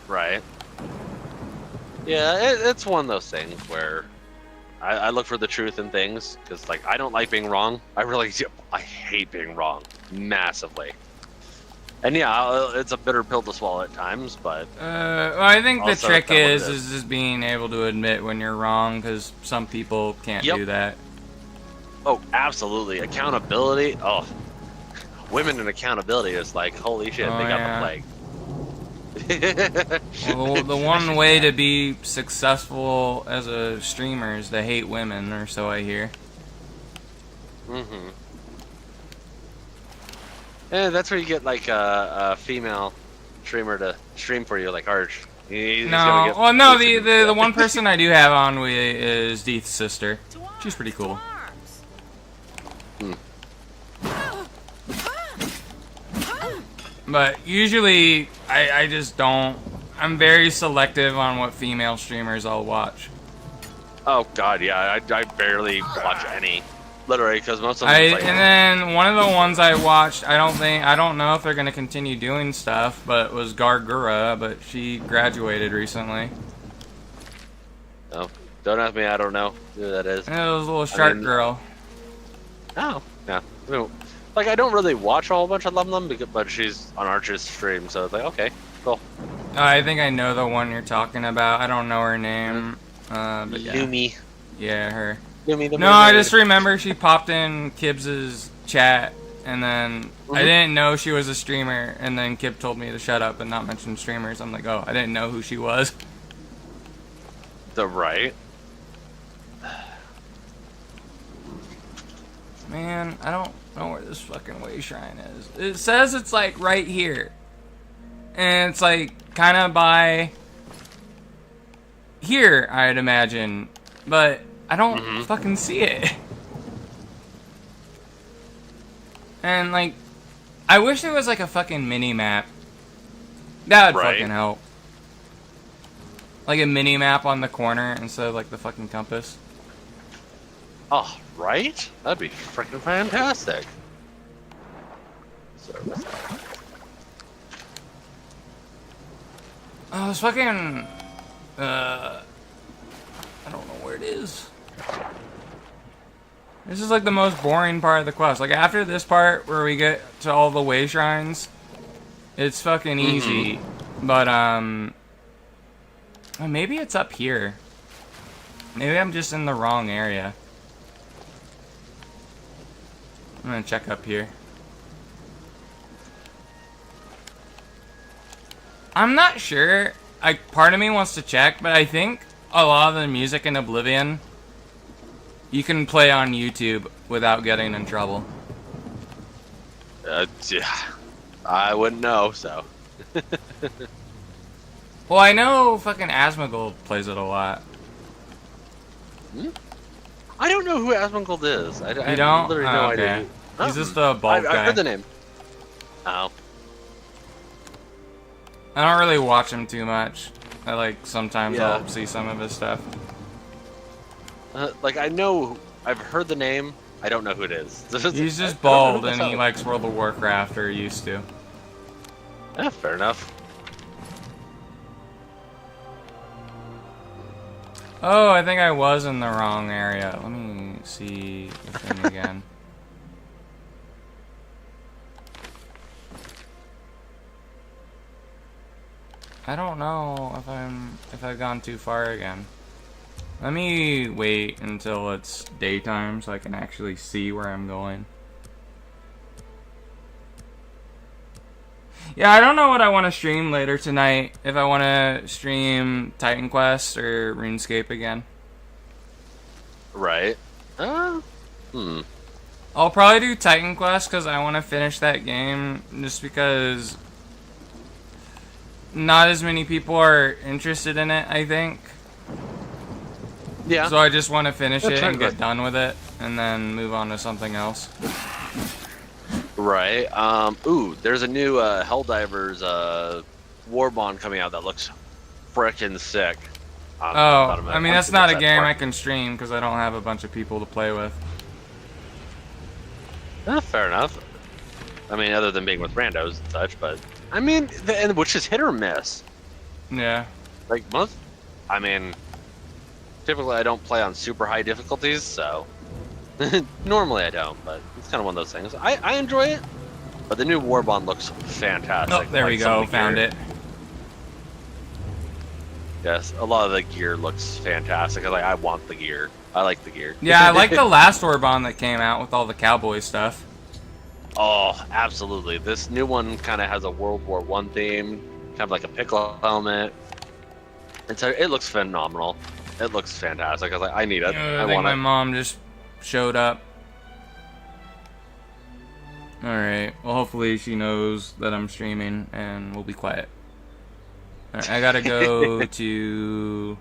Right. Yeah, it's one of those things where I look for the truth in things, because like I don't like being wrong. I hate being wrong massively. And yeah, it's a bitter pill to swallow at times, but Well, I think the Also, trick that's what it is just being able to admit when you're wrong, because some people can't Yep. do that. oh, absolutely, accountability. Oh, women and accountability is like holy shit. Oh, They got yeah. the plague. Well, the one way to be successful as a streamer is to hate women, or so I hear. Mm-hmm. Yeah, that's where you get like a female streamer to stream for you, like Arch. He's gonna No, get well, no, boosted the and one person I do have on is Deeth's sister. She's pretty cool. Hmm. But usually, I just don't. I'm very selective on what female streamers I'll watch. Oh god, yeah, I barely watch any, literally, because most of them. And Like, then one of the ones I watched, I don't know if they're gonna continue doing stuff, but was Gargura, but she graduated recently. oh, don't ask me, I don't know who that is. And it was a little shark mean- girl. Oh, yeah. I mean, like I don't really watch a whole bunch of Them, but she's on Arch's stream, so it's like okay, cool. I think I know the one you're talking about. I don't know her name. But yeah. Lumi. Yeah, her. Lumi the No, I mermaid. just remember she popped in Kibbs's chat, and then I didn't know she was a streamer, and then Kib told me to shut up and not mention streamers. I'm like, oh, I didn't know who she was. The right. Man, I don't know where this fucking way shrine is. It says it's like right here. And it's like kind of by here, I'd imagine. But I don't fucking see it. And like, I wish there was like a fucking mini map. That would Right. fucking help. Like a mini map on the corner instead of like the fucking compass. Oh, right? That'd be freaking fantastic. Service. Oh, it's fucking. I don't know where it is. This is like the most boring part of the quest. Like after this part where we get to all the way shrines, it's fucking easy. But well, maybe it's up here. Maybe I'm just in the wrong area. I'm gonna check up here. I'm not sure. Part of me wants to check, but I think a lot of the music in Oblivion you can play on YouTube without getting in trouble. Yeah, I wouldn't know, so. Well, I know fucking Asmongold plays it a lot. I don't know who Asmongold is. I don't? literally no okay. idea. He's just the bald guy. I've heard the name. Oh. I don't really watch him too much. Sometimes I'll see some of his stuff. I know, I've heard the name. I don't know who it is. He's just bald and he likes World of Warcraft, or used to. Yeah, fair enough. Oh, I think I was in the wrong area. Let me see the thing again. I don't know if I've gone too far again. Let me wait until it's daytime so I can actually see where I'm going. Yeah, I don't know what I want to stream later tonight. If I want to stream Titan Quest or RuneScape again. Right. I'll probably do Titan Quest because I want to finish that game just because not as many people are interested in it, I think. Yeah. So I just want to finish it and get done with it and then move on to something else. Right. Ooh, there's a new Helldivers Warbond coming out that looks frickin' sick. I mean, that's not a game I can stream because I don't have a bunch of people to play with. Fair enough. I mean, other than being with randos and such, but I mean, which is hit or miss. Yeah. Like most, I mean, typically I don't play on super high difficulties, so normally I don't. But it's kind of one of those things. I enjoy it, but the new Warbond looks fantastic. Oh, there we go. Found it. Yes, a lot of the gear looks fantastic. I want the gear. I like the gear. Yeah, I like the last Warbond that came out with all the cowboy stuff. Oh, absolutely. This new one kind of has a World War I theme, kind of like a pickle helmet. And so it looks phenomenal. It looks fantastic. I was like, I need it. I think my mom just showed up. Alright, well hopefully she knows that I'm streaming and we'll be quiet. Right, I gotta go to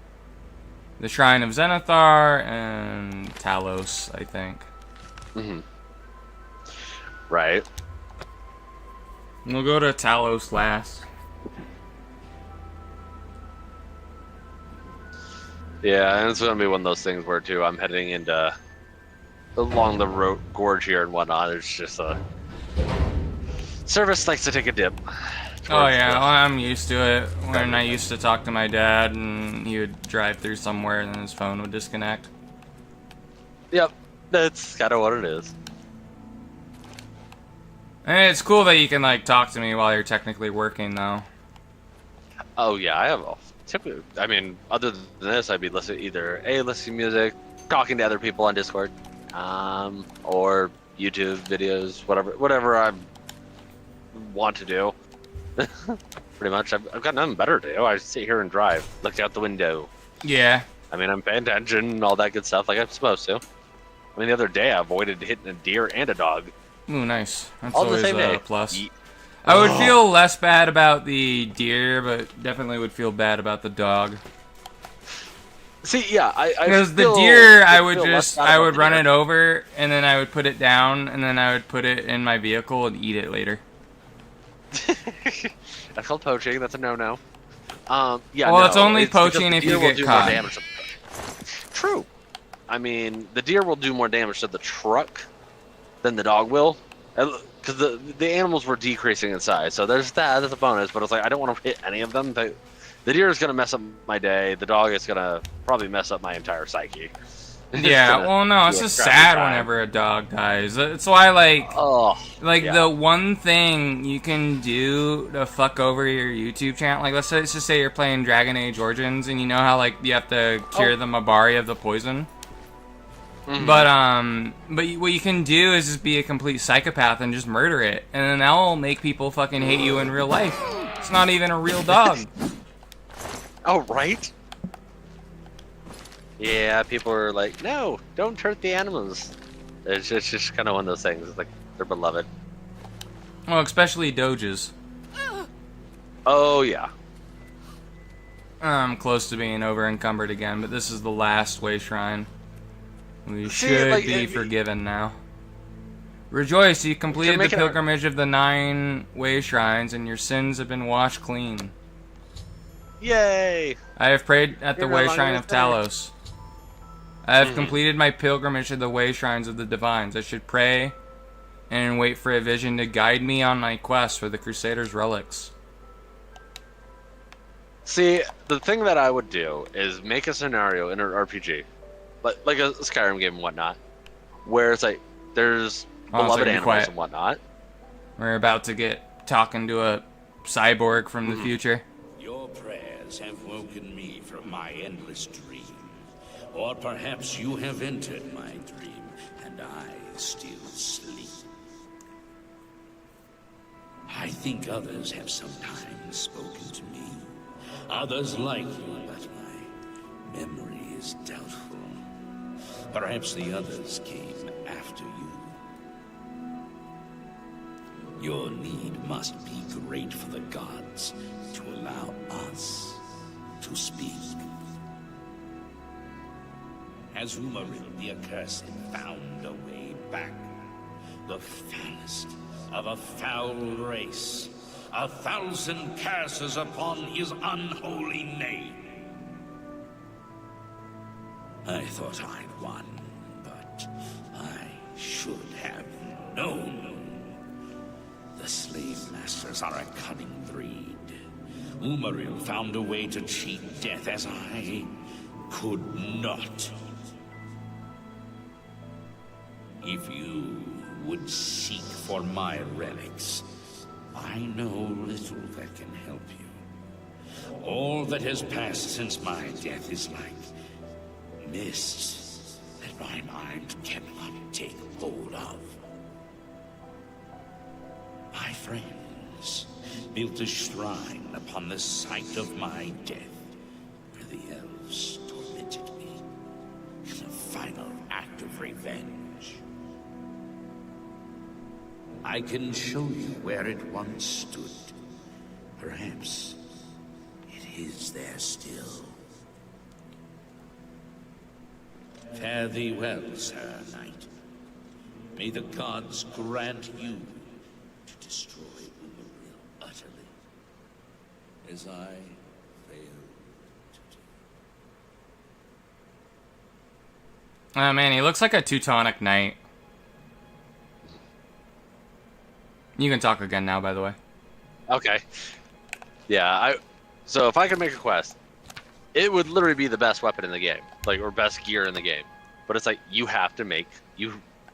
the Shrine of Zenithar and Talos, I think. Right. We'll go to Talos last. Yeah, and it's gonna be one of those things where too I'm heading into along the road gorge here and whatnot. There's just a service likes to take a dip. Oh yeah, well, I'm used to it. When I used to talk to my dad and he would drive through somewhere and then his phone would disconnect. Yep, that's kind of what it is. And it's cool that you can like talk to me while you're technically working though. Oh yeah, I have typically. I mean, other than this, I'd be listening listening to music, talking to other people on Discord, or YouTube videos, whatever I want to do. Pretty much, I've got nothing better to do. I sit here and drive, look out the window. Yeah. I mean, I'm paying attention and all that good stuff like I'm supposed to. I mean, the other day I avoided hitting a deer and a dog. Ooh, nice. That's all the always same day. A plus. I would feel less bad about the deer, but definitely would feel bad about the dog. See, yeah, because the deer, I would run it over, and then I would put it down, and then I would put it in my vehicle and eat it later. That's called poaching. That's a no-no. Yeah. Well, it's only poaching if you get caught. True. I mean, the deer will do more damage to the truck than the dog will, because the animals were decreasing in size. So there's that. That's a bonus. But it's like I don't want to hit any of them. The deer is gonna mess up my day. The dog is gonna probably mess up my entire psyche. Yeah, well, no, it's just sad whenever a dog dies. It's why, like, the one thing you can do to fuck over your YouTube channel, like, let's just say you're playing Dragon Age Origins, and you know how, like, you have to cure the Mabari of the poison? But what you can do is just be a complete psychopath and just murder it, and then that'll make people fucking hate you in real life. It's not even a real dog. Oh, right? Yeah, people are like, no, don't hurt the animals. It's just kind of one of those things. It's like, they're beloved. Well, especially doges. Oh, yeah. I'm close to being over encumbered again, but this is the last way shrine. We should be forgiven now. Rejoice, you completed the pilgrimage of the 9 way shrines, and your sins have been washed clean. Yay! I have prayed at the way shrine of Talos. I have completed my pilgrimage to the way shrines of the divines. I should pray and wait for a vision to guide me on my quest for the Crusader's relics. See, the thing that I would do is make a scenario in an RPG, like a Skyrim game and whatnot, where it's like there's beloved animals and whatnot. We're about to get talking to a cyborg from the future. Your prayers have woken me from my endless dream. Or perhaps you have entered my dream, and I still sleep. I think others have sometimes spoken to me. Others like you, but my memory is doubtful. Perhaps the others came after you. Your need must be great for the gods to allow us to speak. As Umaril the Accursed found a way back, the foulest of a foul race, 1,000 curses upon his unholy name. I thought I'd won, but I should have known. The slave masters are a cunning breed. Umaril found a way to cheat death as I could not. If you would seek for my relics, I know little that can help you. All that has passed since my death is like mist that my mind cannot take hold of. My friends built a shrine upon the site of my death, where the elves tormented me in a final act of revenge. I can show you where it once stood. Perhaps it is there still. Fare thee well, Sir Knight. May the gods grant you to destroy Umaril utterly, as I failed to do. Oh man, he looks like a Teutonic knight. You can talk again now, by the way. Okay. Yeah, so if I could make a quest, it would literally be the best weapon in the game, like, or best gear in the game. But it's like, you have to make,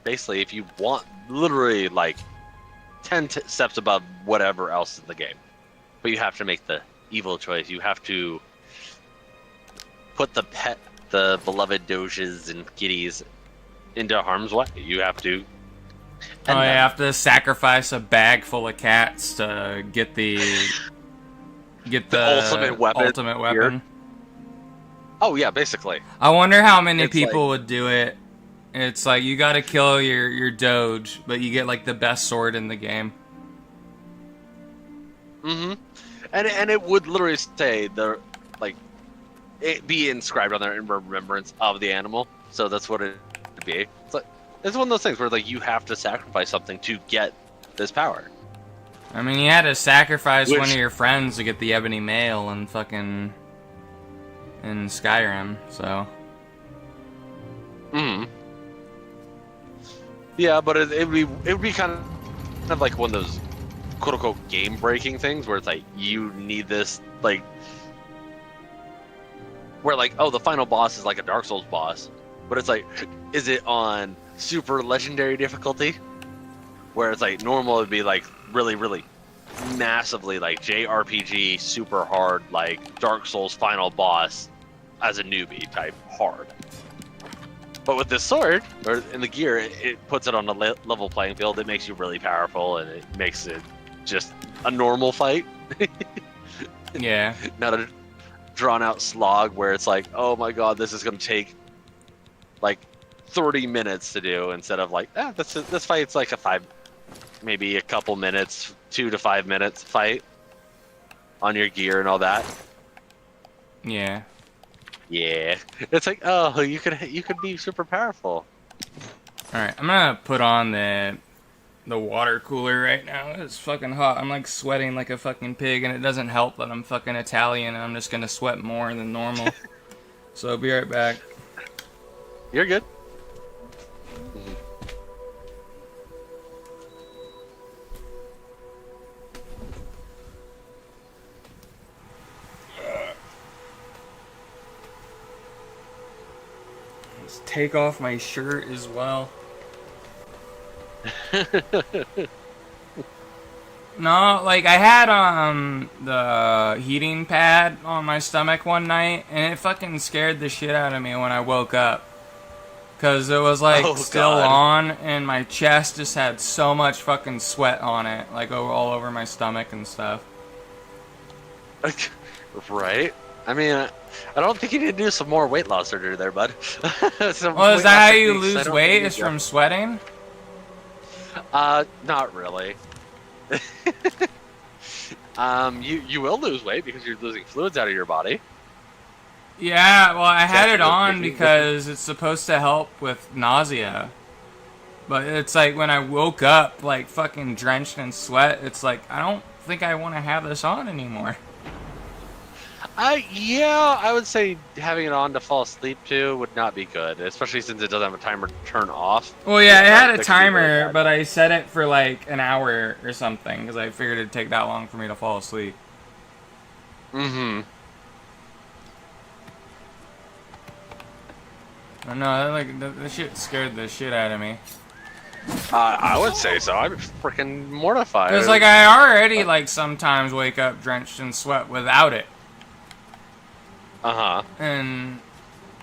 basically, if you want, literally, like, 10 steps above whatever else in the game. But you have to make the evil choice. You have to put the beloved doges and kitties into harm's way. You have to... you have to sacrifice a bag full of cats to get the ultimate weapon. Ultimate weapon. Oh yeah, basically. I wonder how many people would do it. It's like you got to kill your doge, but you get like the best sword in the game. Mm-hmm. And it would literally say it be inscribed on there in remembrance of the animal. So that's what it would be. It's one of those things where like you have to sacrifice something to get this power. I mean, you had to sacrifice one of your friends to get the ebony mail and fucking in Skyrim, so. Hmm. Yeah, but it would be kind of like one of those quote unquote game breaking things where it's like you need this where like, oh, the final boss is like a Dark Souls boss, but it's like, is it on super legendary difficulty? Where it's like normal would be like really, really massively like JRPG super hard, like Dark Souls final boss as a newbie type hard. But with this sword, or in the gear, it puts it on a level playing field. It makes you really powerful, and it makes it just a normal fight. Yeah. Not a drawn-out slog where it's like, oh my god, this is going to take like 30 minutes to do, instead of like, this fight's like maybe a couple minutes, 2 to 5 minutes fight on your gear and all that. Yeah. Yeah, it's like, oh, you could be super powerful. All right, I'm gonna put on the water cooler right now. It's fucking hot. I'm like sweating like a fucking pig, and it doesn't help that I'm fucking Italian, and I'm just gonna sweat more than normal. So I'll be right back. You're good. Take off my shirt as well. No, like I had the heating pad on my stomach one night, and it fucking scared the shit out of me when I woke up. Cause it was like still on, and my chest just had so much fucking sweat on it, like all over my stomach and stuff. Right? I mean, I don't think you need to do some more weight loss surgery there, bud. Well, is that how you lose weight? Is from sweating? Not really. You will lose weight because you're losing fluids out of your body. Yeah, well, I had it on because it's supposed to help with nausea. But it's like when I woke up, like fucking drenched in sweat, it's like, I don't think I want to have this on anymore. Yeah, I would say having it on to fall asleep to would not be good, especially since it doesn't have a timer to turn off. Well, yeah, it had a timer, but I set it for like an hour or something because I figured it'd take that long for me to fall asleep. Mm-hmm. I know, like that shit scared the shit out of me. I would say so. I'm freaking mortified. Because like I already like sometimes wake up drenched in sweat without it. Uh-huh.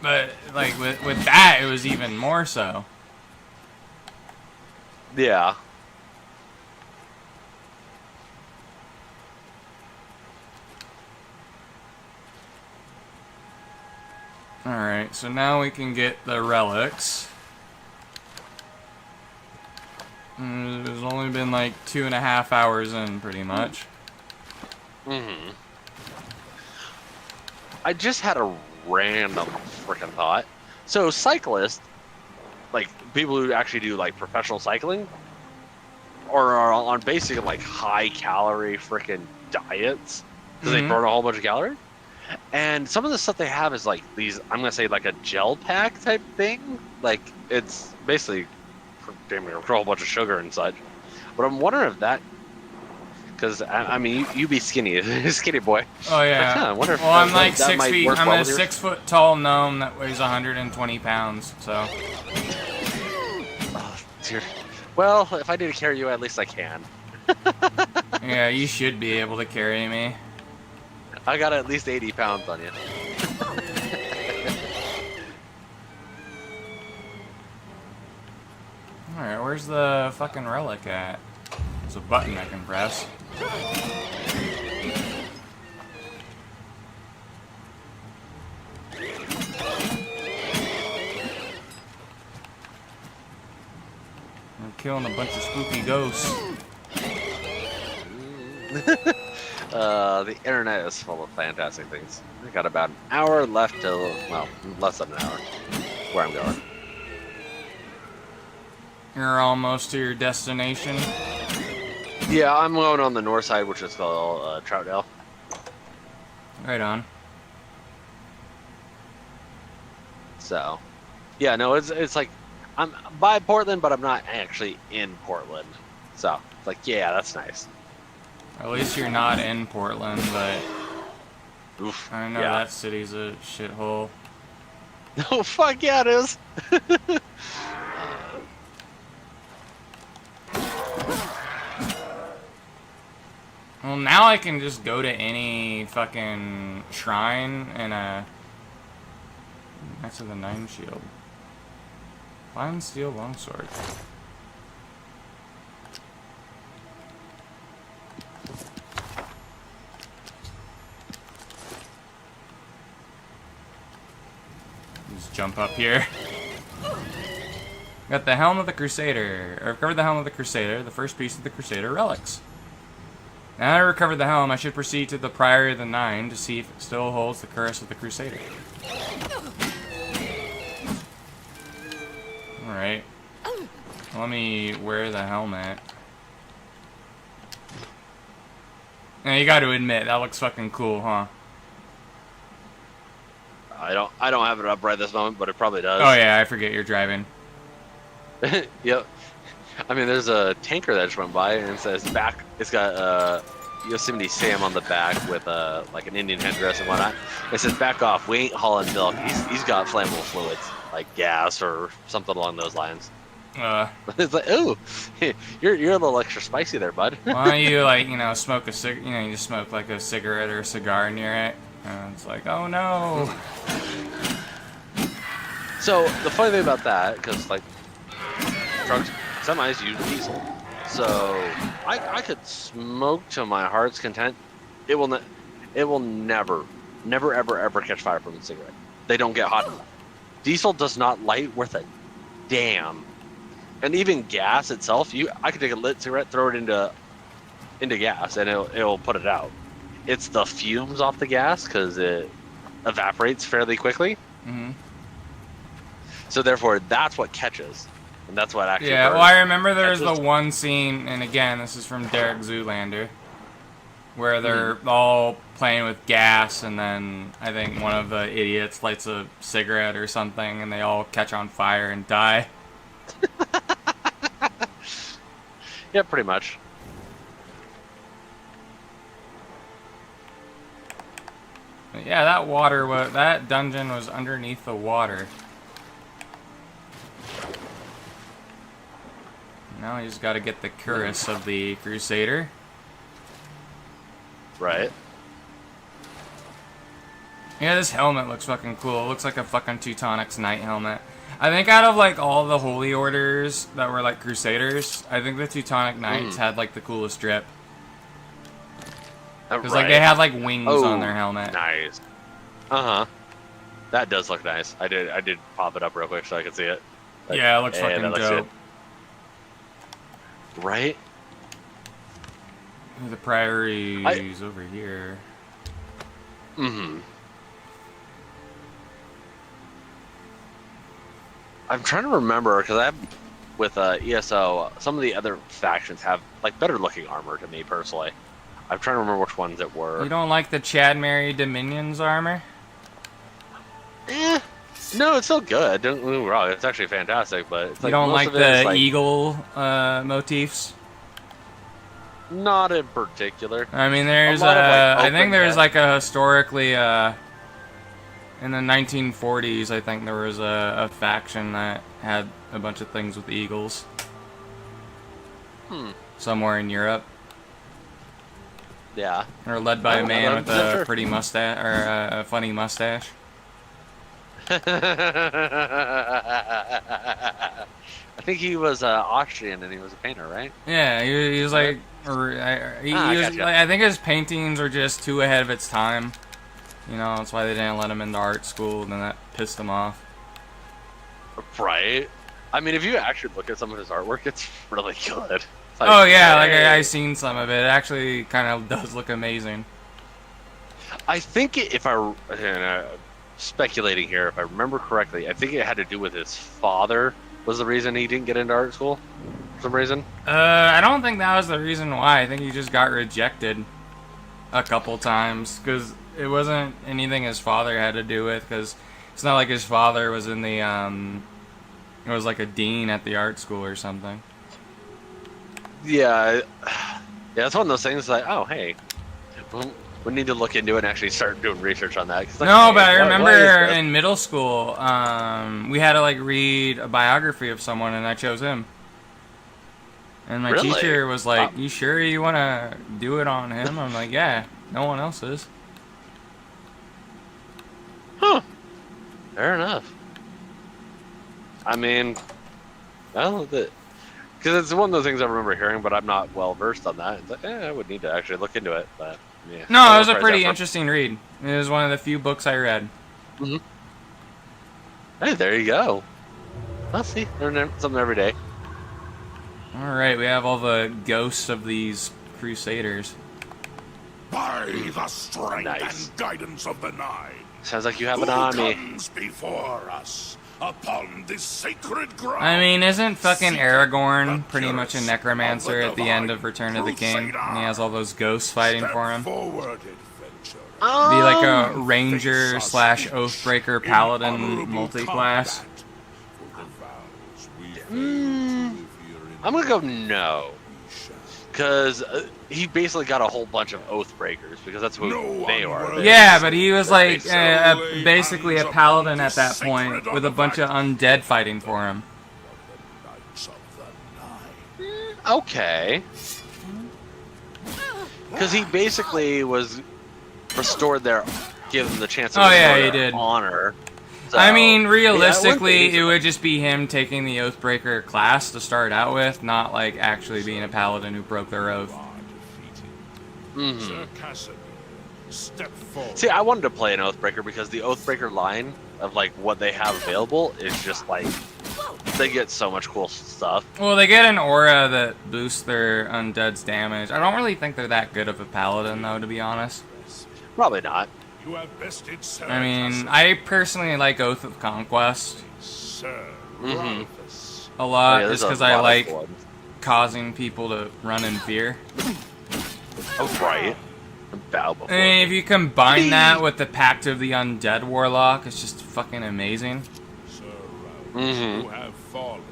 But like with that, it was even more so. Yeah. Alright, so now we can get the relics. It's only been like 2.5 hours in, pretty much. Mm-hmm. I just had a random freaking thought. So cyclists, like people who actually do like professional cycling, or are on basically like high calorie freaking diets because they burn a whole bunch of calories. And some of the stuff they have is like these, I'm gonna say like a gel pack type thing. Like it's basically damn near a whole bunch of sugar and such. But I'm wondering if that, because I mean you be skinny, skinny boy. Oh yeah. I wonder if I'm like that 6 feet. I'm well a 6 foot tall gnome that weighs 120 pounds. So. Oh, dear. Well, if I need to carry you, at least I can. Yeah, you should be able to carry me. I got at least 80 pounds on you. Alright, where's the fucking relic at? There's a button I can press. I'm killing a bunch of spooky ghosts. The internet is full of fantastic things. I got about an hour left till, well, less than an hour, where I'm going. You're almost to your destination. Yeah, I'm going on the north side, which is called Troutdale. Right on. So, yeah, no, it's like, I'm by Portland, but I'm not actually in Portland. So, it's like, yeah, that's nice. At least you're not in Portland, but oof, I know that city's a shithole. Oh, fuck yeah, it is. Well, now I can just go to any fucking shrine and next to the 9 shield. Fine steel longsword. Just jump up here. Got the Helm of the Crusader. I recovered the Helm of the Crusader, the first piece of the Crusader relics. Now that I recovered the helm, I should proceed to the Priory of the 9 to see if it still holds the curse of the Crusader. Alright. Let me wear the helmet. Now you gotta admit, that looks fucking cool, huh? I don't have it up right this moment, but it probably does. Oh yeah, I forget you're driving. Yep. I mean, there's a tanker that just went by and it says back. It's got Yosemite Sam on the back with like an Indian headdress and whatnot. It says back off. We ain't hauling milk. He's got flammable fluids like gas or something along those lines. It's like, ooh, you're a little extra spicy there, bud. Why don't you like smoke a you just smoke like a cigarette or a cigar near it? And it's like, oh no. So the funny thing about that, because like trucks, semis use diesel, so I could smoke to my heart's content. It will never ever catch fire from a cigarette. They don't get hot enough. Diesel does not light worth a damn. And even gas itself, I could take a lit cigarette, throw it into gas, and it'll put it out. It's the fumes off the gas because it evaporates fairly quickly. Mm-hmm. So therefore, that's what catches, and that's what actually. Yeah, well, I remember there's the one scene, and again, this is from Derek Zoolander, where they're all playing with gas, and then I think one of the idiots lights a cigarette or something, and they all catch on fire and die. Yeah, pretty much. But yeah, that dungeon was underneath the water. Now you just gotta get the cuirass of the Crusader. Right. Yeah, this helmet looks fucking cool. It looks like a fucking Teutonic's Knight helmet. I think out of like all the holy orders that were like Crusaders, I think the Teutonic Knights had like the coolest drip. Because like they had like wings on their helmet. Nice. That does look nice. I did pop it up real quick so I could see it. Like, yeah, it looks fucking dope. Right? The Priory's over here. Mm-hmm. I'm trying to remember because I have with ESO, some of the other factions have like better looking armor to me personally. I'm trying to remember which ones it were. You don't like the Chad Mary Dominion's armor? No, it's still good. Don't get me wrong, it's actually fantastic. But it's you don't like the eagle motifs? Not in particular. I mean, there's I think there's like a historically in the 1940s, I think there was a faction that had a bunch of things with eagles. Somewhere in Europe. Yeah. Or led by a man with a pretty mustache, or a funny mustache. I think he was Austrian and he was a painter, right? Yeah, he was like, I think his paintings are just too ahead of its time. You know, that's why they didn't let him into art school, and then that pissed him off. Right. I mean, if you actually look at some of his artwork, it's really good. Like, oh yeah, like I've seen some of it. It actually kind of does look amazing. I think if speculating here, if I remember correctly, I think it had to do with his father was the reason he didn't get into art school for some reason. I don't think that was the reason why. I think he just got rejected a couple times because it wasn't anything his father had to do with. Because it's not like his father was in the it was like a dean at the art school or something. Yeah, it's one of those things like, oh hey, We need to look into it and actually start doing research on that. No, but I remember in middle school, we had to like read a biography of someone, and I chose him. And my Really? teacher was like, "You sure you want to do it on him?" I'm like, "Yeah, no one else is." Huh. Fair enough. I mean, well, because it's one of those things I remember hearing, but I'm not well versed on that. It's like, I would need to actually look into it. But yeah. No, it was a pretty interesting read. It was one of the few books I read. Mm-hmm. Hey, there you go. Let's see, learn something every day. All right, we have all the ghosts of these crusaders. By the strength and guidance of the Nine. Sounds like you have an army. Comes before us upon this sacred ground. I mean, isn't fucking Aragorn pretty much a necromancer at the end of Return of the King? And he has all those ghosts fighting for him. Be like a ranger / oathbreaker paladin multi-class. I'm gonna go no, because he basically got a whole bunch of oathbreakers because that's who they are. Yeah, but he was like basically a paladin at that point with a bunch of undead fighting for him. Okay, because he basically was restored their, give them the chance to restore their honor. So, I mean, realistically, it would just be him taking the Oathbreaker class to start out with, not like actually being a paladin who broke their oath. See, I wanted to play an Oathbreaker because the Oathbreaker line of like what they have available is just like they get so much cool stuff. Well, they get an aura that boosts their undead's damage. I don't really think they're that good of a paladin, though, to be honest. Probably not. You have bested Sir I mean, I personally like Oath of Conquest a lot, just because I like causing people to run in fear. Oh, right. Bow before I mean, if you combine that with the Pact of the Undead Warlock, it's just fucking amazing. You have fallen.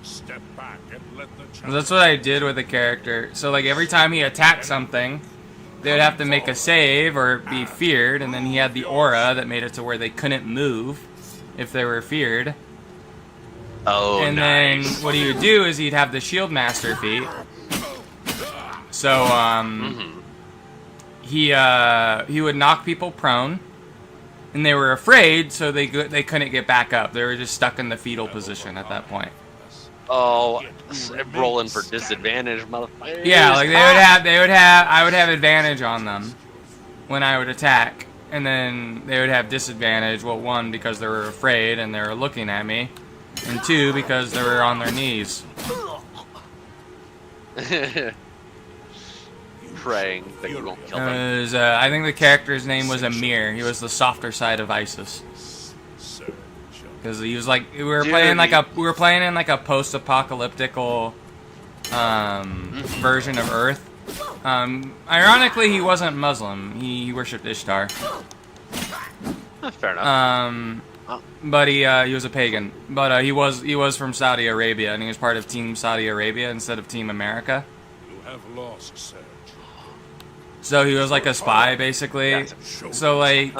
Step back and let the That's what I did with the character. So, like, every time he attacked something, they would have to make a save or be feared, and then he had the aura that made it to where they couldn't move if they were feared. Oh, and nice. then what he would do is he'd have the Shield Master feat. So, he would knock people prone, and they were afraid, so they couldn't get back up. They were just stuck in the fetal position at that point. Oh, rolling for disadvantage, motherfucker. Yeah, like I would have advantage on them when I would attack, and then they would have disadvantage. Well, one, because they were afraid and they were looking at me, and two, because they were on their knees. Praying that you won't kill them. I think the character's name was Amir. He was the softer side of Isis. Because he was like, we were playing in like a post-apocalyptical version of Earth. Ironically, he wasn't Muslim. He worshipped Ishtar. Fair enough. But he was a pagan. But he was from Saudi Arabia, and he was part of Team Saudi Arabia instead of Team America. You have lost, Serge. So he was like a spy, basically. So like.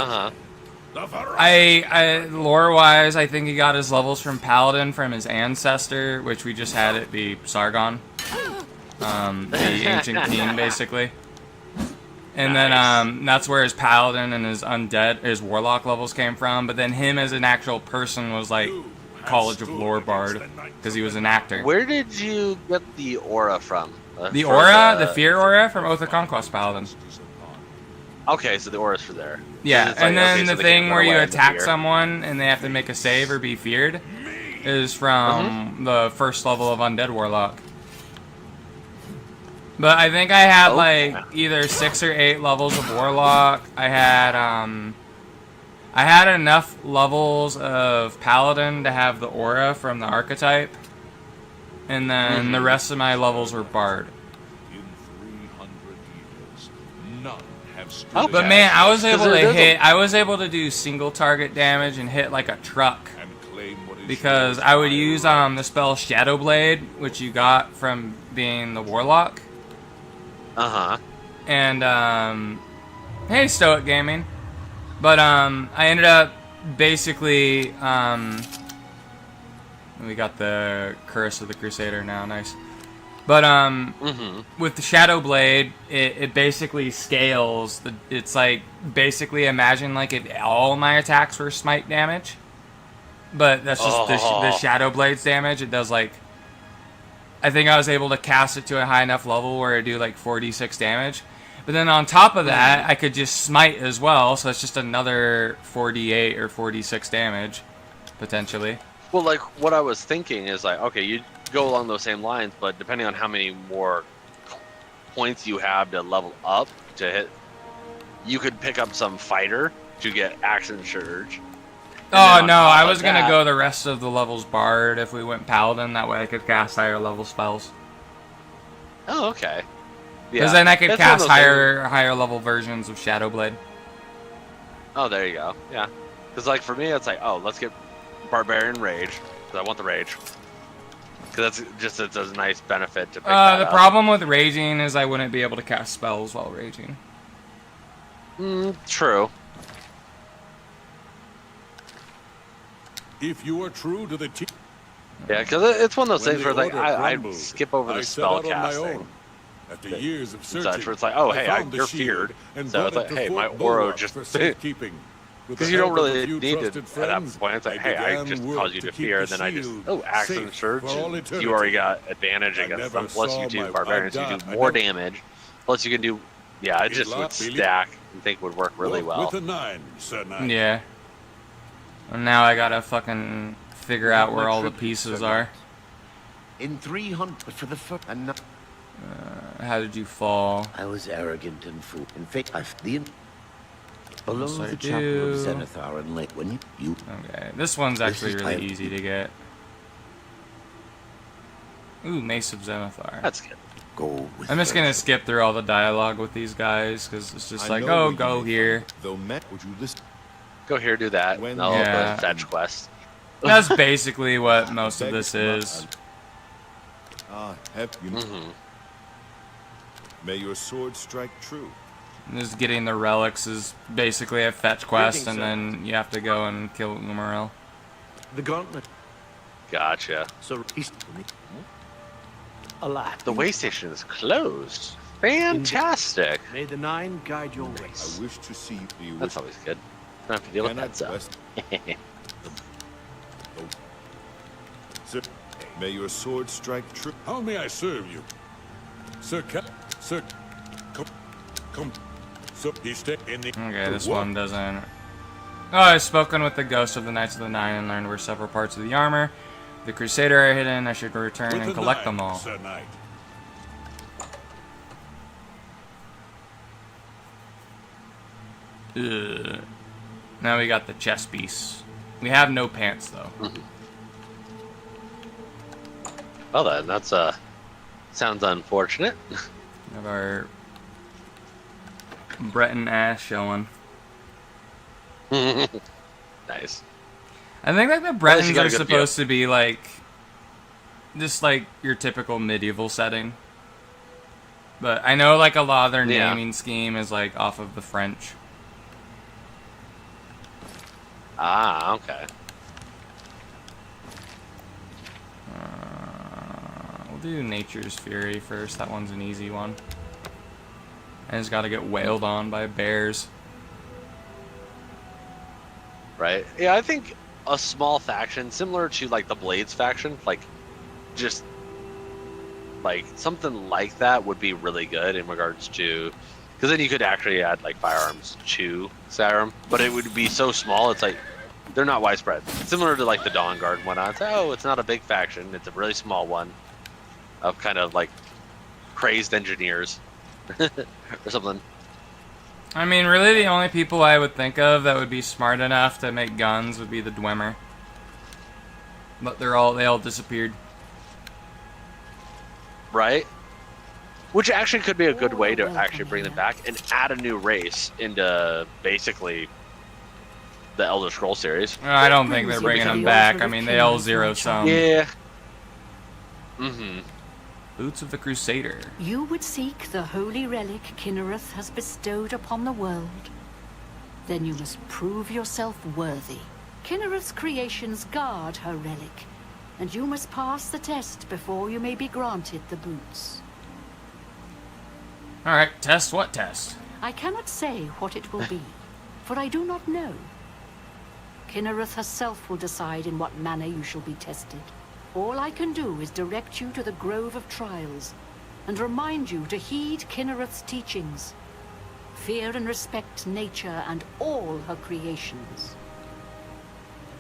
I lore-wise, I think he got his levels from Paladin from his ancestor, which we just had it be Sargon, the ancient king, basically. And then that's where his Paladin and his undead, his Warlock levels came from. But then him as an actual person was like College of Lore Bard, because he was an actor. Where did you get the aura from? The aura, the fear aura from Oath of Conquest Paladin. Okay, so the aura's for there. Yeah, like, and then okay, so the thing where you attack fear. someone and they have to make a save or be feared is from the first level of Undead Warlock. But I think I had like either 6 or 8 levels of Warlock. I had enough levels of Paladin to have the aura from the archetype, and then the rest of my levels were Bard. Oh, but man, I was able to hit. I was able to do single target damage and hit like a truck because I would use the spell Shadow Blade, which you got from being the Warlock. And Hey, Stoic Gaming. But I ended up basically we got the Curse of the Crusader now, nice. But with the Shadow Blade, it basically scales. It's like basically imagine like if all my attacks were smite damage, but that's just the Shadow Blade's damage. It does like, I think I was able to cast it to a high enough level where it do like 46 damage. But then on top of that, I could just smite as well, so it's just another 48 or 46 damage potentially. Well, like what I was thinking is like, okay, you go along those same lines, but depending on how many more points you have to level up to hit, you could pick up some fighter to get action surge. Oh no, I was gonna go the rest of the levels bard if we went paladin. That way I could cast higher level spells. Oh, okay. Because then I could cast higher level versions of Shadow Blade. Oh, there you go. Yeah. Because like for me, it's like, oh, let's get Barbarian Rage, because I want the Rage. Because that's just it's a nice benefit to pick that the up. problem with raging is I wouldn't be able to cast spells while raging. True. If you are true to the team. Yeah, because it's one of those things where like I skip over the spell casting. After years of searching, such, where it's like, oh, hey, you're feared. So it's like, hey, my aura just... Because you don't really need it at that point. It's like, hey, I just caused you to fear, and then I just, action surge. You already got advantage against them. Plus you do barbarians, you do more damage. Plus you can do... Yeah, it just would stack and think would work really well. Yeah. And now I gotta fucking figure out where all the pieces are. In 300 for the foot and not... How did you fall? I was arrogant and fool. In fact, below the chapel of Zenithar and late when you... Okay, this one's actually really easy to get. Ooh, Mace of Zenithar. That's good. I'm just gonna skip through all the dialogue with these guys because it's just like, oh, go here. Go here, do that. Yeah. Fetch quest. That's basically what most of this is. May your sword strike true. Just getting the relics is basically a fetch quest, and then you have to go and kill Umaril. The gauntlet. Gotcha. So he's alive. The way station is closed. Fantastic. May the Nine guide your way. I wish to see you. That's always good. Don't have to deal with that stuff. Sir, may your sword strike true. How may I serve you? Sir, come. So he stay in the... Okay, this one doesn't... Oh, I've spoken with the ghost of the Knights of the Nine and learned where several parts of the armor the Crusader are hidden. I should return and collect them all. Sir Knight. Now we got the chest piece. We have no pants, though. Well then, that's sounds unfortunate. We have our Breton ass showing. Nice. I think like the Bretons are supposed to be like just like your typical medieval setting. But I know like a lot of their naming scheme is like off of the French. Ah, okay. We'll do Nature's Fury first. That one's an easy one. I just gotta get wailed on by bears. Right. Yeah, I think a small faction, similar to like the Blades faction, like just like something like that would be really good in regards to, because then you could actually add like firearms to Skyrim, but it would be so small. It's like they're not widespread. Similar to like the Dawn Guard and whatnot. It's like, oh, it's not a big faction. It's a really small one of kind of like crazed engineers or something. I mean, really, the only people I would think of that would be smart enough to make guns would be the Dwemer. But they all disappeared. Right? Which actually could be a good way to actually bring them back and add a new race into basically the Elder Scrolls series. I don't think they're bringing them back. I mean, they all zero sum. Yeah. Boots of the Crusader. You would seek the holy relic Kinnereth has bestowed upon the world. Then you must prove yourself worthy. Kinnereth's creations guard her relic, and you must pass the test before you may be granted the boots. Alright, test what test? I cannot say what it will be, for I do not know. Kinnereth herself will decide in what manner you shall be tested. All I can do is direct you to the Grove of Trials, and remind you to heed Kinnereth's teachings. Fear and respect nature and all her creations.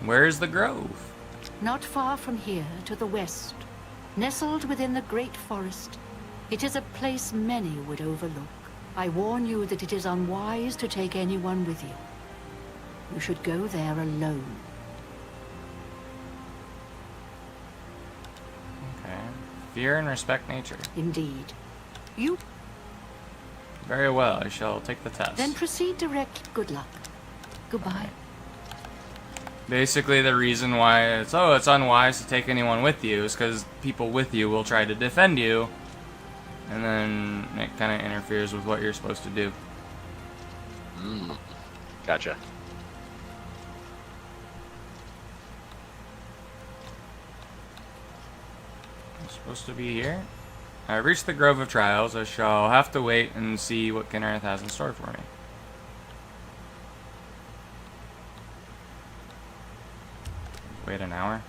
Where's the grove? Not far from here, to the west, nestled within the great forest, it is a place many would overlook. I warn you that it is unwise to take anyone with you. You should go there alone. Okay. Fear and respect nature. Indeed. You... Very well, I shall take the test. Then proceed direct. Good luck. Goodbye. Basically, the reason why it's unwise to take anyone with you is because people with you will try to defend you, and then it kind of interferes with what you're supposed to do. Gotcha. I'm supposed to be here. I've reached the Grove of Trials. I shall have to wait and see what Kinnereth has in store for me. Wait an hour.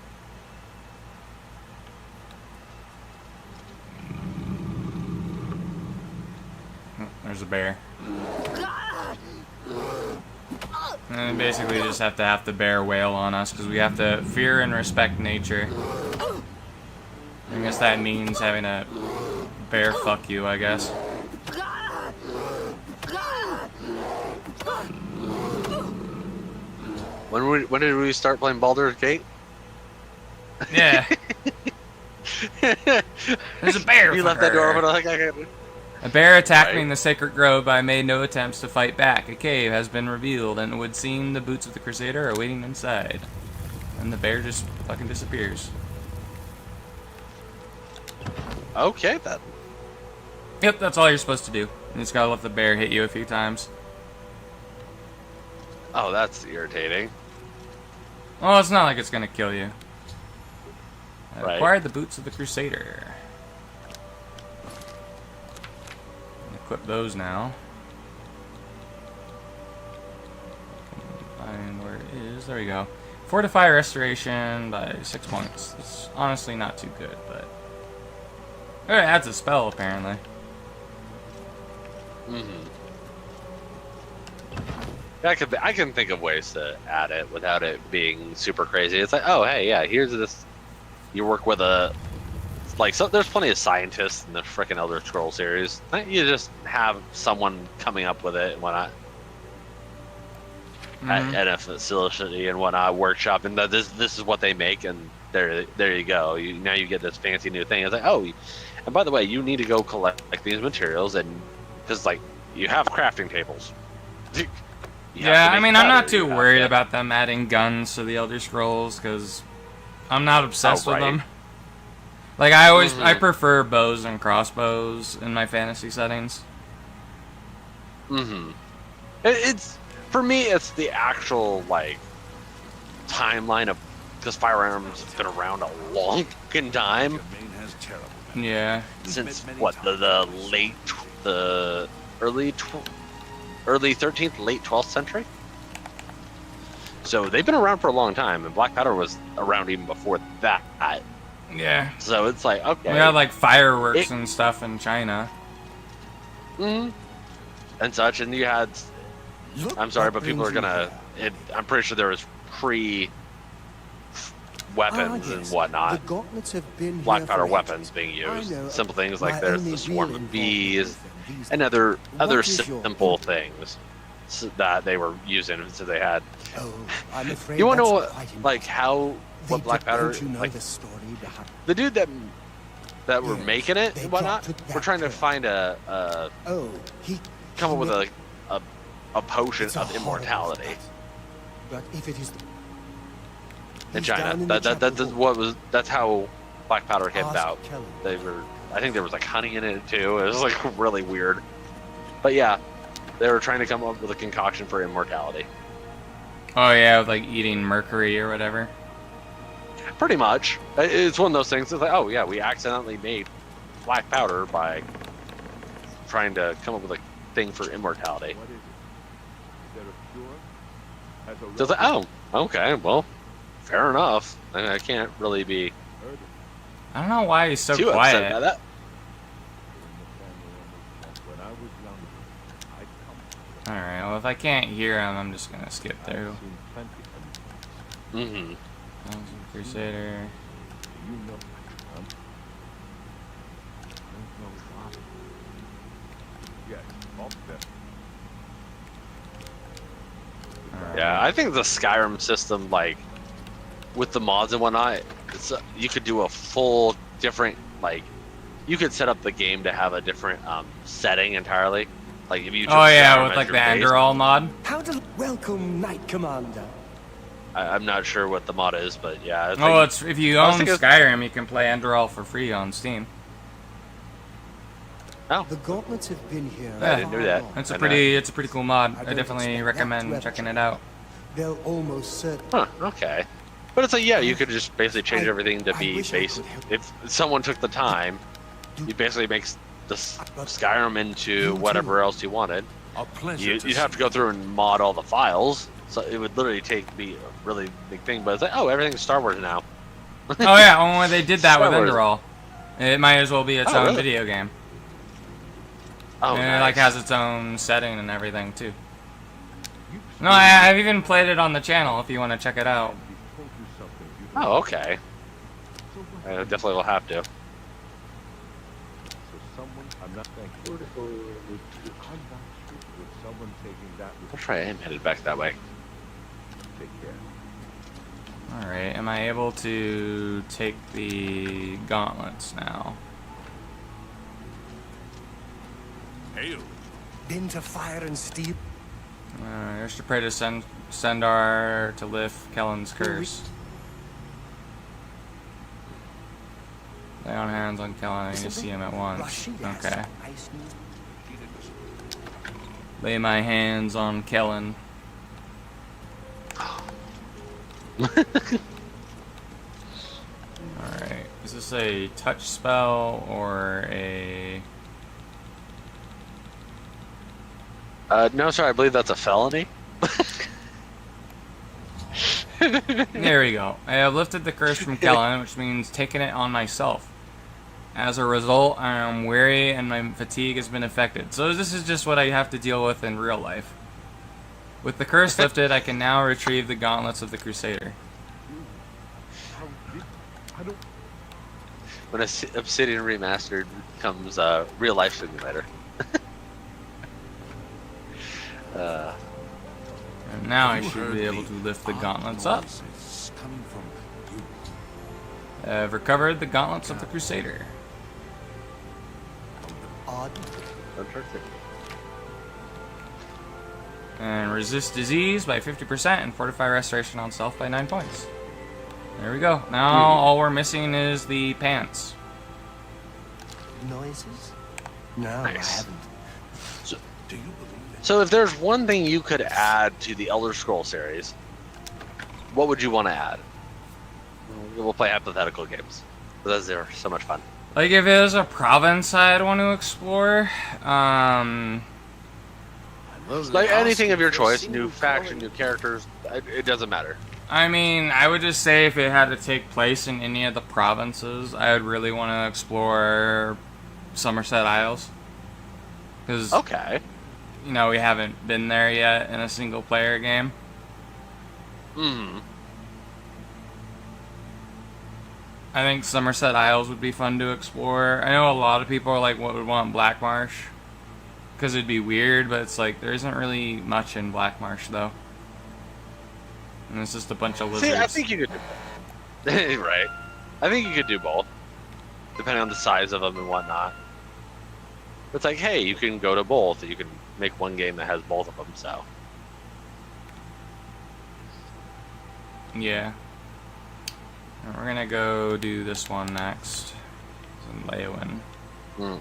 Oh, there's a bear. And then basically just have to have the bear wail on us because we have to fear and respect nature. I guess that means having a bear fuck you, I guess. When did we start playing Baldur's Gate? Yeah. There's a bear. You left that door open. Like, I can't... A bear attacked me in the sacred grove, but I made no attempts to fight back. A cave has been revealed, and it would seem the boots of the Crusader are waiting inside. And the bear just fucking disappears. Okay, then. Yep, that's all you're supposed to do. You just gotta let the bear hit you a few times. Oh, that's irritating. Well, it's not like it's gonna kill you. I Right. acquired the boots of the Crusader. Equip those now. Find where it is. There we go. Fortify restoration by 6 points. It's honestly not too good, but it adds a spell apparently. I can think of ways to add it without it being super crazy. It's like, oh, hey, yeah, here's this. You work with a... Like, so there's plenty of scientists in the frickin' Elder Scrolls series. You just have someone coming up with it and whatnot. At a facility and whatnot, workshop, and this is what they make, and there you go. Now you get this fancy new thing. It's like, oh, and by the way, you need to go collect these materials, and because like you have crafting tables. Yeah, I mean, I'm not too worried about them adding guns to the Elder Scrolls because I'm not obsessed with them. Like I prefer bows and crossbows in my fantasy settings. It's for me, it's the actual like timeline of because firearms have been around a long fucking time. Yeah. Since what the early 13th, late 12th century. So they've been around for a long time, and black powder was around even before that. Yeah. So it's like, okay. We had like fireworks and stuff in China. And such, and you had. I'm sorry, but people are gonna. I'm pretty sure there was weapons and whatnot. Black powder weapons being used. Simple things like there's the swarm of bees and other simple things that they were using. So they had. You want to know what black powder? Like the dude that were making it and whatnot. We're trying to find come up with a potion of immortality. But if it is in China, that's how black powder came about. They were I think there was like honey in it too. It was like really weird. But yeah, they were trying to come up with a concoction for immortality. Oh yeah, with like eating mercury or whatever. Pretty much. It's one of those things. It's like, oh yeah, we accidentally made black powder by trying to come up with a thing for immortality. So it's like, oh, okay, well, fair enough. I can't really be. I don't know why he's so too quiet. upset by that. Alright, well if I can't hear him, I'm just gonna skip through. Mm-hmm. Crusader. Yeah, I think the Skyrim system, like, with the mods and whatnot, you could do a full different, like, you could set up the game to have a different setting entirely. Like, if you oh yeah, Skyrim with as like your the base. Enderall mod. How to welcome Knight Commander. I'm not sure what the mod is, but yeah. I think, Oh, it's if you I was own thinking- Skyrim, you can play Enderall for free on Steam. Oh. The gauntlets have been here. Yeah, I didn't do that. It's a I know. pretty cool mod. I don't definitely expect that recommend to checking it out. They'll almost certainly. Huh, okay. But it's like, yeah, you could just basically change everything to be wish I based. could help. If someone took the time, you basically make the Skyrim into whatever else you wanted. A pleasure You'd have to go through and mod all the files, so it would literally be a really big thing. But it's like, oh, everything's Star Wars now. Oh yeah, only they did that with Star Wars. Enderall. It might as well be its Oh, own really? video game. Oh, and it like nice. has its own setting and everything too. No, I've even played it on the channel if you want to check it out. Oh, okay. I definitely will have to. I'll try. I'm headed back that way. Alright, am I able to take the gauntlets now? Hail. Into fire and steel. There's to pray to Sendar to lift Kellen's curse. Lay on hands on Kellen and you see him at once. Okay. Lay my hands on Kellen. Alright. Is this a touch spell or a... No, sorry, I believe that's a felony. There we go. I have lifted the curse from Kellen, which means taking it on myself. As a result, I am weary and my fatigue has been affected. So this is just what I have to deal with in real life. With the curse lifted, I can now retrieve the gauntlets of the Crusader. When Obsidian Remastered becomes real life simulator. And now I should be able to lift the gauntlets up. I've recovered the gauntlets of the Crusader. And resist disease by 50% and fortify restoration on self by 9 points. There we go. Now all we're missing is the pants. Noises? No, Nice. I haven't. So if there's one thing you could add to the Elder Scrolls series, what would you want to add? We'll play hypothetical games. Because they're so much fun. Like if there's a province I'd want to explore, Like anything of your choice, new faction, new characters, it doesn't matter. I mean, I would just say if it had to take place in any of the provinces, I would really want to explore Somerset Isles. Because, Okay. you know, we haven't been there yet in a single player game. Hmm. I think Somerset Isles would be fun to explore. I know a lot of people are like, what would want Black Marsh? Because it'd be weird, but it's like, there isn't really much in Black Marsh, though. And it's just a bunch of lizards. See, I think you could do both. Right. I think you could do both. Depending on the size of them and whatnot. It's like, hey, you can go to both. You can make one game that has both of them, so. Yeah. And we're gonna go do this one next. Some Leowin. Mm.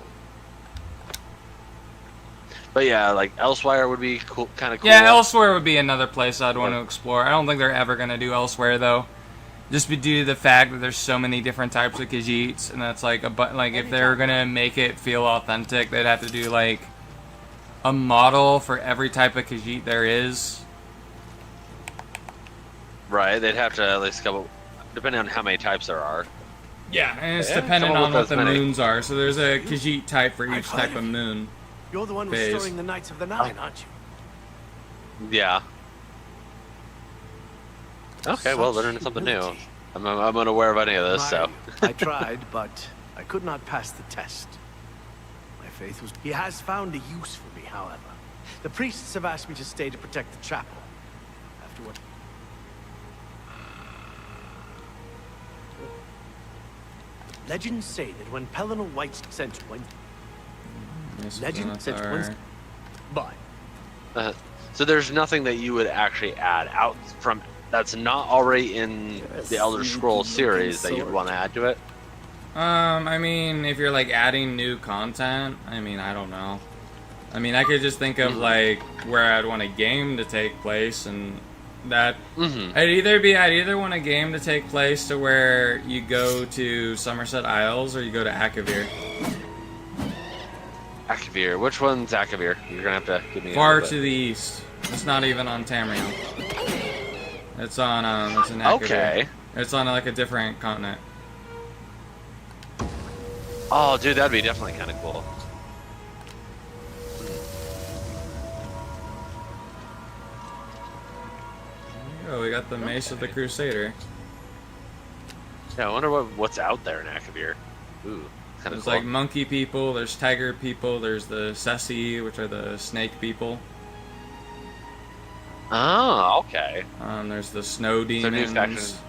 But yeah, like Elsewhere would be cool, kind of cool. Yeah, Elsewhere would be another place I'd want to explore. I don't think they're ever going to do Elsewhere though, just due to the fact that there's so many different types of Khajiits, and that's like if they're gonna make it feel authentic, they'd have to do like a model for every type of Khajiit there is. Right, they'd have to at least couple, depending on how many types there are. Yeah, and it's Yeah, dependent come up on with what the as many. moons are. So there's a Khajiit type for each type of moon. You're the one phase. restoring the Knights of the Nine, aren't you? Yeah. Okay, well, learning something new. I'm unaware of any of this, so. I tried, but I could not pass the test. My faith was... He has found a use for me, however. The priests have asked me to stay to protect the chapel. After what... Legends say that when Pelennor White sent one... Legend sent one... But... So there's nothing that you would actually add out from that's not already in the Elder Scrolls series that you'd want to add to it? I mean, if you're like adding new content, I mean, I don't know. I mean, I could just think of like where I'd want a game to take place, and that I'd either want a game to take place to where you go to Somerset Isles or you go to Akavir. Akavir. Which one's Akavir? You're gonna have to give me Far to the east. It's not even on Tamriel. It's on it's in Akavir. Okay. It's on like a different continent. Oh, dude, that'd be definitely kind of cool. Oh, we got the Mace of the Crusader. Yeah, I wonder what's out there in Akavir. Ooh, kind of There's cool. like monkey people, there's tiger people, there's the Sessi, which are the snake people. Oh, okay. There's the snow So new demons. factions.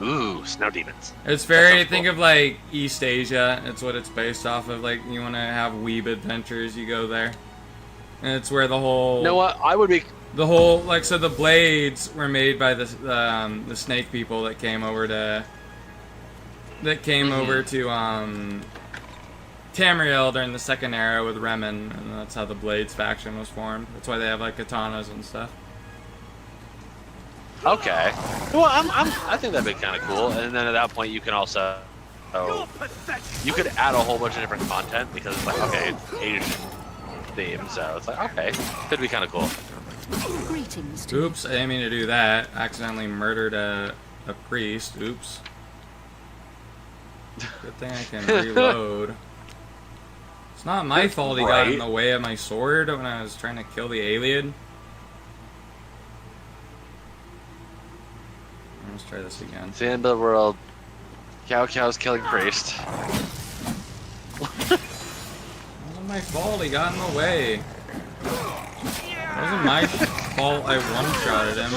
Ooh, snow demons. It's very, think of like East Asia. It's what it's based off of. Like, you want to have weeb adventures, you go there. And it's where the whole... You know what? I would be... The whole, like, so the blades were made by the snake people that came over to... That came over to, Tamriel during the Second Era with Remen, and that's how the Blades faction was formed. That's why they have, like, katanas and stuff. Okay. Well, I think that'd be kind of cool. And then at that point, you can also... you could add a whole bunch of different content, because it's like, okay, it's Asian theme, so it's like, okay, could be kind of cool. Greetings. Oops, I didn't mean to do that. Accidentally murdered a priest. Oops. Good thing I can reload. It's not my fault he got in the way of my sword when I was trying to kill the alien. Let's try this again. It's the end of the world. Cow's killing priest. It wasn't my fault he got in the way. It wasn't my fault I one-shotted him.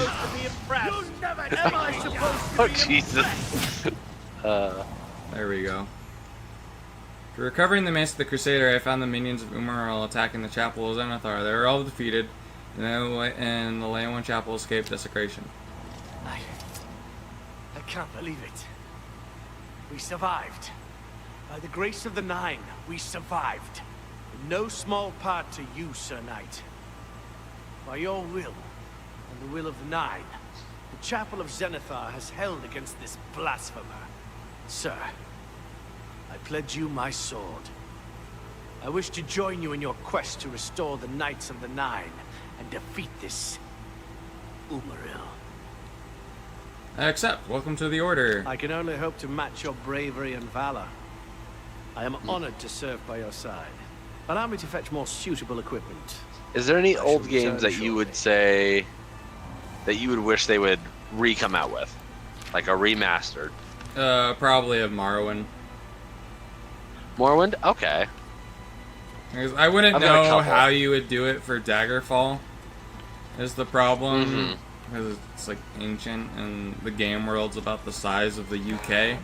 Oh, Jesus. There we go. After recovering the Mace of the Crusader, I found the minions of Umaral attacking the Chapel of Zenithar. They were all defeated, and the Leyawan Chapel escaped desecration. I can't believe it. We survived. By the grace of the Nine, we survived. In no small part to you, Sir Knight. By your will, and the will of the Nine, the Chapel of Zenithar has held against this blasphemer. Sir, I pledge you my sword. I wish to join you in your quest to restore the Knights of the Nine and defeat this Umaril. I accept. Welcome to the Order. I can only hope to match your bravery and valor. I am honored to serve by your side. Allow me to fetch more suitable equipment. Is there any old games that you would say that you would wish they would re-come out with? Like a remastered? Probably of Morrowind. Morrowind? Okay. Because I wouldn't I've got a know couple. how you would do it for Daggerfall. Is the problem. Because it's like ancient and the game world's about the size of the UK.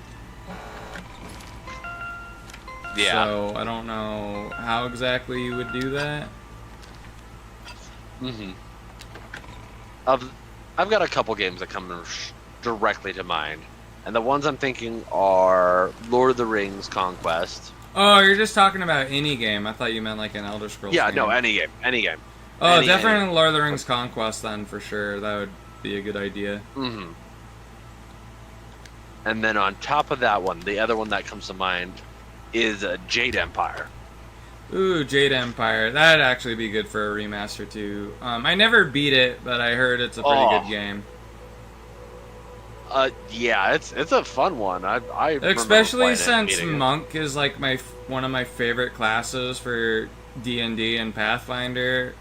Yeah. So I don't know how exactly you would do that. I've got a couple games that come directly to mind. And the ones I'm thinking are Lord of the Rings Conquest, Oh, you're just talking about any game. I thought you meant like an Elder Scrolls Yeah, game. no, any game. Any game. Oh, Any definitely Lord of the Rings Conquest then, for sure. That would be a good idea. Mm-hmm. And then on top of that one, the other one that comes to mind is Jade Empire. Ooh, Jade Empire. That'd actually be good for a remaster too. I never beat it, but I heard it's a pretty good game. Yeah, it's a fun one. I especially since Monk is like one of my favorite classes for D&D and Pathfinder.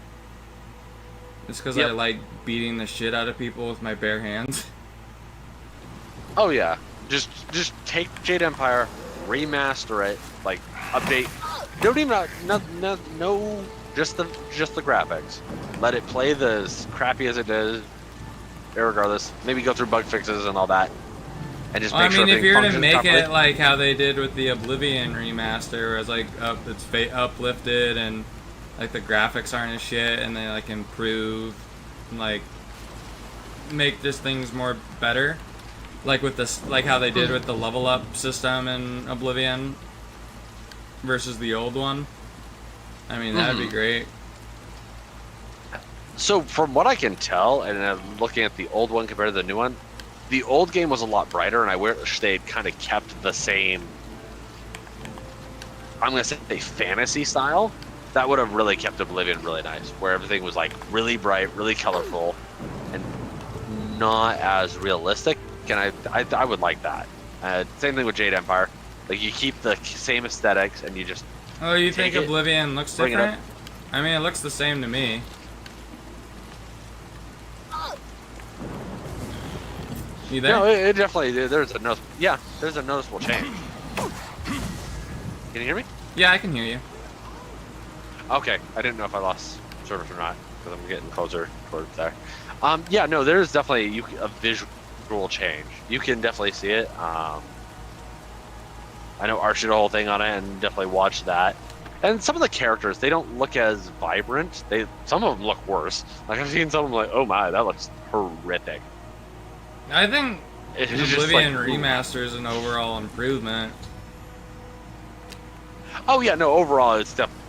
It's because I like beating the shit out of people with my bare hands. Oh yeah, just take Jade Empire, remaster it, like update. Don't even no, just the graphics. Let it play as crappy as it does. Regardless, maybe go through bug fixes and all that, and just make sure. If you're to make it like how they did with the Oblivion remaster, where it's like it's uplifted and like the graphics aren't as shit, and they like improve, and, like make just things more better, like with this, like how they did with the level up system in Oblivion versus the old one. I mean, that'd be great. So from what I can tell, and I'm looking at the old one compared to the new one, the old game was a lot brighter, and I wish they'd kind of kept the same, I'm going to say, fantasy style. That would have really kept Oblivion really nice, where everything was like really bright, really colorful, and not as realistic. And I would like that. Same thing with Jade Empire. Like, you keep the same aesthetics, and you just... Oh, you think Oblivion looks different? I mean, it looks the same to me. You there? No, it definitely, there's a noticeable change. Can you hear me? Yeah, I can hear you. Okay, I didn't know if I lost service or not, because I'm getting closer towards there. Yeah, no, there's definitely a visual change. You can definitely see it. I know Arch did a whole thing on it, and definitely watched that. And some of the characters, they don't look as vibrant. Some of them look worse. Like, I've seen some of them like, oh my, that looks horrific. I think It's Oblivion just like, Remaster is an overall improvement. Oh yeah, no, overall it's definitely...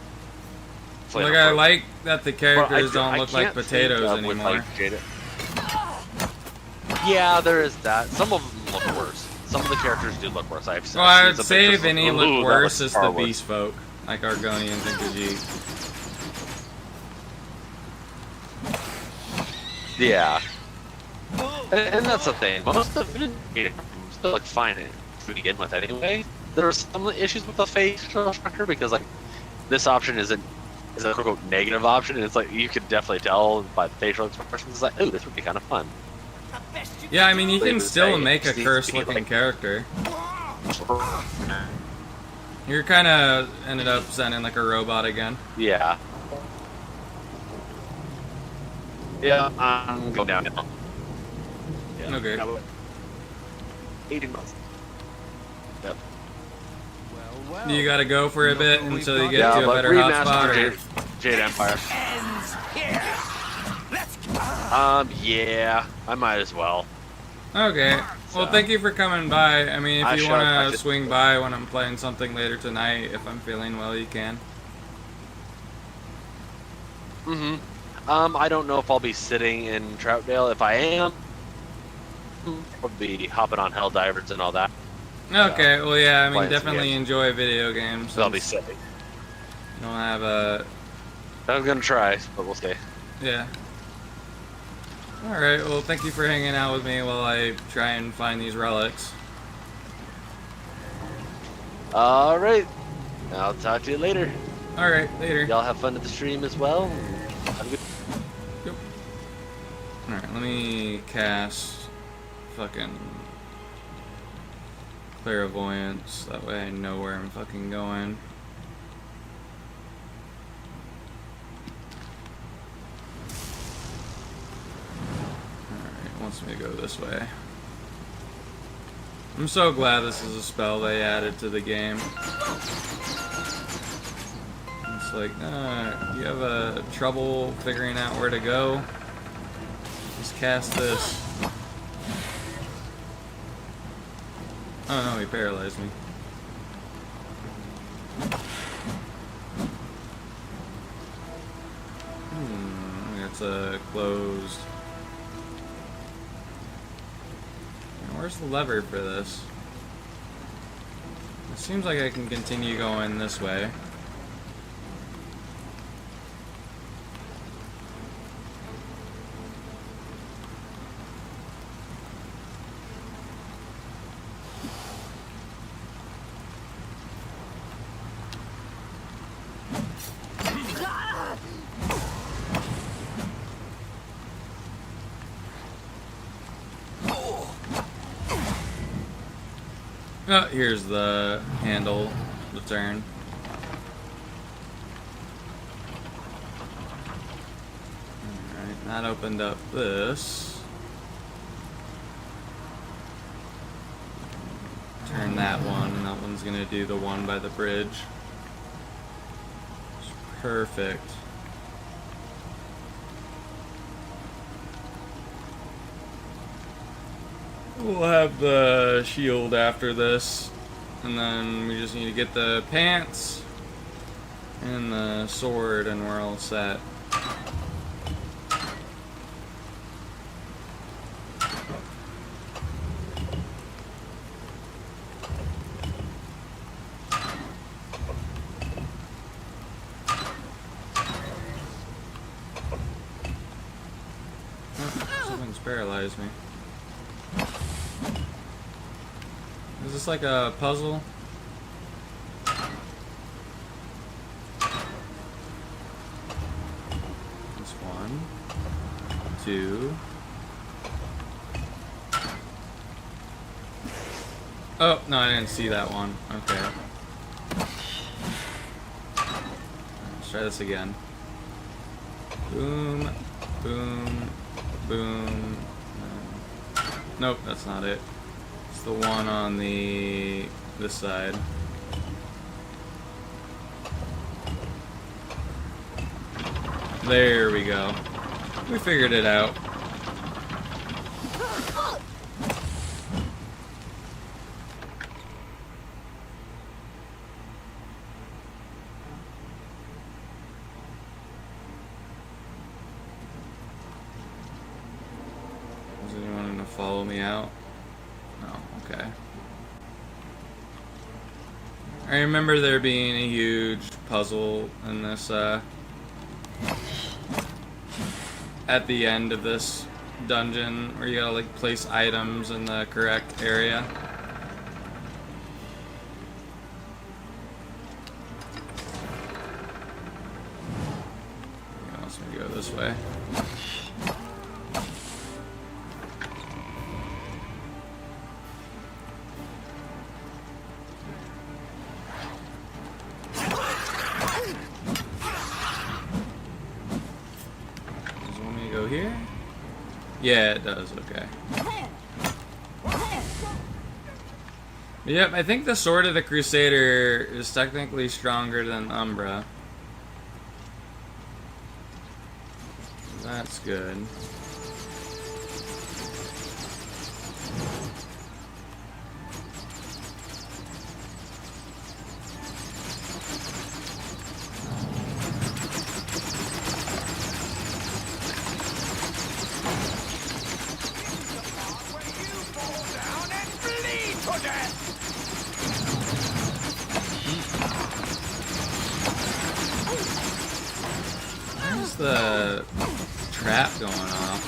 Like, I like that the characters don't look like potatoes anymore. Like yeah, there is that. Some of them look worse. Some of the characters do look worse. I would say if any look worse, it's the Beast Folk, like Argonians and Khajiit. Yeah. And that's the thing. Most of it still look fine to begin with anyway. There are some issues with the facial structure because, like, this option is a quote negative option, and it's like you could definitely tell by the facial expressions. It's like, ooh, this would be kind of fun. Yeah, I mean, you can still make a cursed-looking character. You're kind of ended up sounding like a robot again. Yeah. Yeah, I'm going down now. Yeah. Okay. 18 months. Yep. You gotta go for a bit until you get to a better hotspot, or... Jade Empire. Yeah, I might as well. Okay. Well, thank you for coming by. I mean, if you want to swing by when I'm playing something later tonight, if I'm feeling well, you can. I don't know if I'll be sitting in Troutdale. If I am, I'll be hopping on Helldivers and all that. Okay, well, yeah, I mean, definitely enjoy video games. So I'll be sitting. You don't have a... I'm gonna try, but we'll see. Yeah. Alright, well, thank you for hanging out with me while I try and find these relics. Alright. I'll talk to you later. Alright, later. Y'all have fun at the stream as well. Have a good... Yep. Alright, let me cast fucking clairvoyance. That way I know where I'm fucking going. Wants me to go this way. I'm so glad this is a spell they added to the game. It's like, you have trouble figuring out where to go? Just cast this. Oh no, he paralyzed me. It's closed. Now, where's the lever for this? It seems like I can continue going this way. Oh, here's the handle, the turn. Alright, that opened up this. Turn that one, and that one's gonna do the one by the bridge. It's perfect. We'll have the shield after this, and then we just need to get the pants and the sword, and we're all set. Oh, something's paralyzed me. Is this like a puzzle? This one, two. Oh, no, I didn't see that one. Okay. Let's try this again. Boom, boom, boom. Nope, that's not it. The one on this side. There we go. We figured it out. Is anyone gonna follow me out? Okay. I remember there being a huge puzzle in this, at the end of this dungeon, where you gotta, like, place items in the correct area. He wants me to go this way. Here? Yeah, it does, okay. Yep, I think the Sword of the Crusader is technically stronger than Umbra. That's good. Where's the trap going off?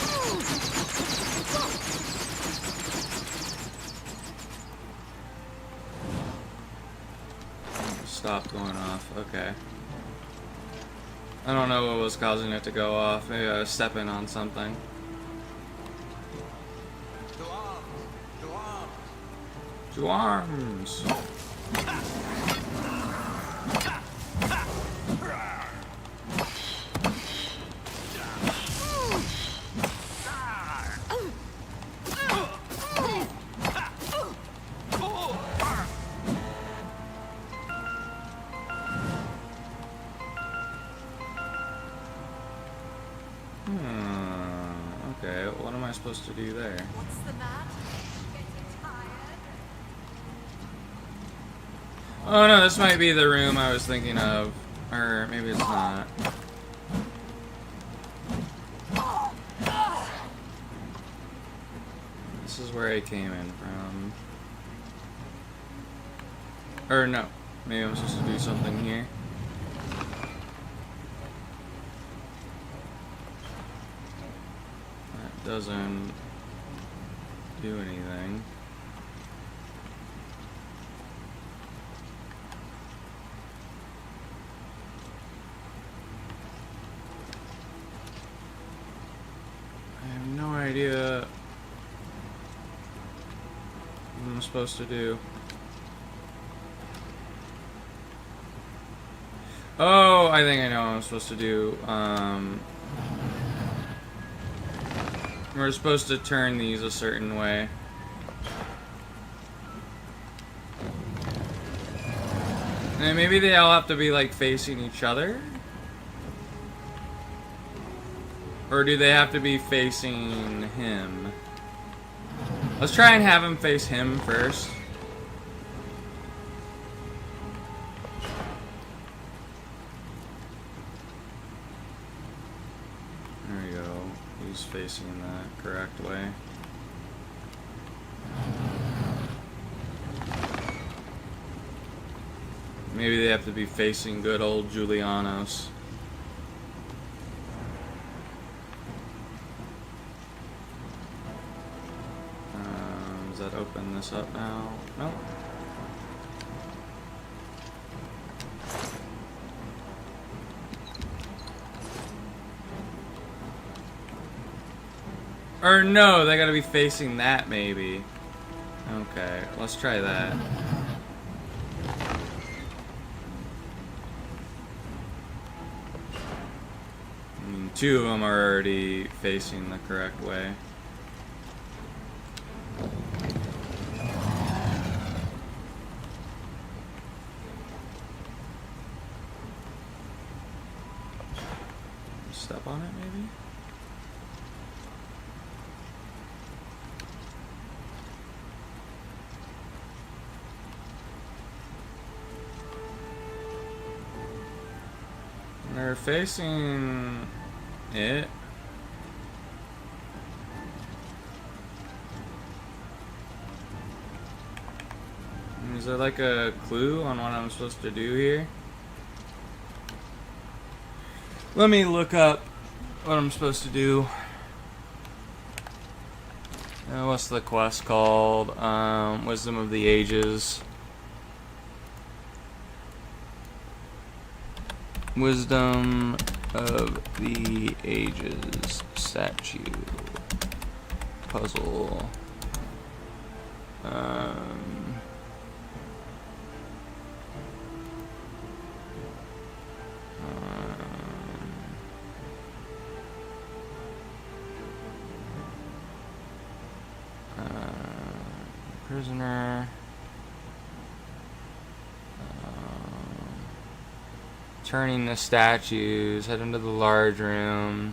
Stop going off, okay. I don't know what was causing it to go off. Maybe I was stepping on something. To arms! Okay, what am I supposed to do there? What's the matter? Getting tired? Oh no, this might be the room I was thinking of. Or maybe it's not. This is where I came in from. Or no. Maybe I'm supposed to do something here. That doesn't do anything. I have no idea what I'm supposed to do. Oh, I think I know what I'm supposed to do. We're supposed to turn these a certain way. And maybe they all have to be like facing each other? Or do they have to be facing him? Let's try and have him face him first. There we go. He's facing that correct way. Maybe they have to be facing good old Julianos. Does that open this up now? Nope. Or no, they gotta be facing that maybe. Okay, let's try that. I mean, two of them are already facing the correct way. Step on it maybe? They're facing it. Is there like a clue on what I'm supposed to do here? Let me look up what I'm supposed to do. What's the quest called? Wisdom of the Ages. Wisdom of the Ages statue puzzle. Prisoner. Turning the statues. Head into the large room.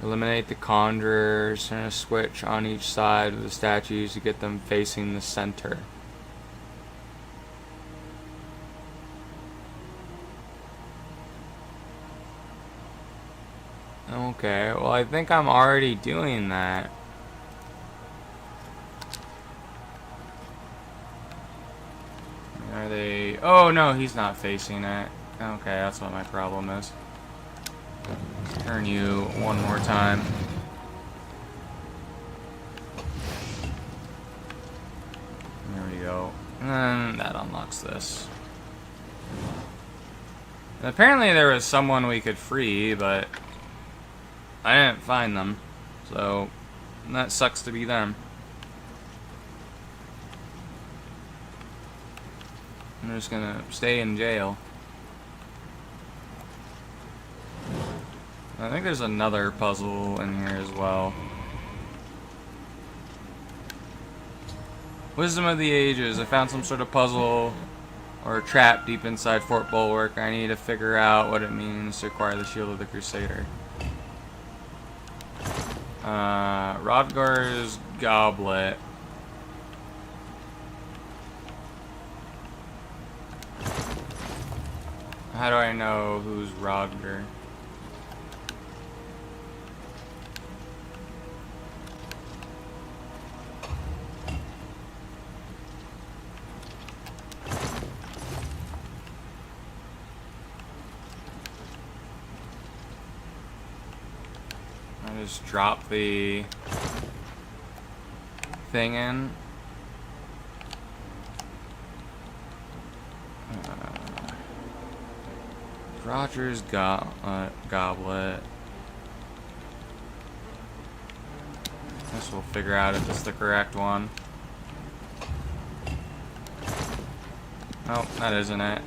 Eliminate the conjurers. Turn a switch on each side of the statues to get them facing the center. Okay, well I think I'm already doing that. Are they... Oh no, he's not facing it. Okay, that's what my problem is. Turn you one more time. There we go. And that unlocks this. And apparently there was someone we could free, but I didn't find them. So that sucks to be them. I'm just gonna stay in jail. I think there's another puzzle in here as well. Wisdom of the Ages. I found some sort of puzzle or trap deep inside Fort Bulwark. I need to figure out what it means to acquire the Shield of the Crusader. Rodgar's Goblet. How do I know who's Rodgar? I just drop the thing in. Roger's goblet. Guess we'll figure out if it's the correct one. Oh, that isn't it.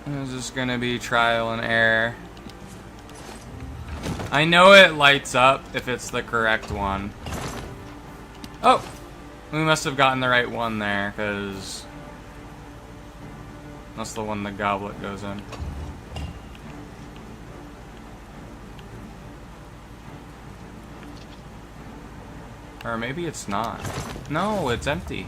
This is gonna be trial and error. I know it lights up if it's the correct one. Oh! We must have gotten the right one there, because that's the one the goblet goes in. Or maybe it's not. No, it's empty.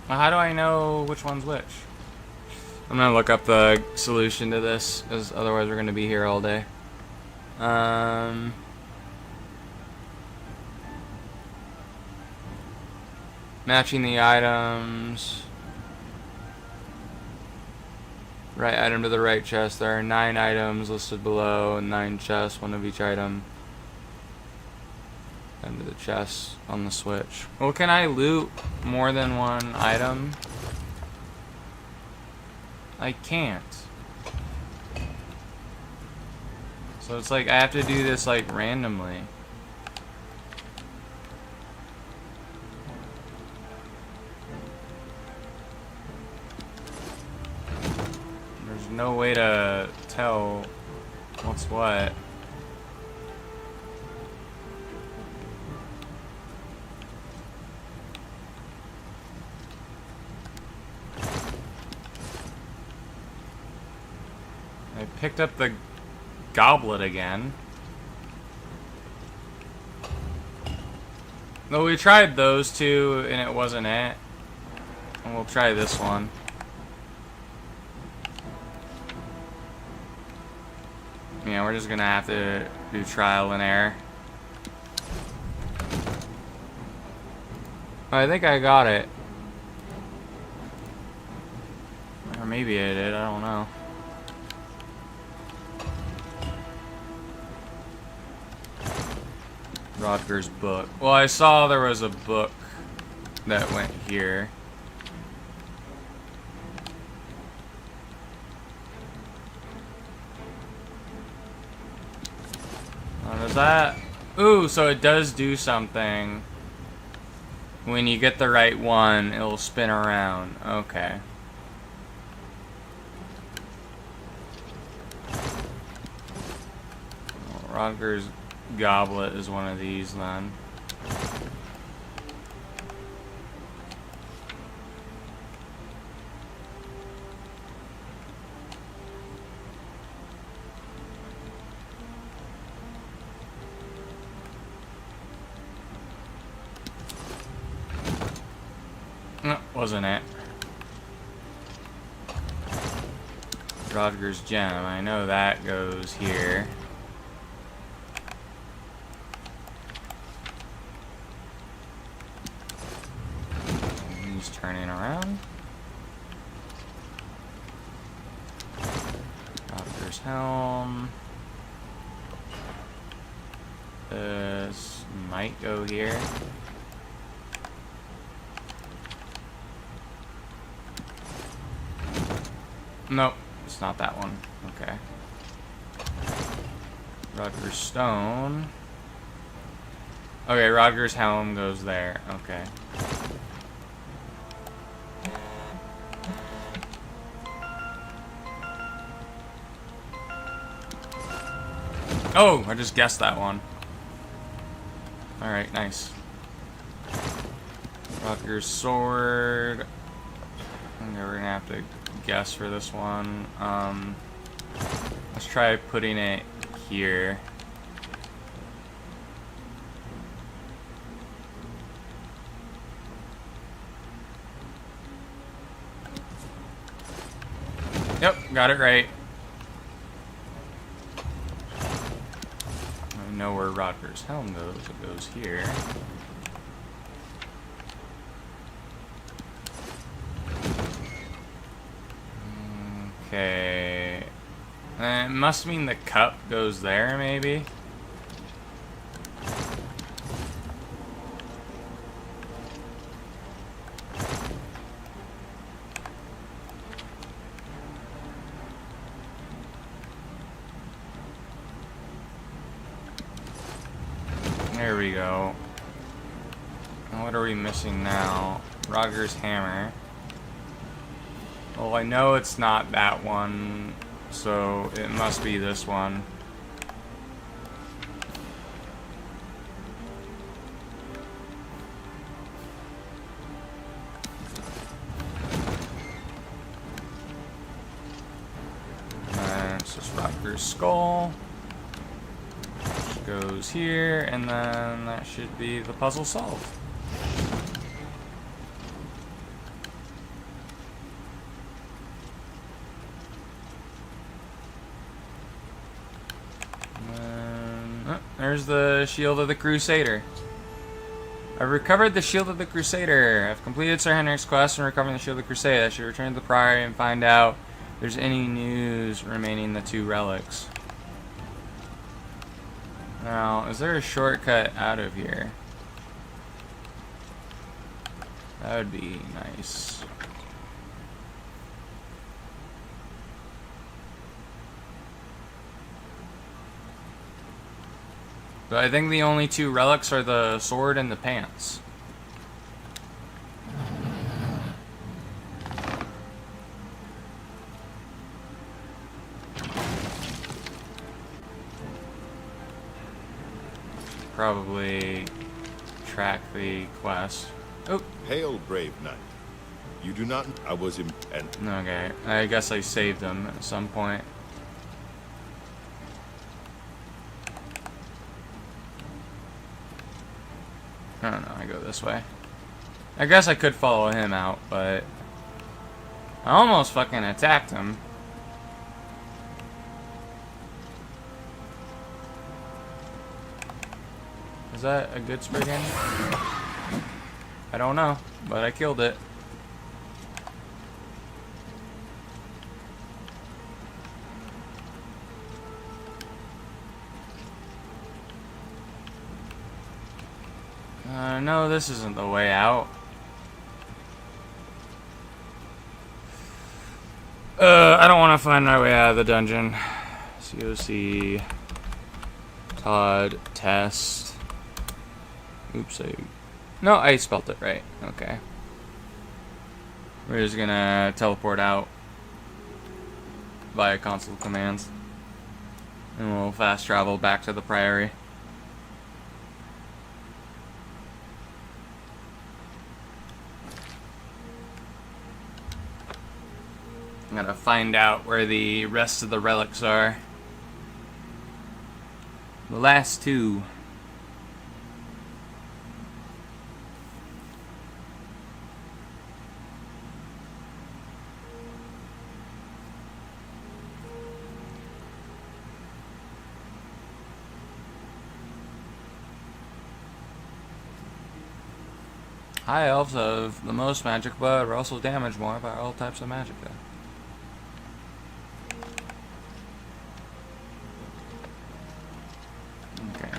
Well, how do I know which one's which? I'm gonna look up the solution to this, because otherwise we're gonna be here all day. Matching the items. Right item to the right chest. There are 9 items listed below, and 9 chests, one of each item. Into the chest on the switch. Well, can I loot more than one item? I can't. So it's like I have to do this like randomly. There's no way to tell what's what. I picked up the goblet again. No, we tried those two and it wasn't it. And we'll try this one. Yeah, we're just gonna have to do trial and error. I think I got it. Or maybe I did, I don't know. Rodger's book. Well, I saw there was a book that went here. Does that? Ooh, so it does do something. When you get the right one, it'll spin around. Okay. Rodger's goblet is one of these then. No, wasn't it. Rodger's gem, I know that goes here. Turning around. Doctor's helm. This might go here. Nope, it's not that one. Okay. Rodger's stone. Okay, Rodger's helm goes there. Okay. Oh, I just guessed that one. Alright, nice. Rodger's sword. Okay, we're gonna have to guess for this one. Let's try putting it here. Yep, got it right. know where Rodger's helm goes. It goes here. Okay. It must mean the cup goes there, maybe? There we go. And what are we missing now? Rodger's hammer. Well, I know it's not that one, so it must be this one. And it's just Rodger's skull. Goes here, and then that should be the puzzle solved. There's the Shield of the Crusader. I've recovered the Shield of the Crusader. I've completed Sir Henrik's quest and recovering the Shield of the Crusader. I should return to the Priory and find out if there's any news remaining the 2 relics. Now, is there a shortcut out of here? That would be nice. But I think the only 2 relics are the sword and the pants. Probably track the quest. Oh. Hail, brave knight. You do not. I was in. Okay, I guess I saved them at some point. I don't know, I go this way. I guess I could follow him out, but I almost fucking attacked him. Is that a good spriggan? I don't know, but I killed it. No, this isn't the way out. I don't want to find my way out of the dungeon. COC. Todd. Test. Oops, no, I spelled it right. Okay. We're just gonna teleport out via console commands. And we'll fast travel back to the Priory. I'm gonna find out where the rest of the relics are. The last 2. High elves have the most magic, but are also damaged more by all types of magic. Okay.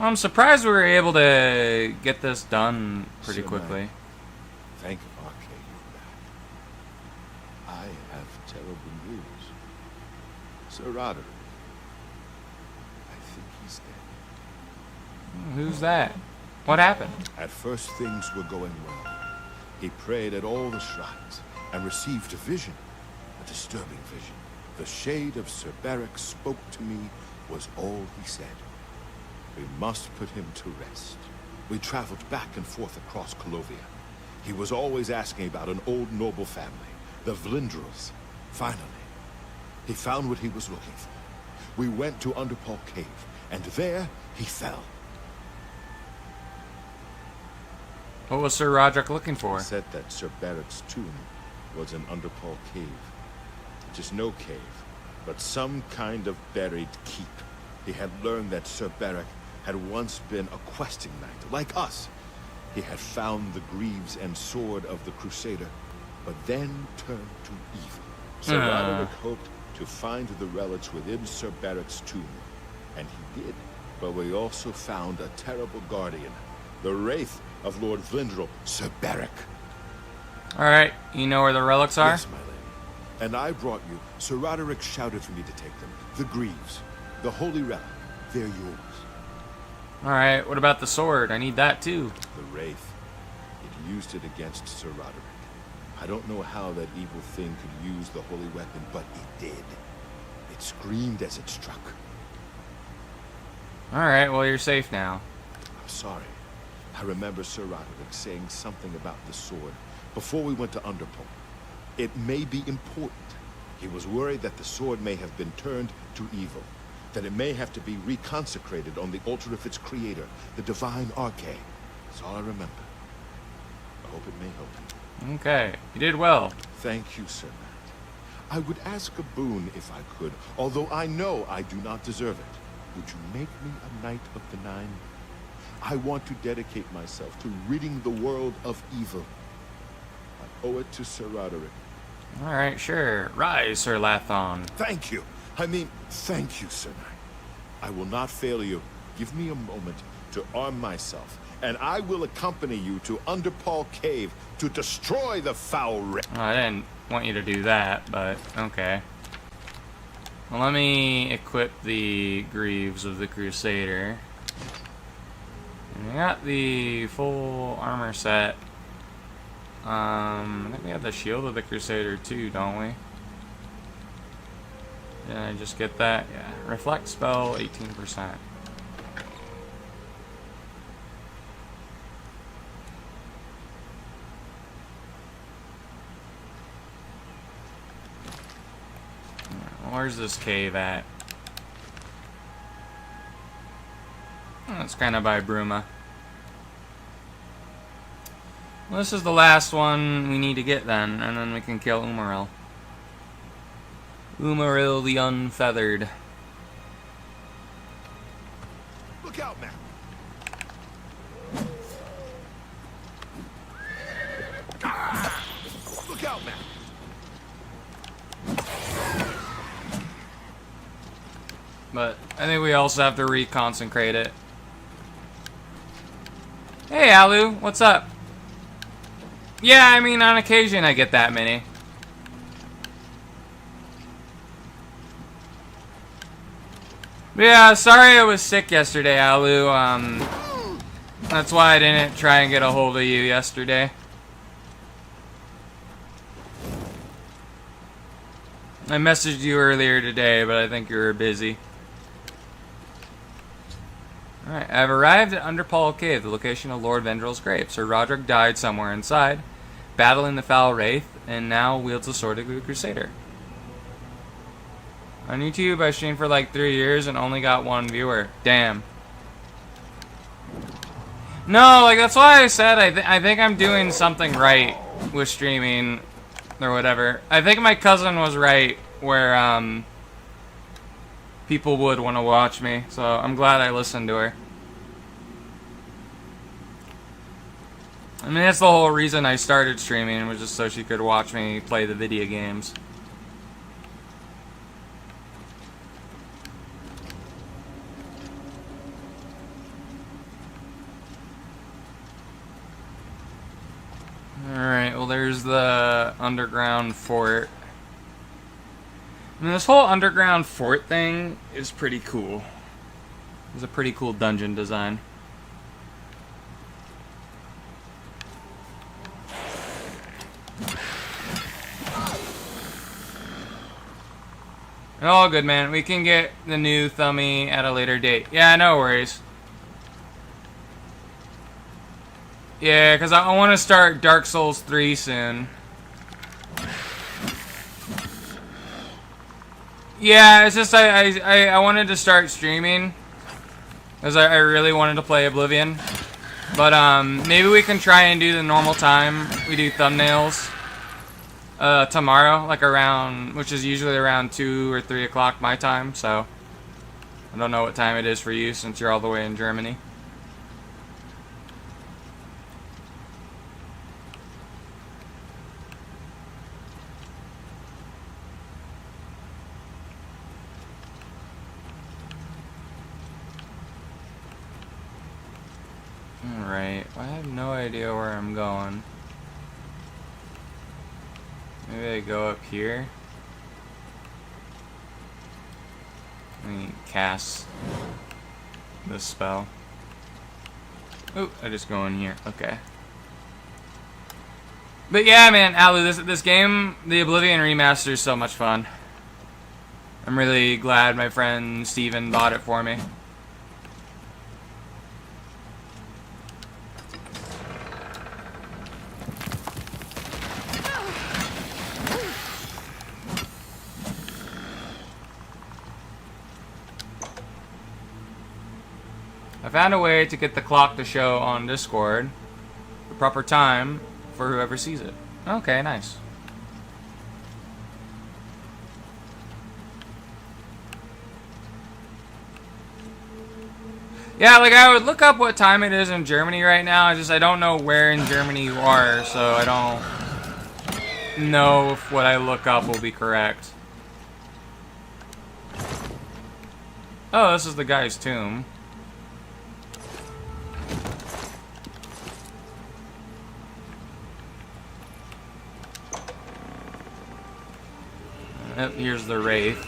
I'm surprised we were able to get this done pretty quickly. Thank Arcade for that. I have terrible news. Sir Roderick. I think he's dead. Who's that? What happened? At first things were going well. He prayed at all the shrines and received a vision. A disturbing vision. The shade of Sir Barrick spoke to me was all he said. We must put him to rest. We traveled back and forth across Colovia. He was always asking about an old noble family, the Vlindrels. Finally, he found what he was looking for. We went to Underpaw Cave, and there he fell. What was Sir Roderick looking for? He said that Sir Barrick's tomb was in Underpaw Cave. It is no cave, but some kind of buried keep. He had learned that Sir Beric had once been a questing knight, like us. He had found the greaves and sword of the Crusader, but then turned to evil. Sir Roderick hoped to find the relics within Sir Beric's tomb, and he did. But we also found a terrible guardian, the wraith of Lord Vlindrel, Sir Beric. Alright, you know where the relics are? Yes, my lady. And I brought you. Sir Roderick shouted for me to take them. The greaves, the holy relic, they're yours. Alright, what about the sword? I need that too. The wraith. It used it against Sir Roderick. I don't know how that evil thing could use the holy weapon, but it did. It screamed as it struck. Alright, well you're safe now. I'm sorry. I remember Sir Roderick saying something about the sword before we went to Underpole. It may be important. He was worried that the sword may have been turned to evil, that it may have to be reconsecrated on the altar of its creator, the Divine Arche. That's all I remember. I hope it may help you. Okay, you did well. Thank you, Sir Matt. I would ask a boon if I could, although I know I do not deserve it. Would you make me a Knight of the Nine? I want to dedicate myself to ridding the world of evil. I owe it to Sir Roderick. Alright, sure. Rise, Sir Lathon. Thank you. Thank you, Sir Knight. I will not fail you. Give me a moment to arm myself, and I will accompany you to Underpole Cave to destroy the foul wraith. Oh, I didn't want you to do that, but okay. Well, let me equip the Greaves of the Crusader. And we got the full armor set. I think we have the Shield of the Crusader too, don't we? Did I just get that? Yeah. Reflect spell, 18%. Where's this cave at? Oh, it's kind of by Bruma. Well, this is the last one we need to get then, and then we can kill Umaril. Umaril the Unfeathered. Look out, man! Look out, man! But I think we also have to reconsecrate it. Hey, Alu, what's up? Yeah, I mean, on occasion I get that many. Yeah, sorry I was sick yesterday, Alu. That's why I didn't try and get a hold of you yesterday. I messaged you earlier today, but I think you were busy. Alright, I've arrived at Underpole Cave, the location of Lord Vendrel's grave. Sir Roderick died somewhere inside, battling the foul wraith, and now wields the sword of the Crusader. On YouTube, I streamed for like 3 years and only got 1 viewer. Damn. No, like, that's why I said I think I'm doing something right with streaming or whatever. I think my cousin was right where, people would want to watch me, so I'm glad I listened to her. I mean, that's the whole reason I started streaming, was just so she could watch me play the video games. Alright, well there's the underground fort. I mean, this whole underground fort thing is pretty cool. It's a pretty cool dungeon design. All good, man. We can get the new Thummy at a later date. Yeah, no worries. Yeah, because I want to start Dark Souls 3 soon. Yeah, it's just I wanted to start streaming because I really wanted to play Oblivion. But maybe we can try and do the normal time we do thumbnails. Tomorrow, like around, which is usually around 2 or 3 o'clock my time, so I don't know what time it is for you since you're all the way in Germany. Alright, I have no idea where I'm going. Maybe I go up here. Let me cast this spell. Oh, I just go in here. Okay. But yeah, man, Alu, this game, the Oblivion Remaster, is so much fun. I'm really glad my friend Steven bought it for me. I found a way to get the clock to show on Discord the proper time for whoever sees it. Okay, nice. Yeah, like I would look up what time it is in Germany right now. I don't know where in Germany you are, so I don't know if what I look up will be correct. Oh, this is the guy's tomb. Here's the wraith.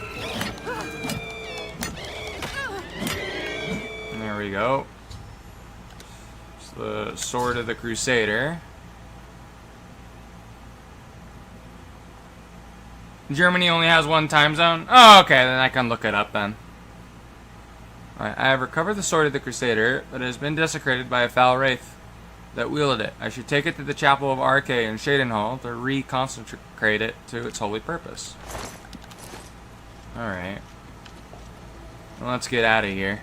And there we go. It's the sword of the Crusader. Germany only has one time zone? Oh, okay, then I can look it up then. Alright, I have recovered the sword of the Crusader, but it has been desecrated by a foul wraith that wielded it. I should take it to the chapel of Arche in Shadenhall to reconsecrate it to its holy purpose. Alright. Well, let's get out of here.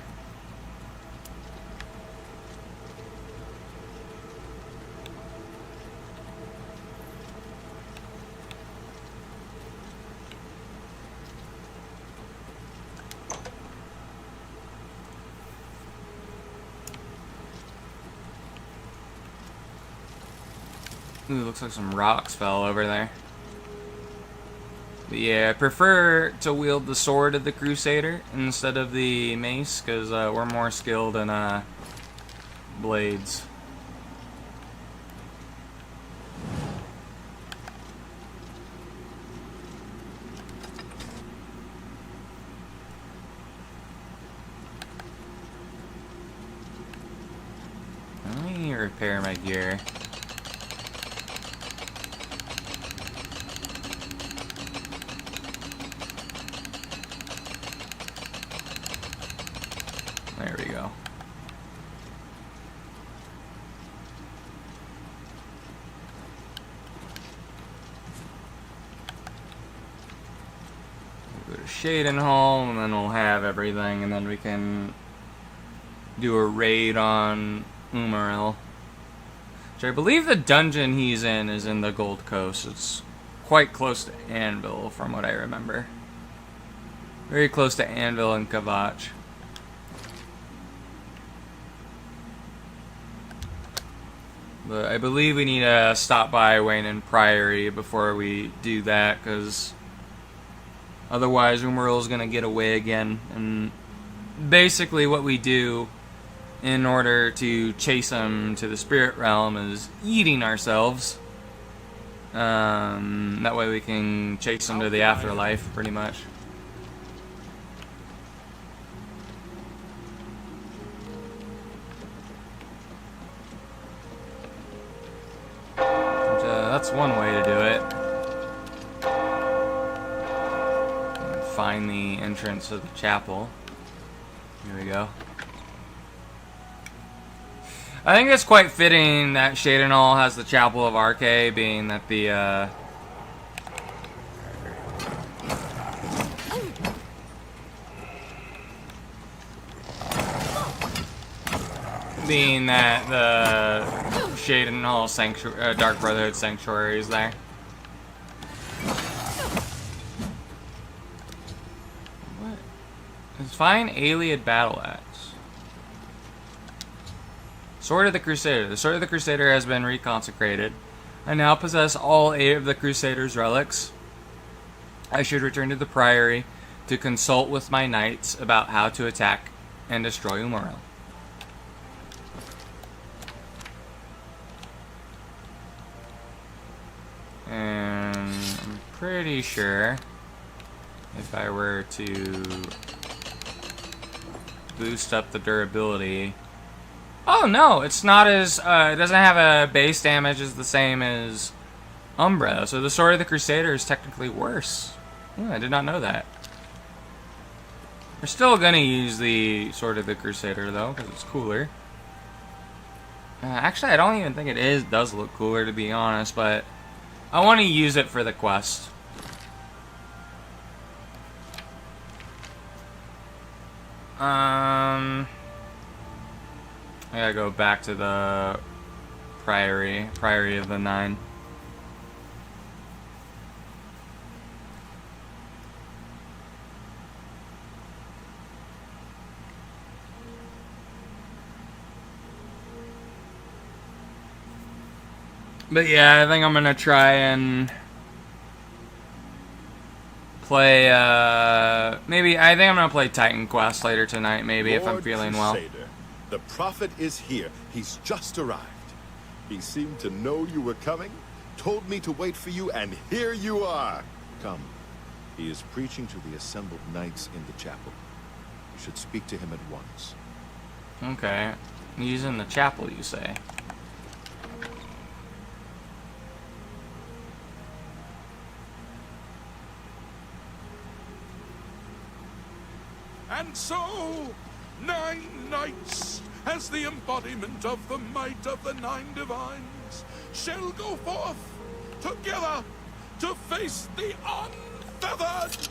Ooh, looks like some rocks fell over there. But yeah, I prefer to wield the sword of the Crusader instead of the mace, because we're more skilled in blades. Let me repair my gear. There we go. We'll go to Shadenhall, and then we'll have everything, and then we can do a raid on Umaril. Which I believe the dungeon he's in is in the Gold Coast. It's quite close to Anvil, from what I remember. Very close to Anvil and Kavach. But I believe we need to stop by Wayne and Priory before we do that, because otherwise Umaril's going to get away again. And basically what we do in order to chase him to the spirit realm is eating ourselves. That way we can chase him to the afterlife, pretty much. That's one way to do it. Find the entrance of the chapel. Here we go. I think it's quite fitting that Shadenhall has the Chapel of Arche, being that the Shadenhall Sanctuary, Dark Brotherhood Sanctuary is there. Find Ayleid Battle Axe. Sword of the Crusader. The Sword of the Crusader has been reconsecrated. I now possess all 8 of the Crusader's relics. I should return to the Priory to consult with my knights about how to attack and destroy Umaril. And I'm pretty sure if I were to boost up the durability... Oh no, it's not as... it doesn't have a base damage as the same as Umbra, so the Sword of the Crusader is technically worse. I did not know that. We're still gonna use the Sword of the Crusader though, because it's cooler. Actually, I don't even think it does look cooler, to be honest, but I want to use it for the quest. I gotta go back to the Priory of the 9. But yeah, I think I'm gonna try and play, maybe, I think I'm gonna play Titan Quest later tonight, maybe, if I'm feeling well. The prophet is here. He's just arrived. He seemed to know you were coming, told me to wait for you, and here you are. Come. He is preaching to the assembled knights in the chapel. You should speak to him at once. Okay. He's in the chapel, you say? And so, 9 knights, as the embodiment of the might of the 9 divines, shall go forth together to face the unfeathered,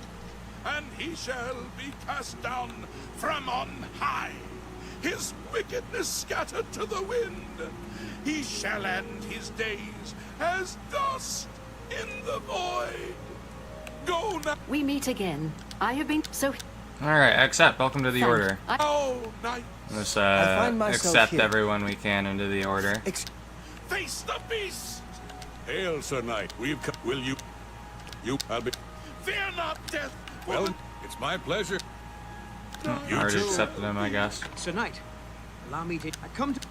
and he shall be cast down from on high, his wickedness scattered to the wind. He shall end his days as dust in the void. Go now. We meet again. I have been so... Alright, accept. Welcome to the order. Oh, knights. Let's accept here. everyone we can into the order. Face the beast! Hail, Sir Knight. Will you... I'll be... Fear not death! Well, it's my pleasure. I already accepted him, I guess. Sir Knight, allow me to... I come to...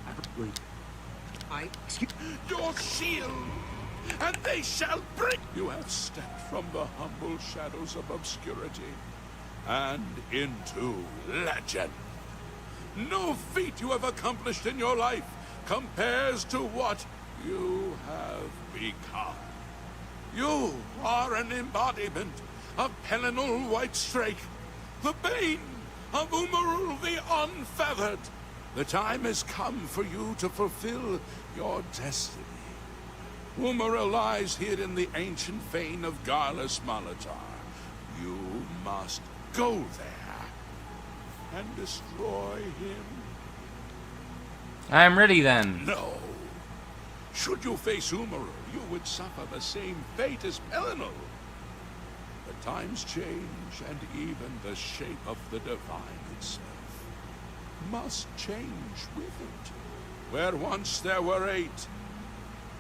excuse... Your shield! And they shall bring... You have stepped from the humble shadows of obscurity and into legend. No feat you have accomplished in your life compares to what you have become. You are an embodiment of Pelinal Whitestrake, the bane of Umaril the Unfeathered. The time has come for you to fulfill your destiny. Umaril lies hid in the ancient fane of Garlus Malatar. You must go there and destroy him. I am ready then. No. Should you face Umaril, you would suffer the same fate as Pelinal. The times change, and even the shape of the divine itself must change with it. Where once there were 8,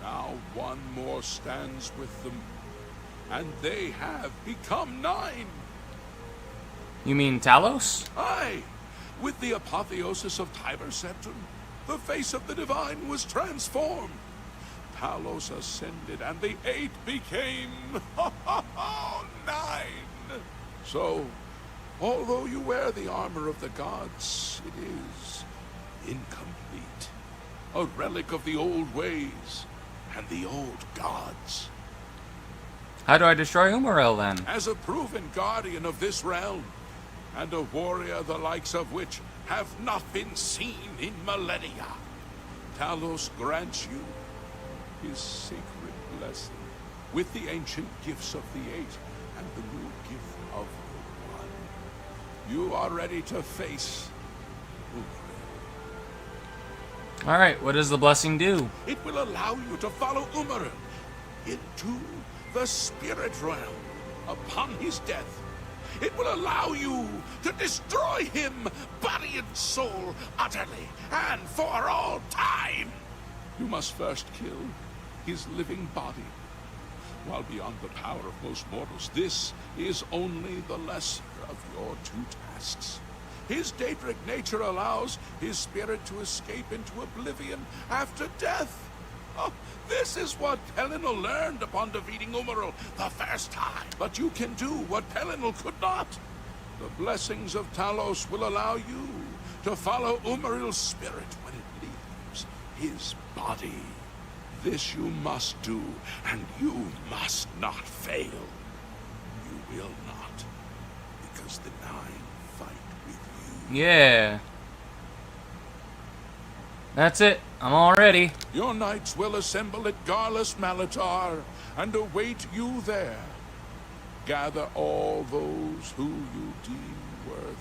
now one more stands with them, and they have become 9. You mean Talos? Aye! With the apotheosis of Tiber Septim, the face of the divine was transformed. Talos ascended, and the 8 became 9. So, although you wear the armor of the gods, it is incomplete. A relic of the old ways and the old gods. How do I destroy Umaril then? As a proven guardian of this realm, and a warrior the likes of which have not been seen in millennia, Talos grants you his sacred blessing with the ancient gifts of the 8 and the new gift of the 1. You are ready to face Umaril. Alright, what does the blessing do? It will allow you to follow Umaril into the spirit realm upon his death, It will allow you to destroy him, body and soul, utterly, and for all time. You must first kill his living body. While beyond the power of most mortals, this is only the lesser of your two tasks. His Daedric nature allows his spirit to escape into oblivion after death. Oh, this is what Pelinal learned upon defeating Umaril the first time. But you can do what Pelinal could not. The blessings of Talos will allow you to follow Umaril's spirit when it leaves his body. This you must do, and you must not fail. You will not, because the Nine fight with you. Yeah. That's it. I'm all ready. Your knights will assemble at Garlus Malatar and await you there. Gather all those who you deem worthy.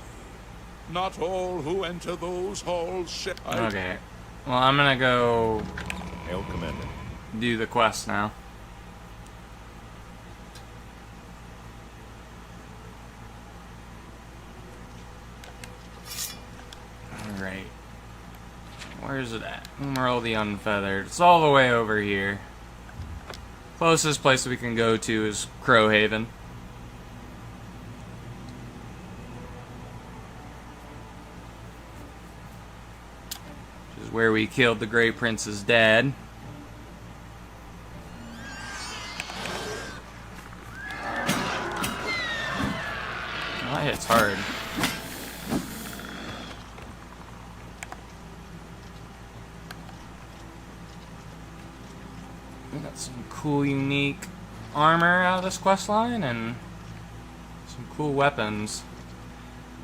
Not all who enter those halls shall. Okay. Well, I'm gonna go Hail, Commander. do the quest now. Alright. Where is it at? Umaril the Unfeathered. It's all the way over here. Closest place we can go to is Crowhaven. Which is where we killed the Grey Prince's dad. Oh, that hits hard. We got some cool, unique armor out of this quest line and some cool weapons.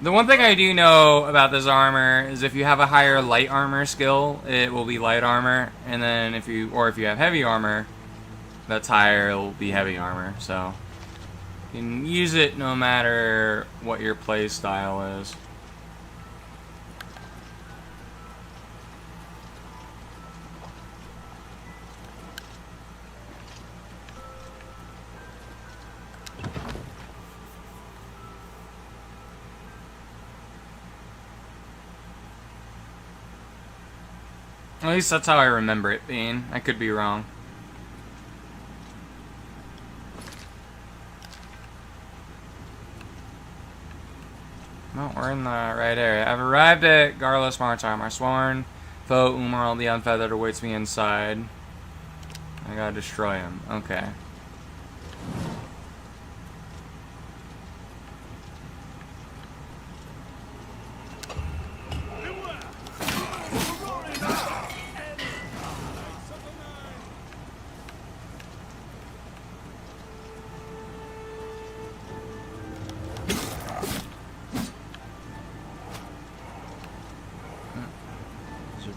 The one thing I do know about this armor is if you have a higher light armor skill, it will be light armor, and then if you have heavy armor that's higher, it will be heavy armor. So you can use it no matter what your play style is. At least that's how I remember it being. I could be wrong. No, we're in the right area. I've arrived at Garlus Martar. My sworn foe Umaril the Unfeathered awaits me inside. I gotta destroy him. Okay.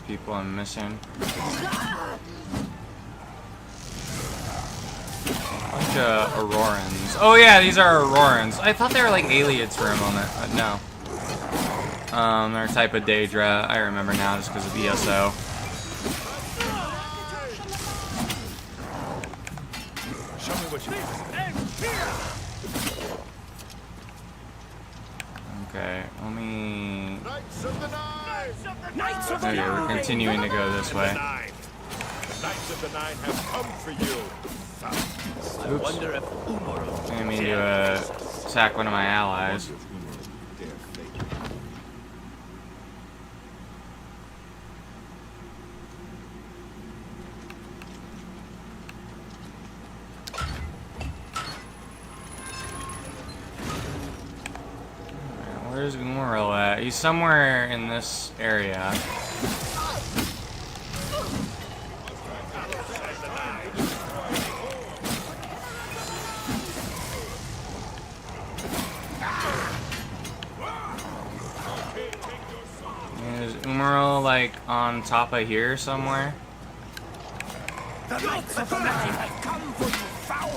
People I'm missing. Bunch of Aurorans. Oh yeah, these are Aurorans. I thought they were like Aliads for a moment, but no. They're a type of Daedra. I remember now just because of ESO. Show me what you Okay, let me... Knights of the Nine! Knights Okay, we're continuing to go this way. The Knights of the Nine have come for you. Oops. I wonder if Umaril Didn't mean to attack one of my allies. Where's Umaril at? He's somewhere in this area. Is Umaril like on top of here somewhere? The Knights of the Nine have come for you, foul!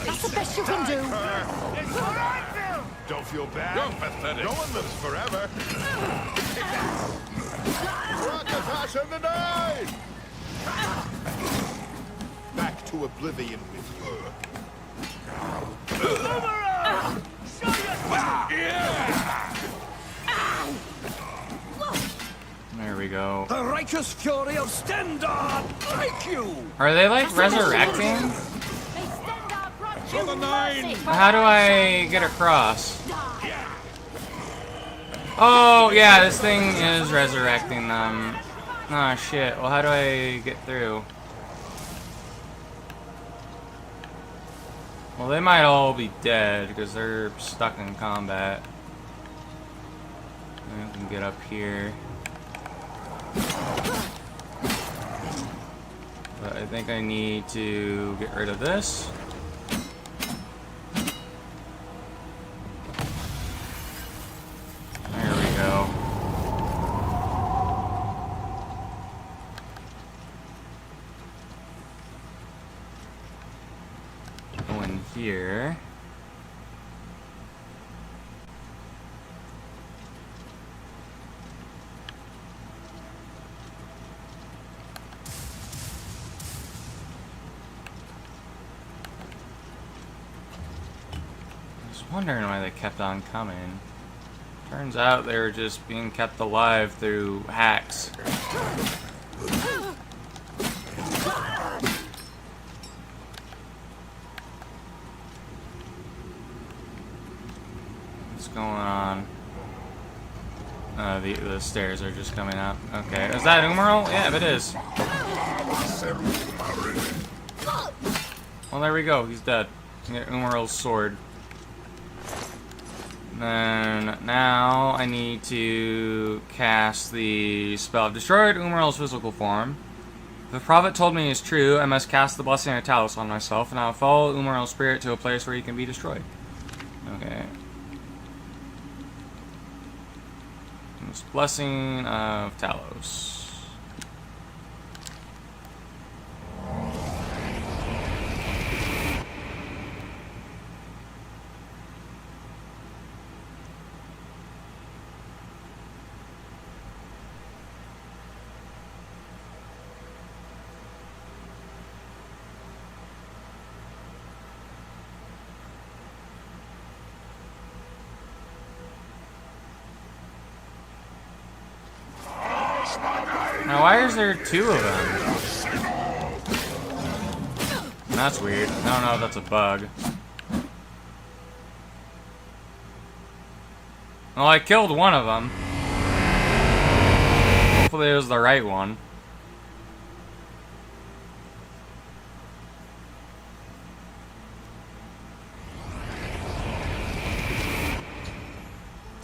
That's the best you can do. It's all right, Bill! Don't feel bad. You're pathetic. No one lives forever. Rakatash of the Nine! Back to oblivion with you. Umaril! Show yourself! go. The righteous fury of Stendar break you! Are they like resurrecting? For the 9! How do I get across? Oh, yeah, this thing is resurrecting them. Oh, shit. Well, how do I get through? Well, they might all be dead because they're stuck in combat. I can get up here. But I think I need to get rid of this. There we go. Go in here. Wondering why they kept on coming. Turns out they were just being kept alive through hacks. What's going on? The stairs are just coming up. Okay, is that Umaril? Yeah, it is. Well, there we go. He's dead. Get Umaril's sword. And now I need to cast the spell. I've destroyed Umaril's physical form. If the prophet told me is true, I must cast the blessing of Talos on myself, and I'll follow Umaril's spirit to a place where he can be destroyed. Okay. This blessing of Talos. Now, why is there two of them? That's weird. I don't know if that's a bug. Well, I killed one of them. Hopefully it was the right one.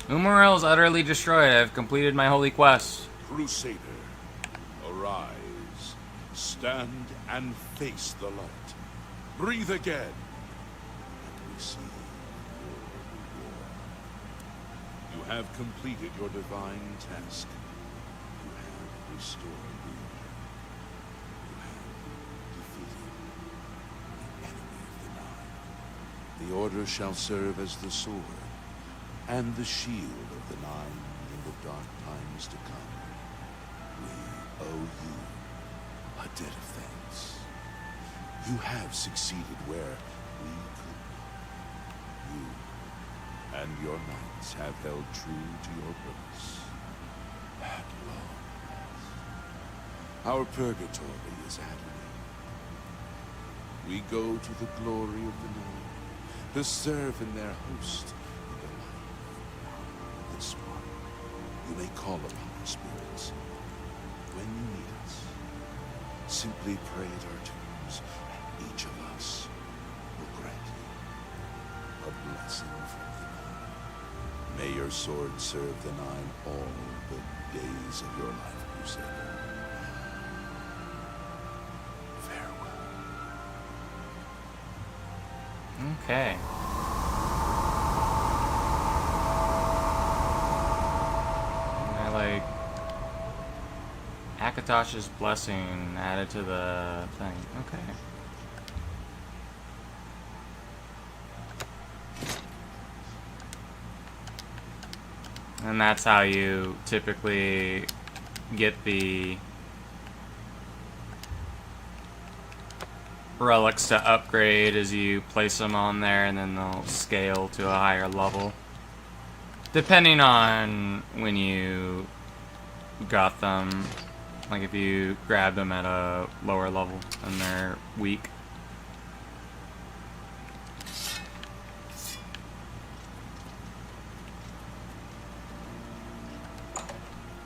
Umaril is utterly destroyed. I have completed my holy quest. Crusader, arise, stand and face the light. Breathe again, and receive your reward. You have completed your divine task. You have restored the order. You have defeated the enemy of the Nine. The order shall serve as the sword and the shield of the Nine in the dark times to come. We owe you a debt of thanks. You have succeeded where we could not. You and your knights have held true to your purpose. At long last, our purgatory is at an end. We go to the glory of the Nine, to serve in their host in the light. This morning, you may call upon our spirits. When you need us, simply pray at our tombs, and each of us will grant you a blessing from the Nine. May your sword serve the Nine all the days of your life, Crusader. Farewell. Okay. Like Akatosh's blessing added to the thing. Okay. And that's how you typically get the relics to upgrade, as you place them on there and then they'll scale to a higher level. Depending on when you got them, like if you grab them at a lower level and they're weak.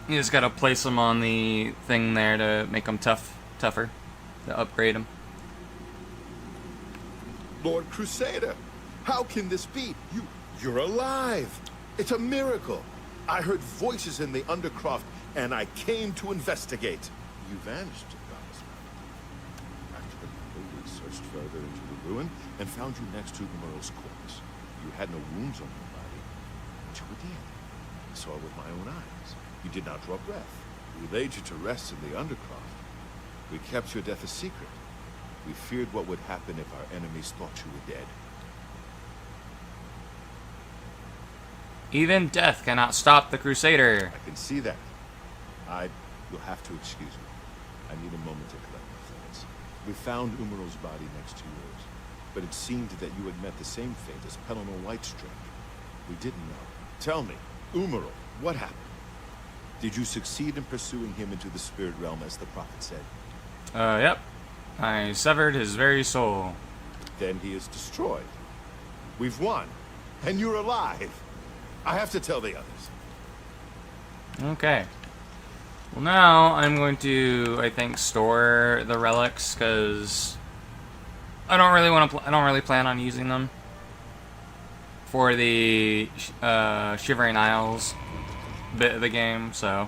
You just gotta place them on the thing there to make them tougher, to upgrade them. Lord Crusader, how can this be? You're alive. It's a miracle. I heard voices in the Undercroft, and I came to investigate. You vanished, Goddess. After the battle, we searched further into the ruin and found you next to Umaral's corpse. You had no wounds on your body, but you were dead. I saw it with my own eyes. You did not draw breath. We laid you to rest in the Undercroft. We kept your death a secret. We feared what would happen if our enemies thought you were dead. Even death cannot stop the Crusader. I can see that. You'll have to excuse me. I need a moment to collect my thoughts. We found Umaral's body next to yours, but it seemed that you had met the same fate as Pelennor Whitestrake. We didn't know. Tell me, Umaral, what happened? Did you succeed in pursuing him into the spirit realm as the prophet said? Yep. I severed his very soul. Then he is destroyed. We've won, and you're alive. I have to tell the others. Okay. Well, now I'm going to, I think, store the relics because I don't really want to. I don't really plan on using them for the Shivering Isles bit of the game. So.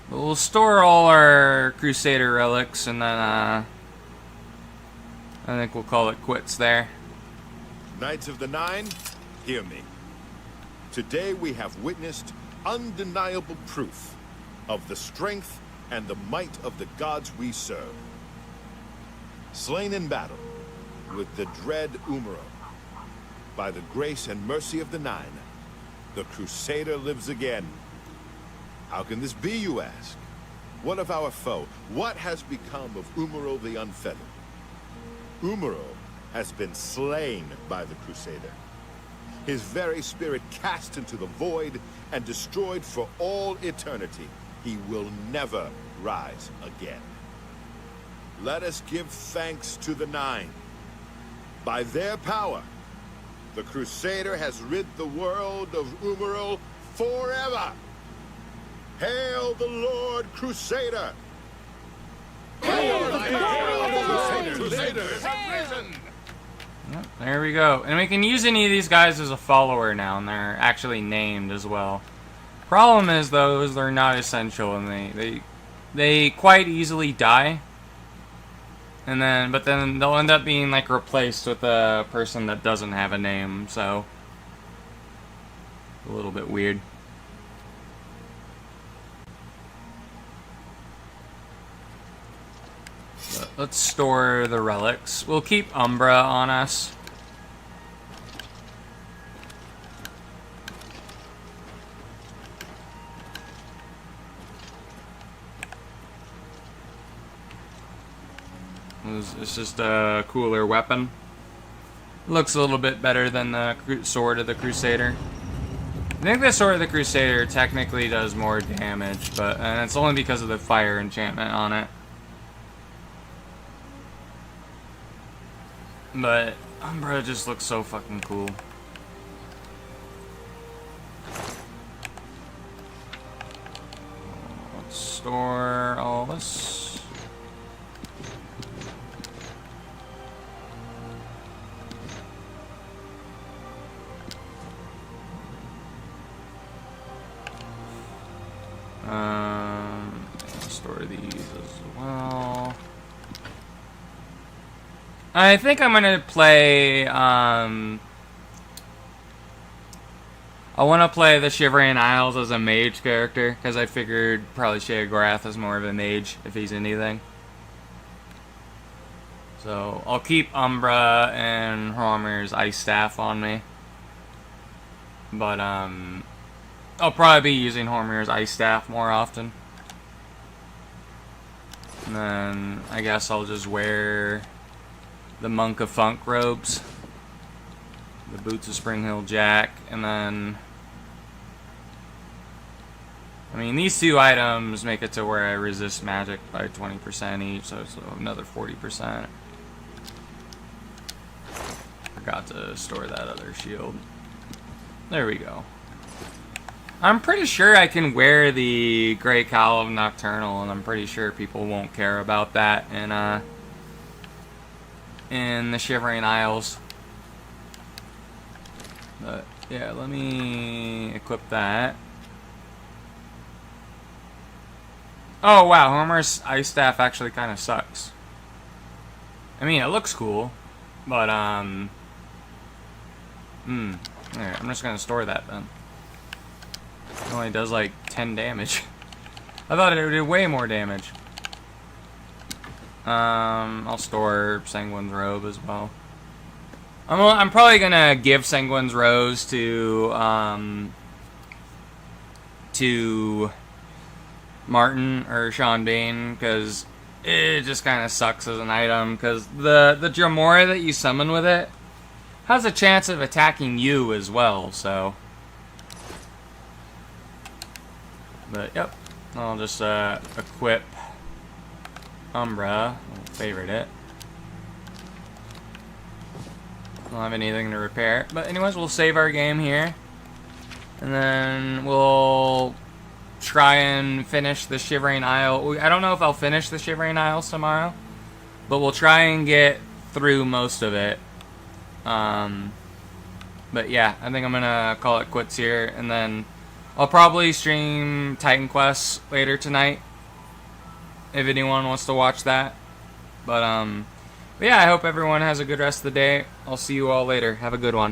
We'll store all our Crusader relics, and then I think we'll call it quits there. Knights of the Nine, hear me. Today we have witnessed undeniable proof of the strength and the might of the gods we serve. Slain in battle with the dread Umaral, by the grace and mercy of the Nine, the Crusader lives again. How can this be, you ask? What of our foe? What has become of Umaral the Unfeathered? Umaral has been slain by the Crusader. His very spirit cast into the void and destroyed for all eternity. He will never rise again. Let us give thanks to the Nine. By their power, the Crusader has rid the world of Umaral forever. Hail the Lord Crusader! Hail the Crusader! Yep, there we go. And we can use any of these guys as a follower now, and they're actually named as well. Problem is, though, is they're not essential, and they quite easily die. But then they'll end up being like replaced with a person that doesn't have a name, so a little bit weird. But let's store the relics. We'll keep Umbra on us. It's just a cooler weapon. Looks a little bit better than the Sword of the Crusader. I think the Sword of the Crusader technically does more damage, and it's only because of the fire enchantment on it. But Umbra just looks so fucking cool. Let's store all this. Store these as well. I think I'm gonna play. I want to play the Shivering Isles as a mage character because I figured probably Sheogorath is more of a mage if he's anything. So I'll keep Umbra and Hromir's Ice Staff on me, but I'll probably be using Hromir's Ice Staff more often. And then I guess I'll just wear the Monk of Funk robes, the Boots of Spring Hill Jack, and then, I mean, these two items make it to where I resist magic by 20% each, so it's another 40%. Forgot to store that other shield. There we go. I'm pretty sure I can wear the Grey Cowl of Nocturnal, and I'm pretty sure people won't care about that in the Shivering Isles. But yeah, let me equip that. Oh wow, Homer's Ice Staff actually kind of sucks. I mean, it looks cool, but alright, I'm just gonna store that then. It only does like 10 damage. I thought it would do way more damage. I'll store Sanguine's Robe as well. I'm probably gonna give Sanguine's Rose to Martin or Sean Bean, because it just kind of sucks as an item, because the Dremora that you summon with it has a chance of attacking you as well, so. But yep, I'll just equip Umbra. I'll favorite it. Don't have anything to repair. But anyways, we'll save our game here. And then we'll try and finish the Shivering Isle. I don't know if I'll finish the Shivering Isles tomorrow, but we'll try and get through most of it. But yeah, I think I'm gonna call it quits here, and then I'll probably stream Titan Quest later tonight if anyone wants to watch that. But yeah, I hope everyone has a good rest of the day. I'll see you all later. Have a good one.